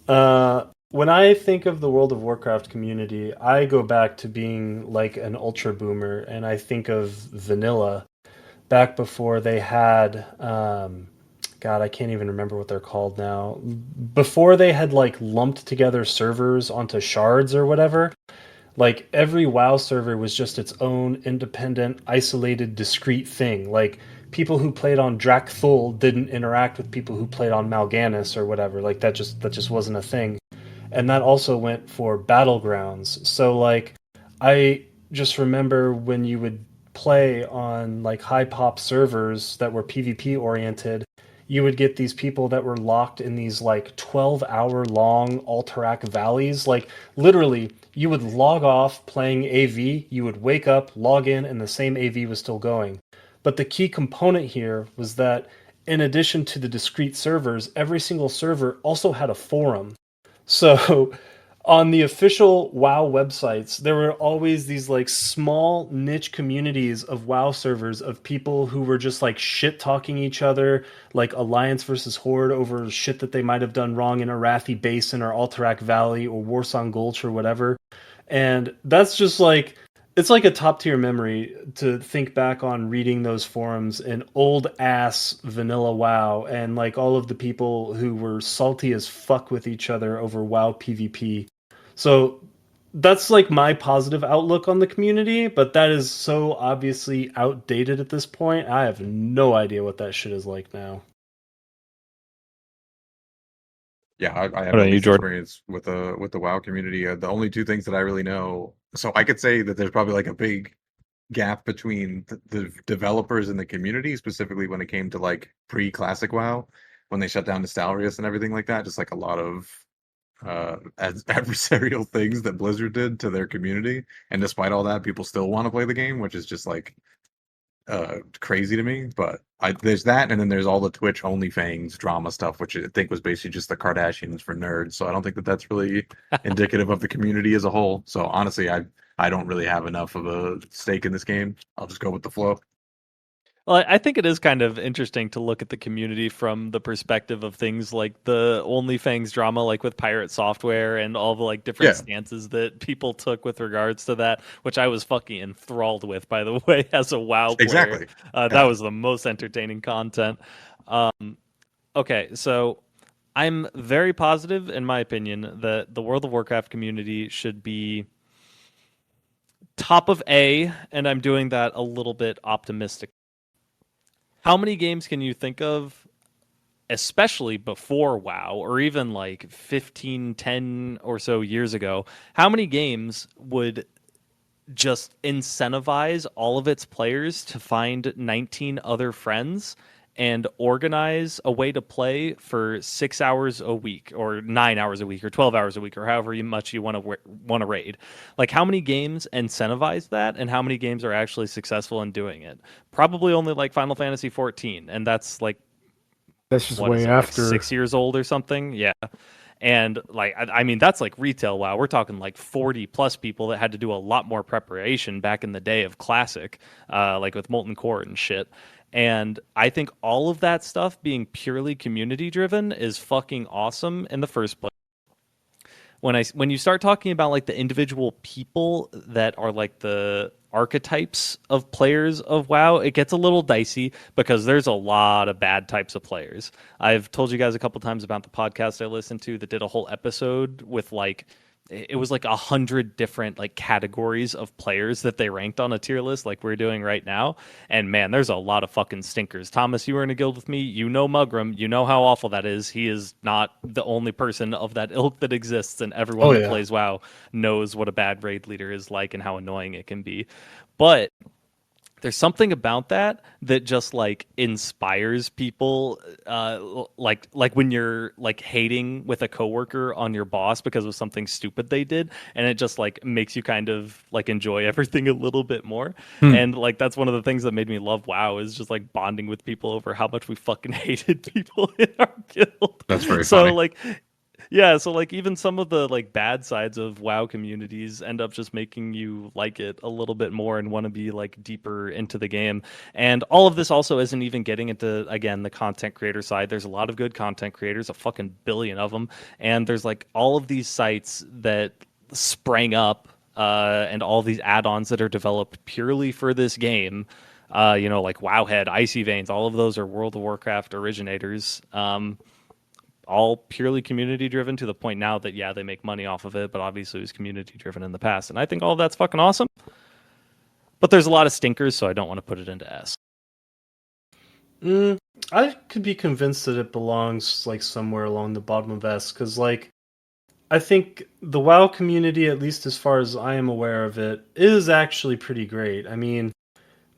I think of the World of Warcraft community, I go back to being like an ultra boomer, and I think of vanilla back before they had, God, I can't even remember what they're called now. Before they had like lumped together servers onto shards or whatever, like every WoW server was just its own independent, isolated, discrete thing. Like people who played on Drakthul didn't interact with people who played on Mal'Ganis or whatever. Like that just wasn't a thing. And that also went for battlegrounds. So like I just remember when you would play on like high pop servers that were PvP oriented, you would get these people that were locked in these like 12-hour long Alterac valleys. Like literally, you would log off playing AV, you would wake up, log in, and the same AV was still going. But the key component here was that in addition to the discrete servers, every single server also had a forum. So on the official WoW websites, there were always these like small niche communities of WoW servers of people who were just like shit talking each other, like Alliance versus Horde over shit that they might have done wrong in Arathi Basin or Alterac Valley or Warsong Gulch or whatever. And that's just like it's like a top tier memory to think back on reading those forums in old ass vanilla WoW and like all of the people who were salty as fuck with each other over WoW PvP. So that's like my positive outlook on the community, but that is so obviously outdated at this point. I have no idea what that shit is like now. Yeah, I have What the about you, least Jordan? experience with the WoW community. The only two things that I really know, so I could say that there's probably like a big gap between the developers and the community, specifically when it came to like pre-classic WoW, when they shut down Nostalrius and everything like that. Just like a lot of adversarial things that Blizzard did to their community, and despite all that, people still want to play the game, which is just like crazy to me. But there's that, and then there's all the Twitch OnlyFans drama stuff, which I think was basically just the Kardashians for nerds. So I don't think that that's really indicative of the community as a whole. So honestly, I don't really have enough of a stake in this game. I'll just go with the flow. Well, I think it is kind of interesting to look at the community from the perspective of things like the OnlyFans drama, like with Pirate Software and all the like different Yeah, stances that people took with regards to that, which I was fucking enthralled with, by the way, as a WoW player. exactly. That Yeah. was the most entertaining content. Okay, so I'm very positive, in my opinion, that the World of Warcraft community should be top of A, and I'm doing that a little bit optimistic. How many games can you think of, especially before WoW or even like 15, 10 or so years ago? How many games would just incentivize all of its players to find 19 other friends and organize a way to play for 6 hours a week or 9 hours a week or 12 hours a week or however much you want to raid? Like, how many games incentivize that and how many games are actually successful in doing it? Probably only like Final Fantasy 14, and that's like, That's just what is way it, like after. 6 years old or something? Yeah. And like, I mean, that's like retail WoW. We're talking like 40 plus people that had to do a lot more preparation back in the day of Classic, like with Molten Core and shit. And I think all of that stuff being purely community driven is fucking awesome in the first place. When you start talking about like the individual people that are like the archetypes of players of WoW, it gets a little dicey because there's a lot of bad types of players. I've told you guys a couple times about the podcast I listened to that did a whole episode with like, it was like 100 different like categories of players that they ranked on a tier list like we're doing right now. And man, there's a lot of fucking stinkers. Thomas, you were in a guild with me. You know Mugram. You know how awful that is. He is not the only person of that ilk that exists, and everyone Oh that yeah. plays WoW knows what a bad raid leader is like and how annoying it can be. But there's something about that that just like inspires people, like when you're like hating with a coworker on your boss because of something stupid they did, and it just like makes you kind of like enjoy everything a little bit more. Hmm. And like that's one of the things that made me love WoW, is just like bonding with people over how much we fucking hated people in our guild. That's very So funny. like, yeah, so like even some of the like bad sides of WoW communities end up just making you like it a little bit more and want to be like deeper into the game. And all of this also isn't even getting into, again, the content creator side. There's a lot of good content creators, a fucking billion of them, and there's like all of these sites that sprang up, and all these add-ons that are developed purely for this game. Like Wowhead, Icy Veins, all of those are World of Warcraft originators. All purely community driven, to the point now that yeah, they make money off of it, but obviously it was community driven in the past, and I think all of that's fucking awesome. But there's a lot of stinkers, so I don't want to put it into S. Mm, I could be convinced that it belongs like somewhere along the bottom of S, because like I think the WoW community, at least as far as I am aware of it, is actually pretty great. I mean,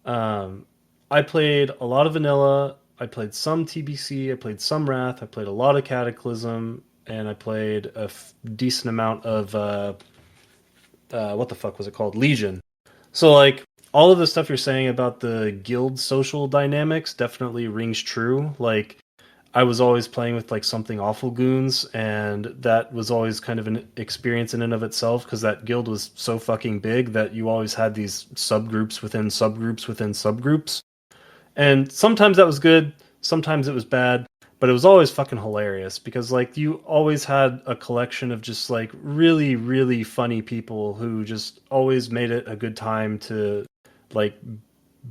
um, I played a lot of vanilla. I played some TBC. I played some Wrath. I played a lot of Cataclysm, and I played a decent amount of what the fuck was it called? Legion. So like all of the stuff you're saying about the guild social dynamics definitely rings true. Like I was always playing with like something awful goons, and that was always kind of an experience in and of itself because that guild was so fucking big that you always had these subgroups within subgroups within subgroups. And sometimes that was good, sometimes it was bad, but it was always fucking hilarious because like you always had a collection of just like really really funny people who just always made it a good time to like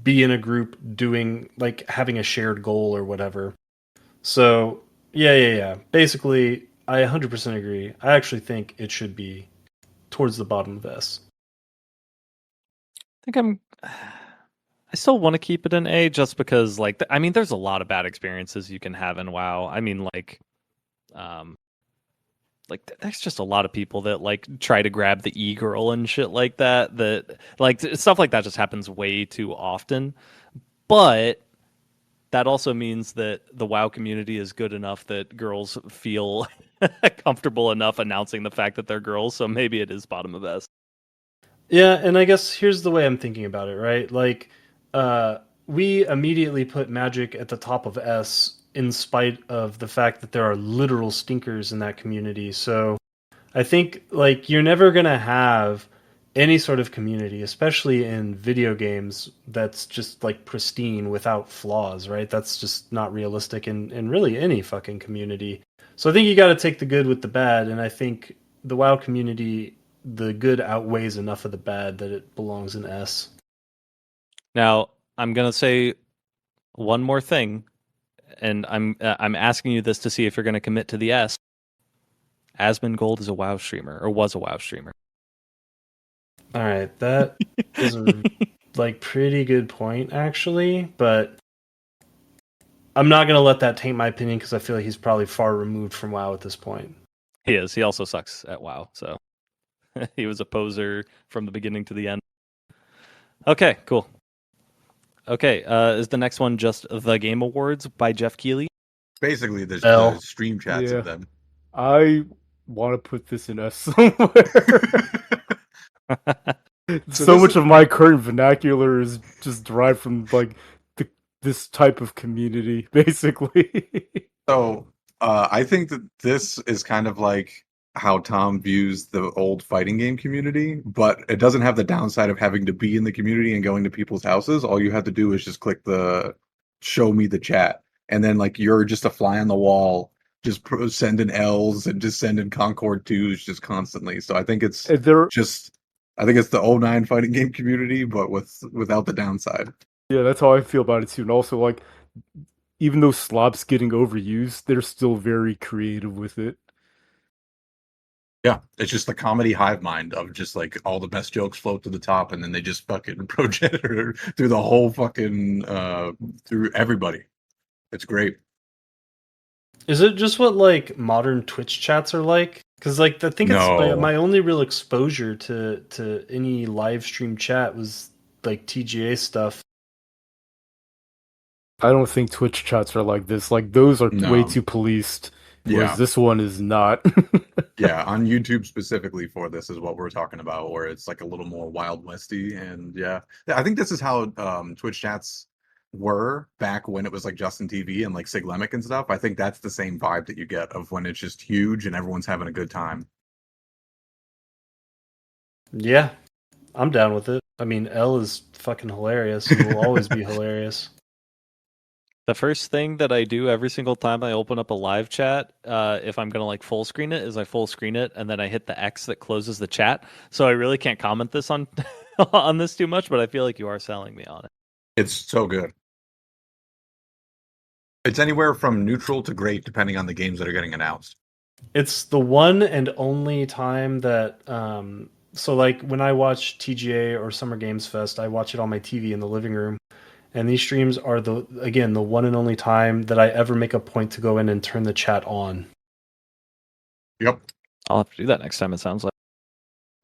be in a group doing like having a shared goal or whatever. So, yeah. Basically, I 100% agree. I actually think it should be towards the bottom of S. I think I still want to keep it an A just because, like, I mean, there's a lot of bad experiences you can have in WoW. I mean, um, there's just a lot of people that like try to grab the e-girl and shit like that. That like stuff like that just happens way too often. But that also means that the WoW community is good enough that girls feel comfortable enough announcing the fact that they're girls. So maybe it is bottom of S. Yeah, and I guess here's the way I'm thinking about it, right? Like, we immediately put Magic at the top of S in spite of the fact that there are literal stinkers in that community. So I think, like, you're never going to have any sort of community, especially in video games, that's just like pristine without flaws, right? That's just not realistic in really any fucking community. So I think you got to take the good with the bad, and I think the WoW community, the good outweighs enough of the bad that it belongs in S. Now, I'm gonna say one more thing, and I'm asking you this to see if you're gonna commit to the S. Asmongold is a WoW streamer, or was a WoW streamer. All right, that is a like pretty good point actually, but I'm not gonna let that taint my opinion because I feel like he's probably far removed from WoW at this point. He is. He also sucks at WoW, so he was a poser from the beginning to the end. Okay, cool. Okay, is the next one just The Game Awards by Jeff Keighley? Basically, there's L. the stream chats Yeah. of them. I want to put this in S somewhere. So So this much is- of my current vernacular is just derived from like this type of community, basically. So I think that this is kind of like how Tom views the old fighting game community, but it doesn't have the downside of having to be in the community and going to people's houses. All you have to do is just click the show me the chat, and then like you're just a fly on the wall, just sending L's and just sending Concord 2s just constantly. So I think it's And there, just I think it's the '09 fighting game community, but without the downside. yeah, that's how I feel about it too. And also, like, even though slop's getting overused, they're still very creative with it. Yeah, it's just the comedy hive mind of just like all the best jokes float to the top, and then they just fucking project through the whole fucking through everybody. It's great. Is it just what like modern Twitch chats are like? Because like I think it's No. my only real exposure to any live stream chat was like TGA stuff. I don't think Twitch chats are like this. Like, those are No. way too policed, whereas Yeah, this one is not. yeah. On YouTube specifically for this is what we're talking about, where it's like a little more wild westy, and yeah, I think this is how Twitch chats were back when it was like Justin TV and like Siglemic and stuff. I think that's the same vibe that you get of when it's just huge and everyone's having a good time. Yeah, I'm down with it. I mean, L is fucking hilarious and will always be hilarious. The first thing that I do every single time I open up a live chat, if I'm gonna like full screen it, is I full screen it and then I hit the X that closes the chat. So I really can't comment this on on this too much, but I feel like you are selling me on it. It's so good. It's anywhere from neutral to great depending on the games that are getting announced. It's the one and only time that so like when I watch TGA or Summer Games Fest, I watch it on my TV in the living room. And these streams are the one and only time that I ever make a point to go in and turn the chat on. Yep. I'll have to do that next time. It sounds like.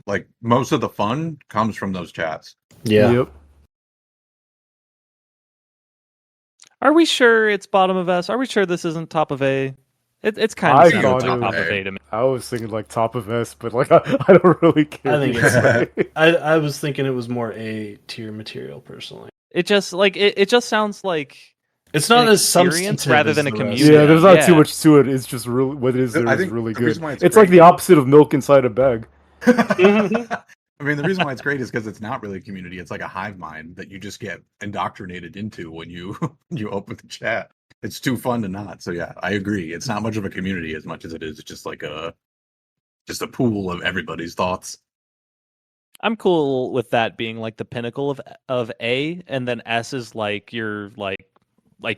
Like most of the fun comes from those chats. Yeah. Yep. Are we sure it's bottom of S? Are we sure this isn't top of A? It's kind I of sounding thought like it top was- of A to me. I was thinking like top of S, but like I don't really care. I think either way. I was thinking it was more A tier material personally. It just like it just sounds like It's not An as experience substantive rather as than a the rest. community. Yeah, there's not too Yeah. much to it. It's just really what it is there I is think really the good. reason why it's It's like great- the opposite of milk inside a bag. I mean, the reason why it's great is because it's not really a community. It's like a hive mind that you just get indoctrinated into when you you open the chat. It's too fun to not. So yeah, I agree. It's not much of a community as much as it is just like a pool of everybody's thoughts. I'm cool with that being like the pinnacle of A, and then S is like you're like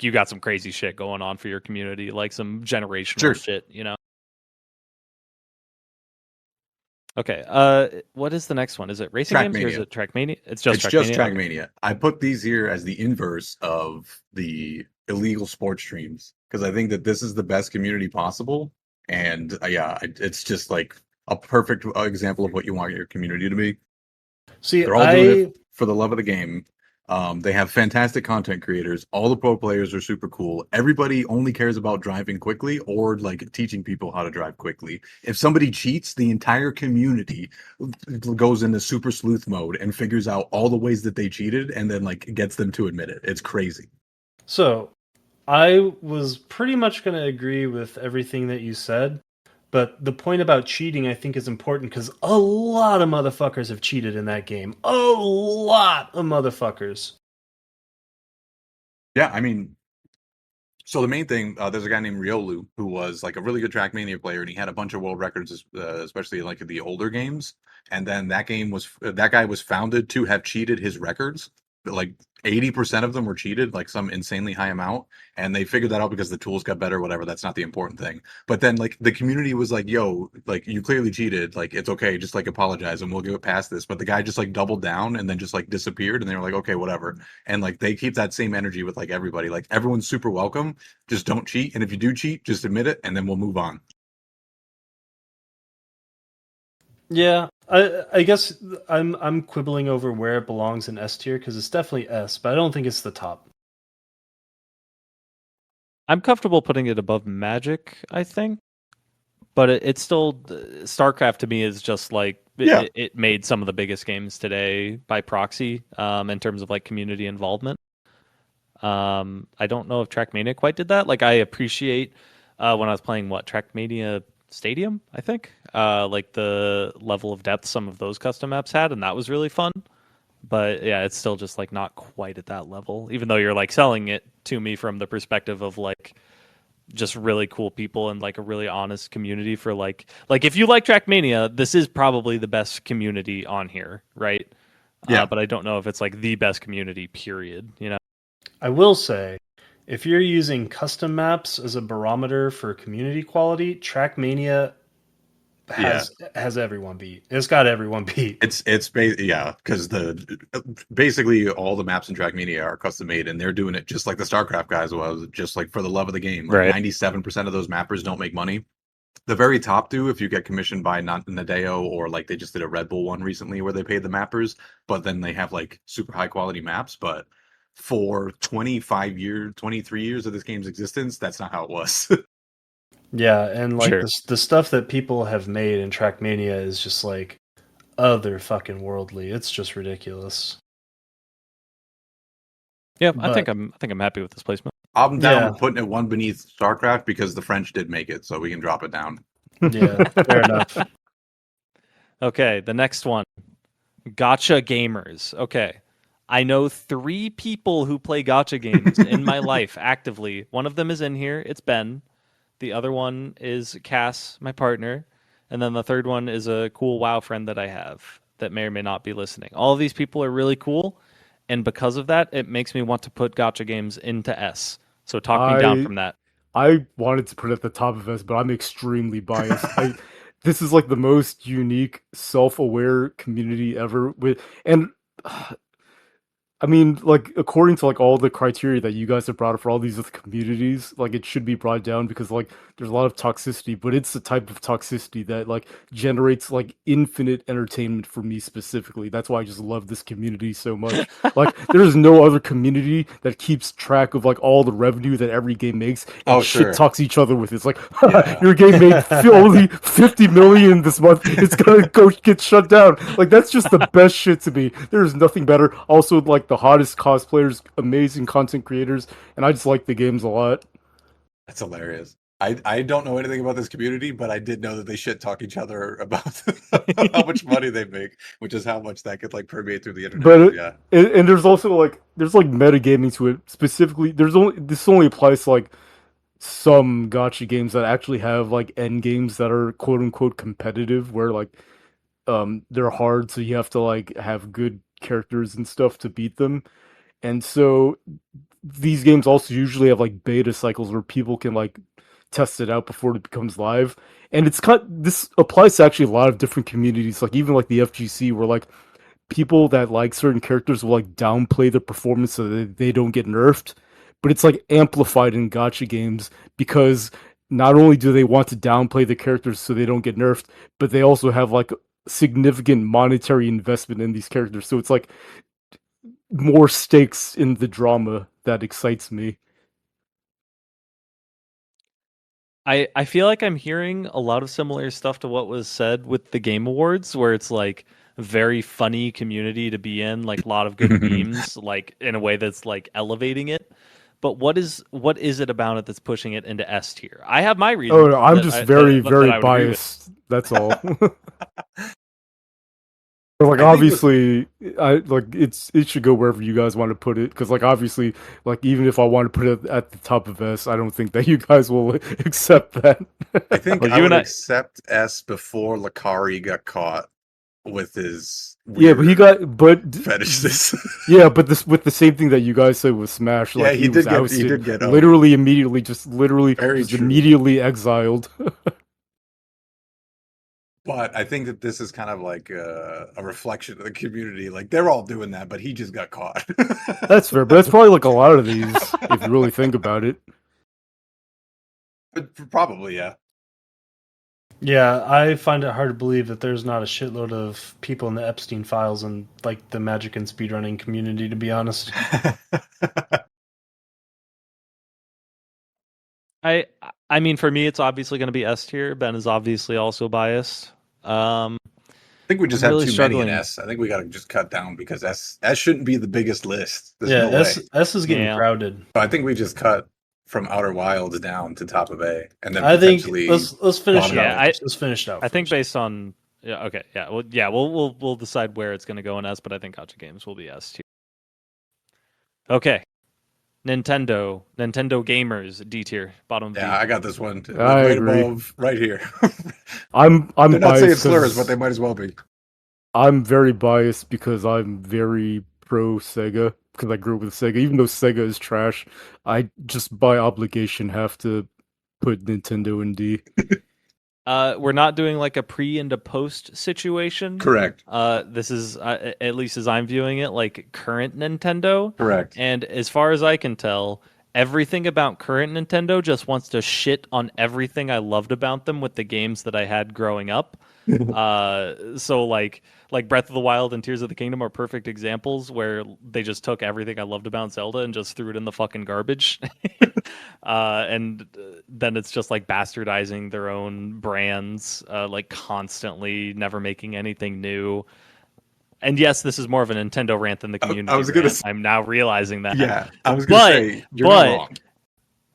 you got some crazy shit going on for your community, like some generational Sure. shit, you know. Okay, what is the next one? Is it racing games or is Trackmania. it Trackmania? It's just It's Trackmania. just Trackmania. I put these here as the inverse of the illegal sports streams because I think that this is the best community possible. And yeah, it's just like a perfect example of what you want your community to be. See, They're all doing it for the love of the game. They have fantastic content creators. All the pro players are super cool. Everybody only cares about driving quickly or like teaching people how to drive quickly. If somebody cheats, the entire community goes into super sleuth mode and figures out all the ways that they cheated and then like gets them to admit it. It's crazy. So I was pretty much going to agree with everything that you said. But the point about cheating, I think, is important because a lot of motherfuckers have cheated in that game. A lot of motherfuckers. Yeah, I mean, so the main thing, there's a guy named Riolu who was like a really good Trackmania player, and he had a bunch of world records, especially like the older games. And then that guy was founded to have cheated his records. But like 80% of them were cheated, like some insanely high amount. And they figured that out because the tools got better, whatever. That's not the important thing. But then like the community was like, "Yo, like you clearly cheated. Like it's okay, just like apologize and we'll get past this." But the guy just like doubled down and then just like disappeared, and they were like, "Okay, whatever." And like they keep that same energy with like everybody. Like everyone's super welcome, just don't cheat, and if you do cheat, just admit it, and then we'll move on. Yeah, I guess I'm quibbling over where it belongs in S tier because it's definitely S, but I don't think it's the top. I'm comfortable putting it above Magic, I think, but it's still StarCraft to me is just like Yeah. it made some of the biggest games today by proxy, in terms of like community involvement. I don't know if Trackmania quite did that. Like I appreciate when I was playing Trackmania Stadium, I think, like the level of depth some of those custom maps had, and that was really fun. But yeah, it's still just like not quite at that level, even though you're like selling it to me from the perspective of like just really cool people and like a really honest community for like if you like Trackmania, this is probably the best community on here, right? Yeah. But I don't know if it's like the best community, period. You know? I will say, if you're using custom maps as a barometer for community quality, Trackmania Yeah. has everyone beat. It's got everyone beat. Yeah, because the basically all the maps in Trackmania are custom made, and they're doing it just like the StarCraft guys was, just like for the love of the game. Like Right. 97% of those mappers don't make money. The very top do if you get commissioned by not Nadeo, or like they just did a Red Bull one recently where they paid the mappers, but then they have like super high quality maps. But for 25 years, 23 years of this game's existence, that's not how it was. Yeah, and like Sure. the stuff that people have made in Trackmania is just like other fucking worldly. It's just ridiculous. Yeah, I But think I'm happy with this placement. I'm down Yeah. with putting it one beneath StarCraft because the French did make it, so we can drop it down. yeah, fair enough. Okay, the next one. Gotcha gamers. Okay. I know 3 people who play gotcha games in my life actively. One of them is in here. It's Ben. The other one is Cass, my partner. And then the third one is a cool WoW friend that I have that may or may not be listening. All of these people are really cool. And because of that, it makes me want to put gotcha games into S. So talk me down I from that. I wanted to put it at the top of this, but I'm extremely biased. I This is like the most unique, self-aware community ever with and I mean, like according to like all the criteria that you guys have brought up for all these other communities, like it should be brought down because like there's a lot of toxicity, but it's the type of toxicity that like generates like infinite entertainment for me specifically. That's why I just love this community so much. Like there's no other community that keeps track of like all the revenue that every game makes and Oh, shit sure. talks each other with. It's like Yeah. your game made only 50 million this month. It's gonna go get shut down. Like that's just the best shit to me. There's nothing better. Also, like the hottest cosplayers, amazing content creators, and I just like the games a lot. That's hilarious. I don't know anything about this community, but I did know that they shit talk each other about how much money they make, which is how much that could like permeate through the internet. But So, yeah. and there's also like there's like metagaming to it. Specifically, there's only this only applies to like some gotcha games that actually have like end games that are quote unquote competitive, where like they're hard, so you have to like have good characters and stuff to beat them. And so these games also usually have like beta cycles where people can like test it out before it becomes live. And this applies to actually a lot of different communities, like even like the FGC, where like people that like certain characters will like downplay their performance so that they don't get nerfed. But it's like amplified in gotcha games because not only do they want to downplay the characters so they don't get nerfed, but they also have like significant monetary investment in these characters. So it's like more stakes in the drama that excites me. I feel like I'm hearing a lot of similar stuff to what was said with the Game Awards, where it's like very funny community to be in, like a lot of good memes, like in a way that's like elevating it. but what is it about it that's pushing it into S tier? I have my Oh, reasons no, I'm just very, that very I would agree with. biased. That's all. But, like, I think with obviously, it should go wherever you guys want to put it. Because, like, obviously, like, even if I want to put it at the top of S, I don't think that you guys will accept that. I think Well, I you would and I, accept S before Lakari got caught with his Yeah, but he weird got, but fetishes. yeah, but this with the same thing that you guys said with Smash, Yeah, like he was he ousted, did get owned. literally immediately, literally Very just true. immediately exiled. But I think that this is kind of like a reflection of the community. Like they're all doing that, but he just got caught. That's fair, but that's probably like a lot of these, if you really think about it. But probably, yeah. Yeah, I find it hard to believe that there's not a shitload of people in the Epstein files and like the Magic and speedrunning community, to be honest. I I mean, for me, it's obviously going to be S tier. Ben is obviously also biased. I think we just I'm have really too many in struggling. S. I think we got to just cut down because S shouldn't be the biggest list. There's Yeah, no way. S is getting Yeah. crowded. So I think we just cut from Outer Wilds down to top of A, and then I think potentially let's finish it bottom out. Yeah, A. Let's finish it out. I think first. based on okay, we'll decide where it's going to go in S, but I think Gotcha Games will be S tier. Okay, Nintendo gamers D tier, bottom of Yeah, D. I got this one I right agree. above, right here. I'm They're not saying biased slurs, but because they might as well be. I'm very biased because I'm very pro Sega because I grew up with Sega. Even though Sega is trash, I just by obligation have to put Nintendo in D. We're not doing like a pre and a post situation. Correct. This is at least as I'm viewing it, like current Nintendo. Correct. And as far as I can tell, everything about current Nintendo just wants to shit on everything I loved about them with the games that I had growing up. So like Breath of the Wild and Tears of the Kingdom are perfect examples where they just took everything I loved about Zelda and just threw it in the fucking garbage. And then it's just like bastardizing their own brands, like constantly never making anything new. And yes, this is more of a Nintendo rant than the community was gonna rant. s- I'm now realizing that. Yeah, I was gonna But say you're not wrong.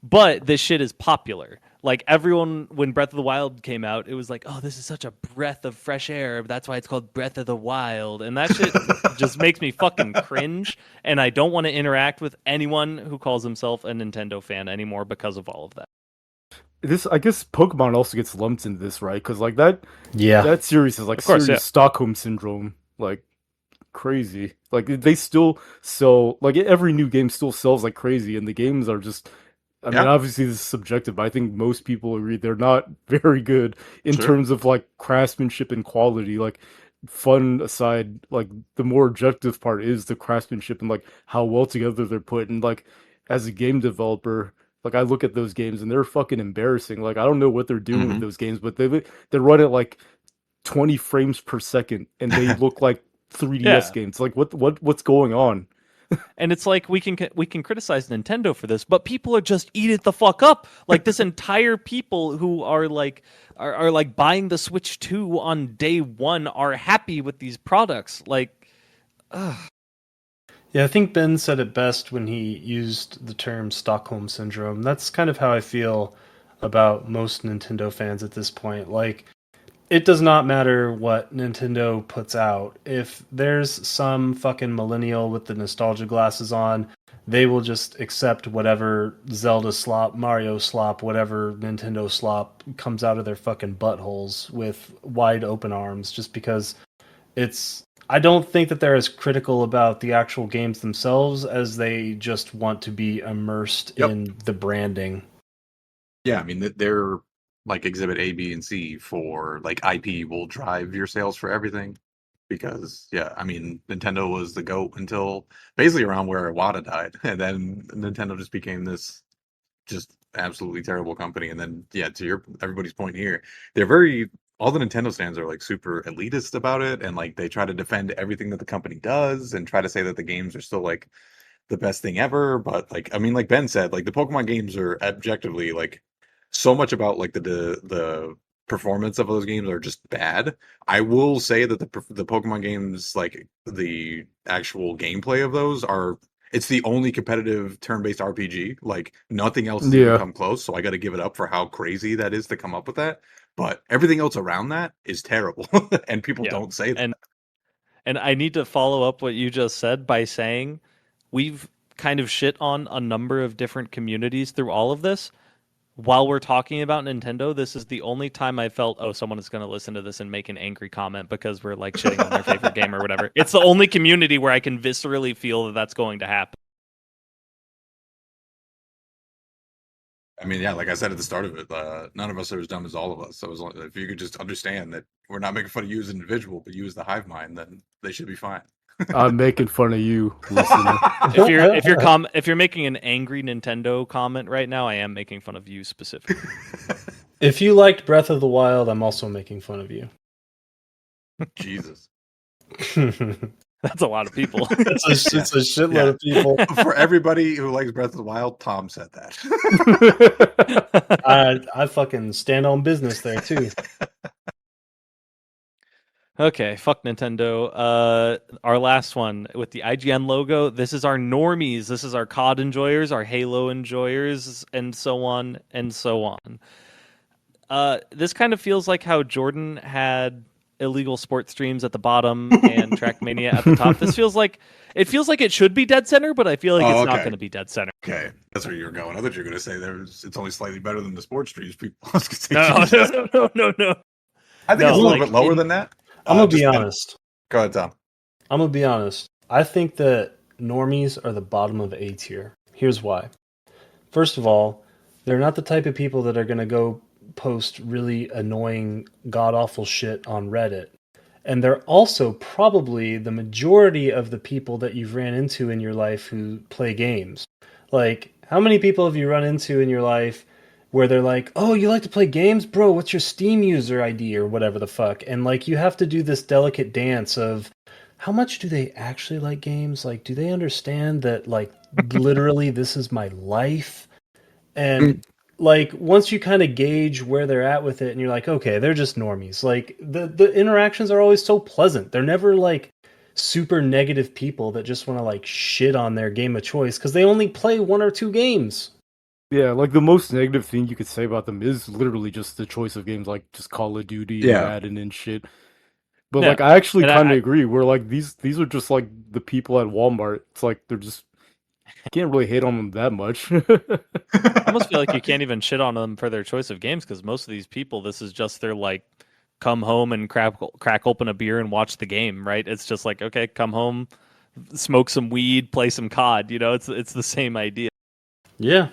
but this shit is popular. Like everyone, when Breath of the Wild came out, it was like, oh, this is such a breath of fresh air. That's why it's called Breath of the Wild. And that shit just makes me fucking cringe. And I don't want to interact with anyone who calls himself a Nintendo fan anymore because of all of that. This, I guess, Pokemon also gets lumped into this, right? Because like that series is like Of course, serious yeah. Stockholm syndrome, like crazy. Like they still sell, like every new game still sells like crazy, and the games are just. I mean, Yeah. obviously this is subjective, but I think most people agree they're not very good in Sure. terms of like craftsmanship and quality. Like fun aside, like the more objective part is the craftsmanship and like how well together they're put. And like as a game developer, like I look at those games and they're fucking embarrassing. Like I don't know what they're doing with Mhm. those games, but they run at like 20 frames per second and they look like 3DS Yeah. games. Like what's going on? And it's like we can criticize Nintendo for this, but people are just eat it the fuck up. Like this entire people who are like are like buying the Switch 2 on day one are happy with these products. Like, Yeah, I think Ben said it best when he used the term Stockholm syndrome. That's kind of how I feel about most Nintendo fans at this point. Like, it does not matter what Nintendo puts out. If there's some fucking millennial with the nostalgia glasses on, they will just accept whatever Zelda slop, Mario slop, whatever Nintendo slop comes out of their fucking buttholes with wide open arms just because it's I don't think that they're as critical about the actual games themselves as they just want to be immersed Yep. in the branding. Yeah, I mean they're like Exhibit A, B, and C for like IP will drive your sales for everything. Because yeah, I mean Nintendo was the GOAT until basically around where Iwata died, and then Nintendo just became this just absolutely terrible company. And then yeah, to your everybody's point here, they're very all the Nintendo stands are like super elitist about it, and like they try to defend everything that the company does and try to say that the games are still like the best thing ever. But like I mean, like Ben said, like the Pokemon games are objectively like so much about like the performance of those games are just bad. I will say that the Pokemon games, like the actual gameplay of those, are It's the only competitive turn-based RPG. Like nothing else has even Yeah. come close. So I got to give it up for how crazy that is to come up with that. But everything else around that is terrible, and people Yeah. don't say that. And I need to follow up what you just said by saying we've kind of shit on a number of different communities through all of this. While we're talking about Nintendo, this is the only time I felt, oh, someone is going to listen to this and make an angry comment because we're like shitting on their favorite game or whatever. It's the only community where I can viscerally feel that that's going to happen. I mean, yeah, like I said at the start of it, none of us are as dumb as all of us. So if you could just understand that we're not making fun of you as an individual, but you as the hive mind, then they should be fine. I'm making fun of you, listener. If you're making an angry Nintendo comment right now, I am making fun of you specifically. If you liked Breath of the Wild, I'm also making fun of you. Jesus. That's a lot of people. It's a shitload of people. For everybody who likes Breath of the Wild, Tom said that. I fucking stand on business there too. Okay, fuck Nintendo. Our last one with the IGN logo. This is our normies. This is our COD enjoyers, our Halo enjoyers, and so on and so on. This kind of feels like how Jordan had illegal sports streams at the bottom and Trackmania at the top. This feels like it should be dead center, but I feel like it's not going to be dead center. Okay, that's where you were going. I thought you were going to say it's only slightly better than the sports streams. People, No. I think it's a little bit lower than that. I'm gonna be honest. Go ahead, Tom. I'm gonna be honest. I think that normies are the bottom of A tier. Here's why. First of all, they're not the type of people that are gonna go post really annoying, god-awful shit on Reddit. And they're also probably the majority of the people that you've ran into in your life who play games. Like, how many people have you run into in your life where they're like, oh, you like to play games? Bro, what's your Steam user ID or whatever the fuck? And like, you have to do this delicate dance of how much do they actually like games? Like, do they understand that, like, literally this is my life? And like, once you kind of gauge where they're at with it and you're like, okay, they're just normies. Like, the interactions are always so pleasant. They're never like super negative people that just want to like shit on their game of choice because they only play one or two games. Yeah, like the most negative thing you could say about them is literally just the choice of games, like just Call of Duty and Madden and shit. But Yeah, like, I actually and kind of agree. Where like these are just like the people at Walmart. It's like they're just can't really hate on them that much. I almost feel like you can't even shit on them for their choice of games because most of these people, this is just their like come home and crack open a beer and watch the game, right? It's just like, okay, come home, smoke some weed, play some COD. You know, it's the same idea. Yeah.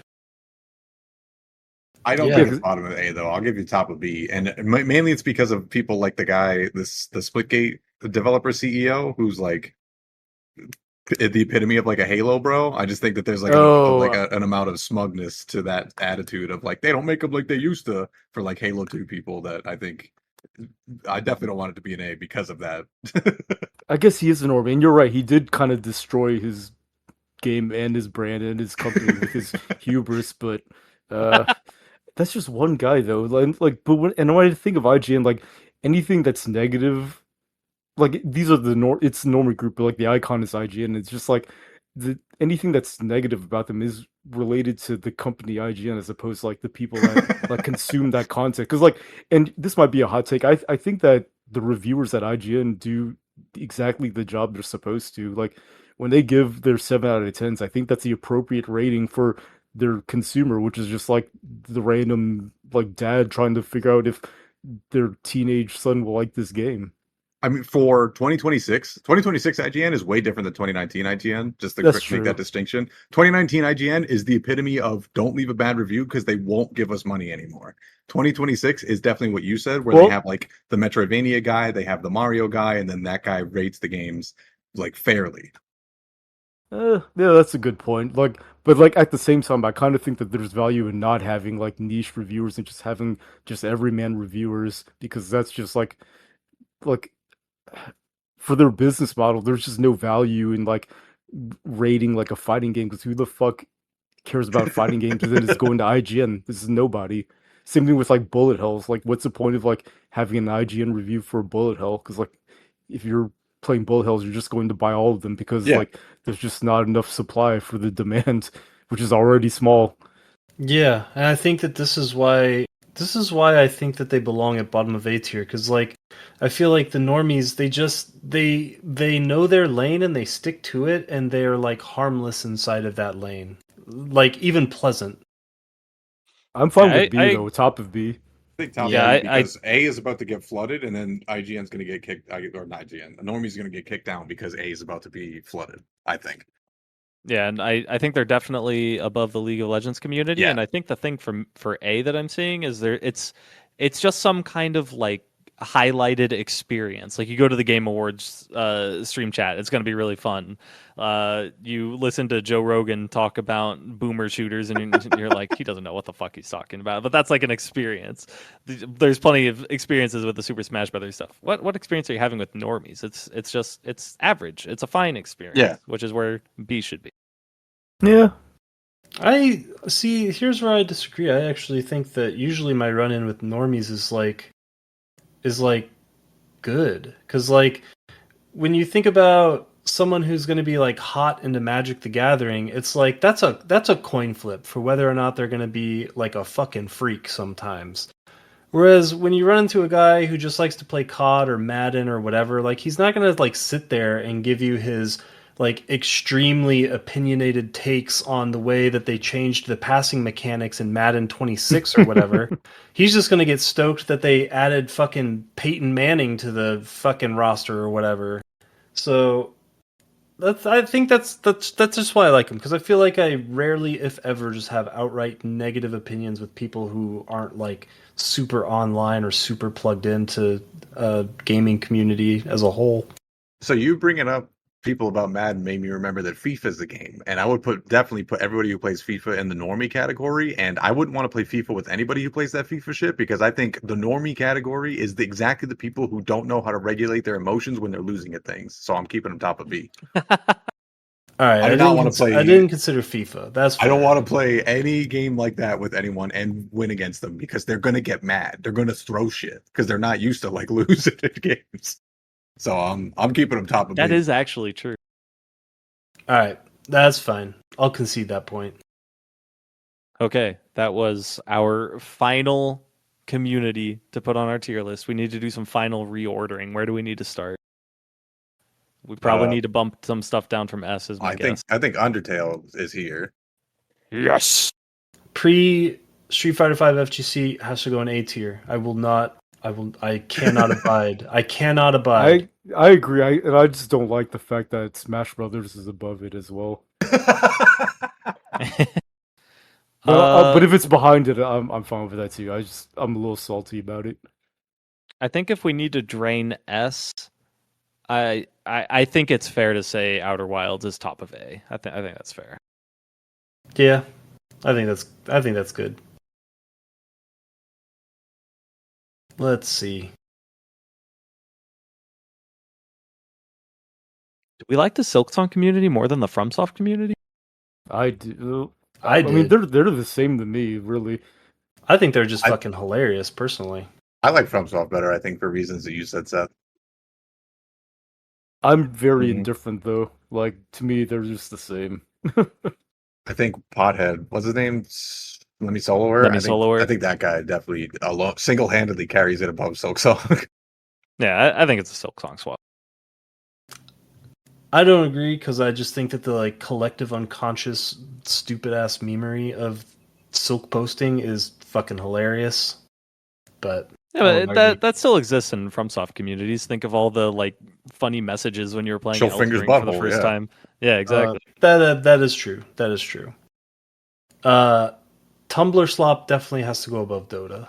I don't think it's bottom of A though. I'll give you top of B, and mainly it's because of people like the guy, the Splitgate developer CEO, who's like the epitome of like a Halo bro. I just think that there's like an amount of smugness to that attitude of like they don't make them like they used to for like Halo 2 people that I think I definitely don't want it to be an A because of that. I guess he is an Orban. You're right. He did kind of destroy his game and his brand and his company with his hubris, but that's just one guy though. Like, but when I think of IGN, like anything that's negative, like these are it's the normie group, but like the icon is IGN. It's just like anything that's negative about them is related to the company IGN as opposed to like the people that like consume that content. Because like, and this might be a hot take. I think that the reviewers at IGN do exactly the job they're supposed to. Like when they give their 7 out of 10s, I think that's the appropriate rating for their consumer, which is just like the random like dad trying to figure out if their teenage son will like this game. I mean, for 2026 IGN is way different than 2019 IGN. Just to make that distinction. 2019 IGN is the epitome of don't leave a bad review because they won't give us money anymore. 2026 is definitely what you said, where they have like the Metroidvania guy, they have the Mario guy, and then that guy rates the games like fairly. Yeah, that's a good point. Like, but like at the same time, I kind of think that there's value in not having like niche reviewers and just having just everyman reviewers because that's just like for their business model, there's just no value in like rating like a fighting game because who the fuck cares about fighting games and then it's going to IGN? This is nobody. Same thing with like bullet hells. Like, what's the point of like having an IGN review for a bullet hell? Because like, if you're playing bullet hells, you're just going to buy all of them because Yeah. like there's just not enough supply for the demand, which is already small. Yeah, and I think that this is why I think that they belong at bottom of A tier, because like I feel like the normies, they know their lane and they stick to it, and they're like harmless inside of that lane, like even pleasant. I'm fine with I, B I though, top of B. I think top Yeah, yeah, B I because A is about to get flooded, and then IGN's going to get kicked, or not IGN. Normie's going to get kicked down because A is about to be flooded. I think. yeah, and I think they're definitely above the League of Legends community. Yeah. And I think the thing for A that I'm seeing is it's just some kind of like highlighted experience. Like you go to the Game Awards stream chat, it's going to be really fun. You listen to Joe Rogan talk about boomer shooters, and you're like, he doesn't know what the fuck he's talking about. But that's like an experience. There's plenty of experiences with the Super Smash Brothers stuff. What experience are you having with normies? It's average. It's a fine experience, Yeah. which is where B should be. Yeah. I see. Here's where I disagree. I actually think that usually my run-in with normies is like good, because like when you think about someone who's going to be like hot into Magic the Gathering, it's like that's a coin flip for whether or not they're going to be like a fucking freak sometimes. Whereas when you run into a guy who just likes to play COD or Madden or whatever, like he's not going to like sit there and give you his like extremely opinionated takes on the way that they changed the passing mechanics in Madden 26 or whatever. He's just going to get stoked that they added fucking Peyton Manning to the fucking roster or whatever. So I think that's just why I like him, because I feel like I rarely, if ever, just have outright negative opinions with people who aren't like super online or super plugged into gaming community as a whole. So you bringing up people about Madden made me remember that FIFA is the game, and I would definitely put everybody who plays FIFA in the normie category, and I wouldn't want to play FIFA with anybody who plays that FIFA shit, because I think the normie category is exactly the people who don't know how to regulate their emotions when they're losing at things. So I'm keeping them top of B. All right, I do not want to play. I didn't consider FIFA. That's I don't fair. want to play any game like that with anyone and win against them, because they're gonna get mad. They're gonna throw shit because they're not used to like losing at games. So I'm keeping them top of That B. is actually true. All right, that's fine. I'll concede that point. Okay, that was our final community to put on our tier list. We need to do some final reordering. Where do we need to start? We probably need to bump some stuff down from S, is my guess. I think Undertale is here. Yes. Pre Street Fighter V FGC has to go in A tier. I cannot abide. I cannot abide. I agree. I just don't like the fact that Smash Brothers is above it as well. But if it's behind it, I'm fine with that too. I'm a little salty about it. I think if we need to drain S, I think it's fair to say Outer Wilds is top of A. I think that's fair. Yeah, I think that's good. Let's see. Do we like the Silksong community more than the FromSoft community? I do. I mean, did. they're the same to me, really. I think they're just fucking hilarious, personally. I like FromSoft better, I think, for reasons that you said, Seth. I'm very Mhm. indifferent though. Like to me, they're just the same. I think Pothead, what's his name? Let me solo her. I think that guy definitely alone, single-handedly carries it above Silksong. Yeah, I think it's a Silksong swap. I don't agree, because I just think that the like collective unconscious stupid ass memery of Silk posting is fucking hilarious. But Yeah, but that still exists in FromSoft communities. Think of all the like funny messages when you were playing Show Elden fingers Ring for the butthole, first yeah. time. Yeah, exactly. that is true. That is true. Tumblr slop definitely has to go above Dota.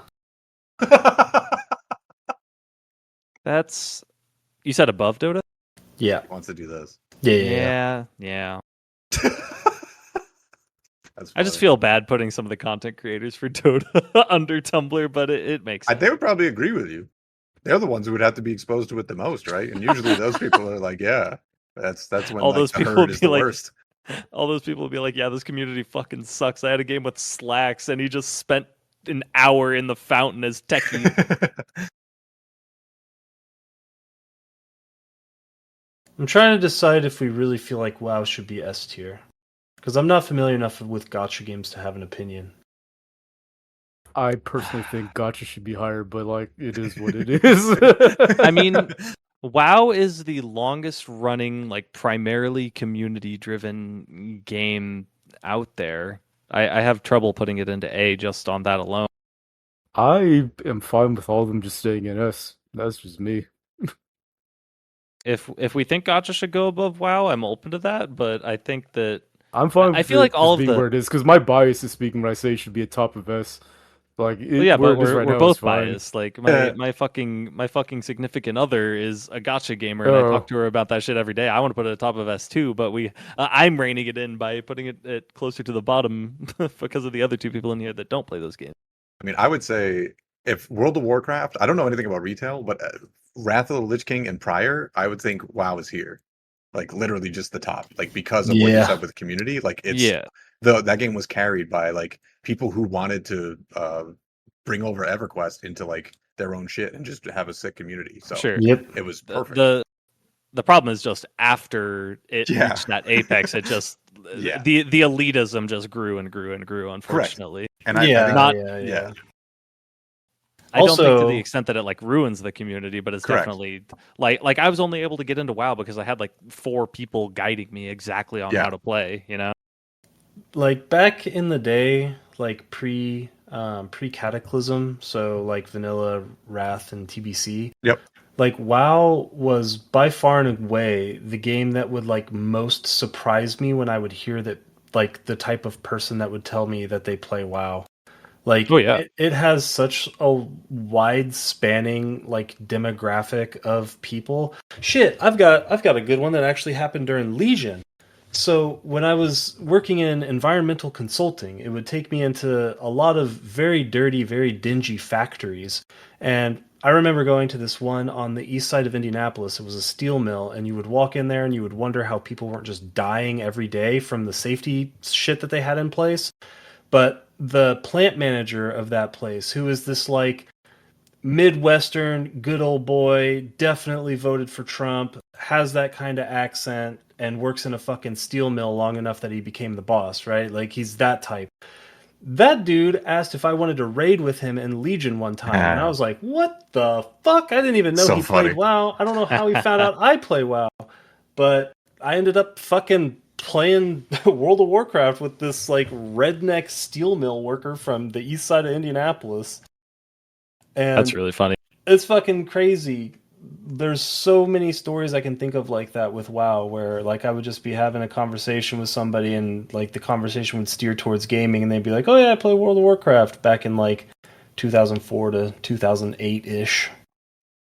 That's you said above Dota? Yeah. Wants to do this. Yeah. That's I just funny. feel bad putting some of the content creators for Dota under Tumblr, but it makes sense. They would probably agree with you. They're the ones who would have to be exposed to it the most, right? And usually those people are like, yeah, that's when All like, those the people herd would is be the like- worst. All those people will be like, yeah, this community fucking sucks. I had a game with Slacks, and he just spent an hour in the fountain as techie. I'm trying to decide if we really feel like WoW should be S tier. Because I'm not familiar enough with gacha games to have an opinion. I personally think Gotcha should be higher, but like it is what it is. I mean, WoW is the longest running, like primarily community driven game out there. I have trouble putting it into A just on that alone. I am fine with all of them just staying in S. That's just me. If we think Gacha should go above WoW, I'm open to that, but I think that I'm fine I with feel it like all just of being the where it is because my bias is speaking when I say it should be at top of S. Like well, yeah, where but it is right we're now is both fine. biased. Like Yeah. my fucking significant other is a gotcha gamer, and I Uh, talk to her about that shit every day. I want to put it at top of S too, but I'm reining it in by putting it closer to the bottom because of the other two people in here that don't play those games. I mean, I would say if World of Warcraft, I don't know anything about retail, but Wrath of the Lich King and prior, I would think WoW is here. Like literally just the top. Like because of what you Yeah. said with community, like it's Yeah, that game was carried by like people who wanted to bring over EverQuest into like their own shit and just have a sick community. So sure. Yep. it was The, perfect. the problem is just after it Yeah. reached that apex, it just Yeah. the elitism just grew and grew and grew. Unfortunately, And I think Not- yeah. I don't think to Also- the extent that it like ruins the community, but it's Correct. definitely like I was only able to get into WoW because I had like 4 people guiding me exactly on Yeah. how to play. You know, Like back in the day, like pre Cataclysm, so like Vanilla, Wrath, and TBC. Yep. Like WoW was by far and away the game that would like most surprise me when I would hear that like the type of person that would tell me that they play WoW. Like Oh, yeah. it has such a wide spanning like demographic of people. Shit, I've got a good one that actually happened during Legion. So when I was working in environmental consulting, it would take me into a lot of very dirty, very dingy factories. And I remember going to this one on the east side of Indianapolis. It was a steel mill, and you would walk in there and you would wonder how people weren't just dying every day from the safety shit that they had in place. But the plant manager of that place, who is this like Midwestern good old boy, definitely voted for Trump, has that kind of accent, and works in a fucking steel mill long enough that he became the boss, right? Like he's that type. That dude asked if I wanted to raid with him in Legion one time, and I was like, "What the fuck? I didn't even know So he funny. played WoW. I don't know how he found out I play WoW, but I ended up fucking playing World of Warcraft with this like redneck steel mill worker from the east side of Indianapolis." And that's really funny. it's fucking crazy. There's so many stories I can think of like that with WoW, where like I would just be having a conversation with somebody and like the conversation would steer towards gaming and they'd be like, "Oh yeah, I play World of Warcraft" back in like 2004 to 2008 ish.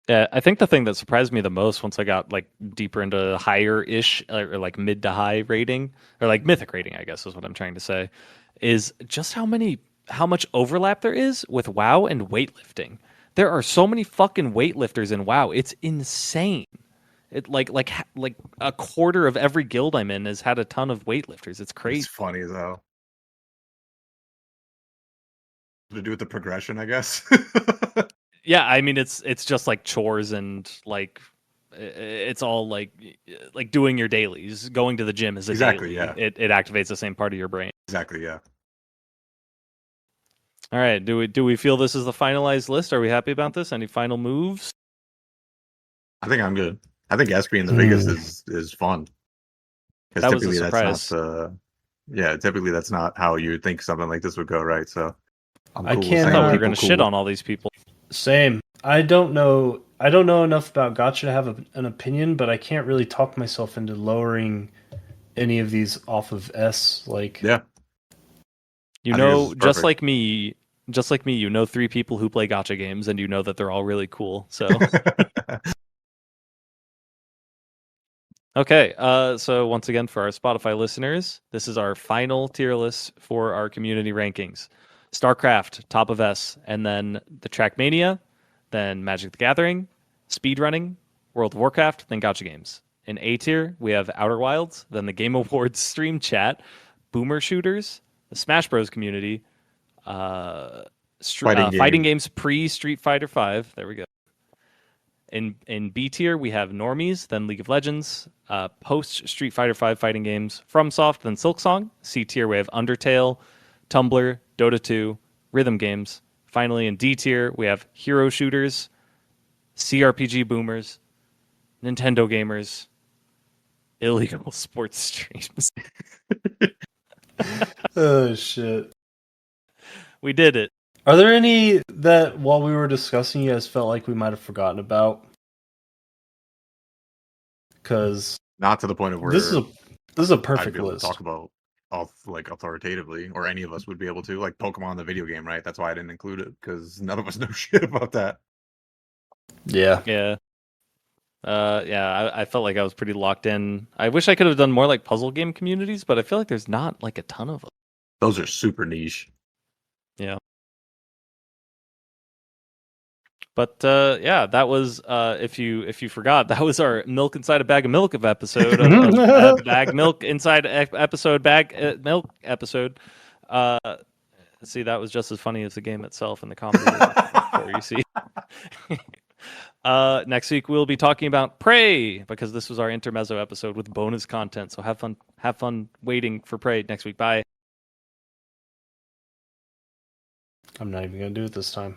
Yeah, I think the thing that surprised me the most once I got like deeper into higher ish or like mid to high rating or like mythic rating, I guess is what I'm trying to say, is just how much overlap there is with WoW and weightlifting. There are so many fucking weightlifters in WoW. It's insane. It like a quarter of every guild I'm in has had a ton of weightlifters. It's crazy. It's funny as hell. To do with the progression, I guess. Yeah, I mean it's just like chores and like it's all like doing your dailies. Going to the gym is a Exactly, daily. yeah. It activates the same part of your brain. Exactly, yeah. All right, do we feel this is the finalized list? Are we happy about this? Any final moves? I think I'm good. I think S being the biggest is fun. Because That was a typically surprise. that's not typically that's not how you would think something like this would go, right? So I'm I cool with can't- I saying thought we were people going to cool. shit on all these people. Same. I don't know enough about Gotcha to have an opinion, but I can't really talk myself into lowering any of these off of S. Like, Yeah. You I think know, this is perfect. just like me, you know 3 people who play gotcha games, and you know that they're all really cool. So okay, so once again for our Spotify listeners, this is our final tier list for our community rankings. StarCraft, top of S, and then the Trackmania, then Magic the Gathering, Speedrunning, World of Warcraft, then Gotcha Games. In A tier, we have Outer Wilds, then the Game Awards stream chat, Boomer Shooters, the Smash Bros community, Fighting fighting game. games pre Street Fighter V. There we go. In B tier, we have Normies, then League of Legends, post Street Fighter V fighting games, FromSoft, then Silksong. C tier, we have Undertale, Tumblr, Dota 2, rhythm games. Finally, in D tier, we have hero shooters, CRPG boomers, Nintendo gamers, illegal sports streams. Oh shit. We did it. Are there any that while we were discussing you guys felt like we might have forgotten about? Because Not to the point of where this is a I'd perfect be able list. to talk about like authoritatively, or any of us would be able to, like Pokemon the video game, right? That's why I didn't include it, because none of us know shit about that. Yeah. Yeah. I felt like I was pretty locked in. I wish I could have done more like puzzle game communities, but I feel like there's not like a ton of them. Those are super niche. Yeah. But that was if you forgot, that was our milk inside a bag of milk of episode of bag milk inside episode bag milk episode. See, that was just as funny as the game itself and the comedy. Before you see. Next week we'll be talking about Prey, because this was our intermezzo episode with bonus content. So have fun waiting for Prey next week. Bye. I'm not even gonna do it this time.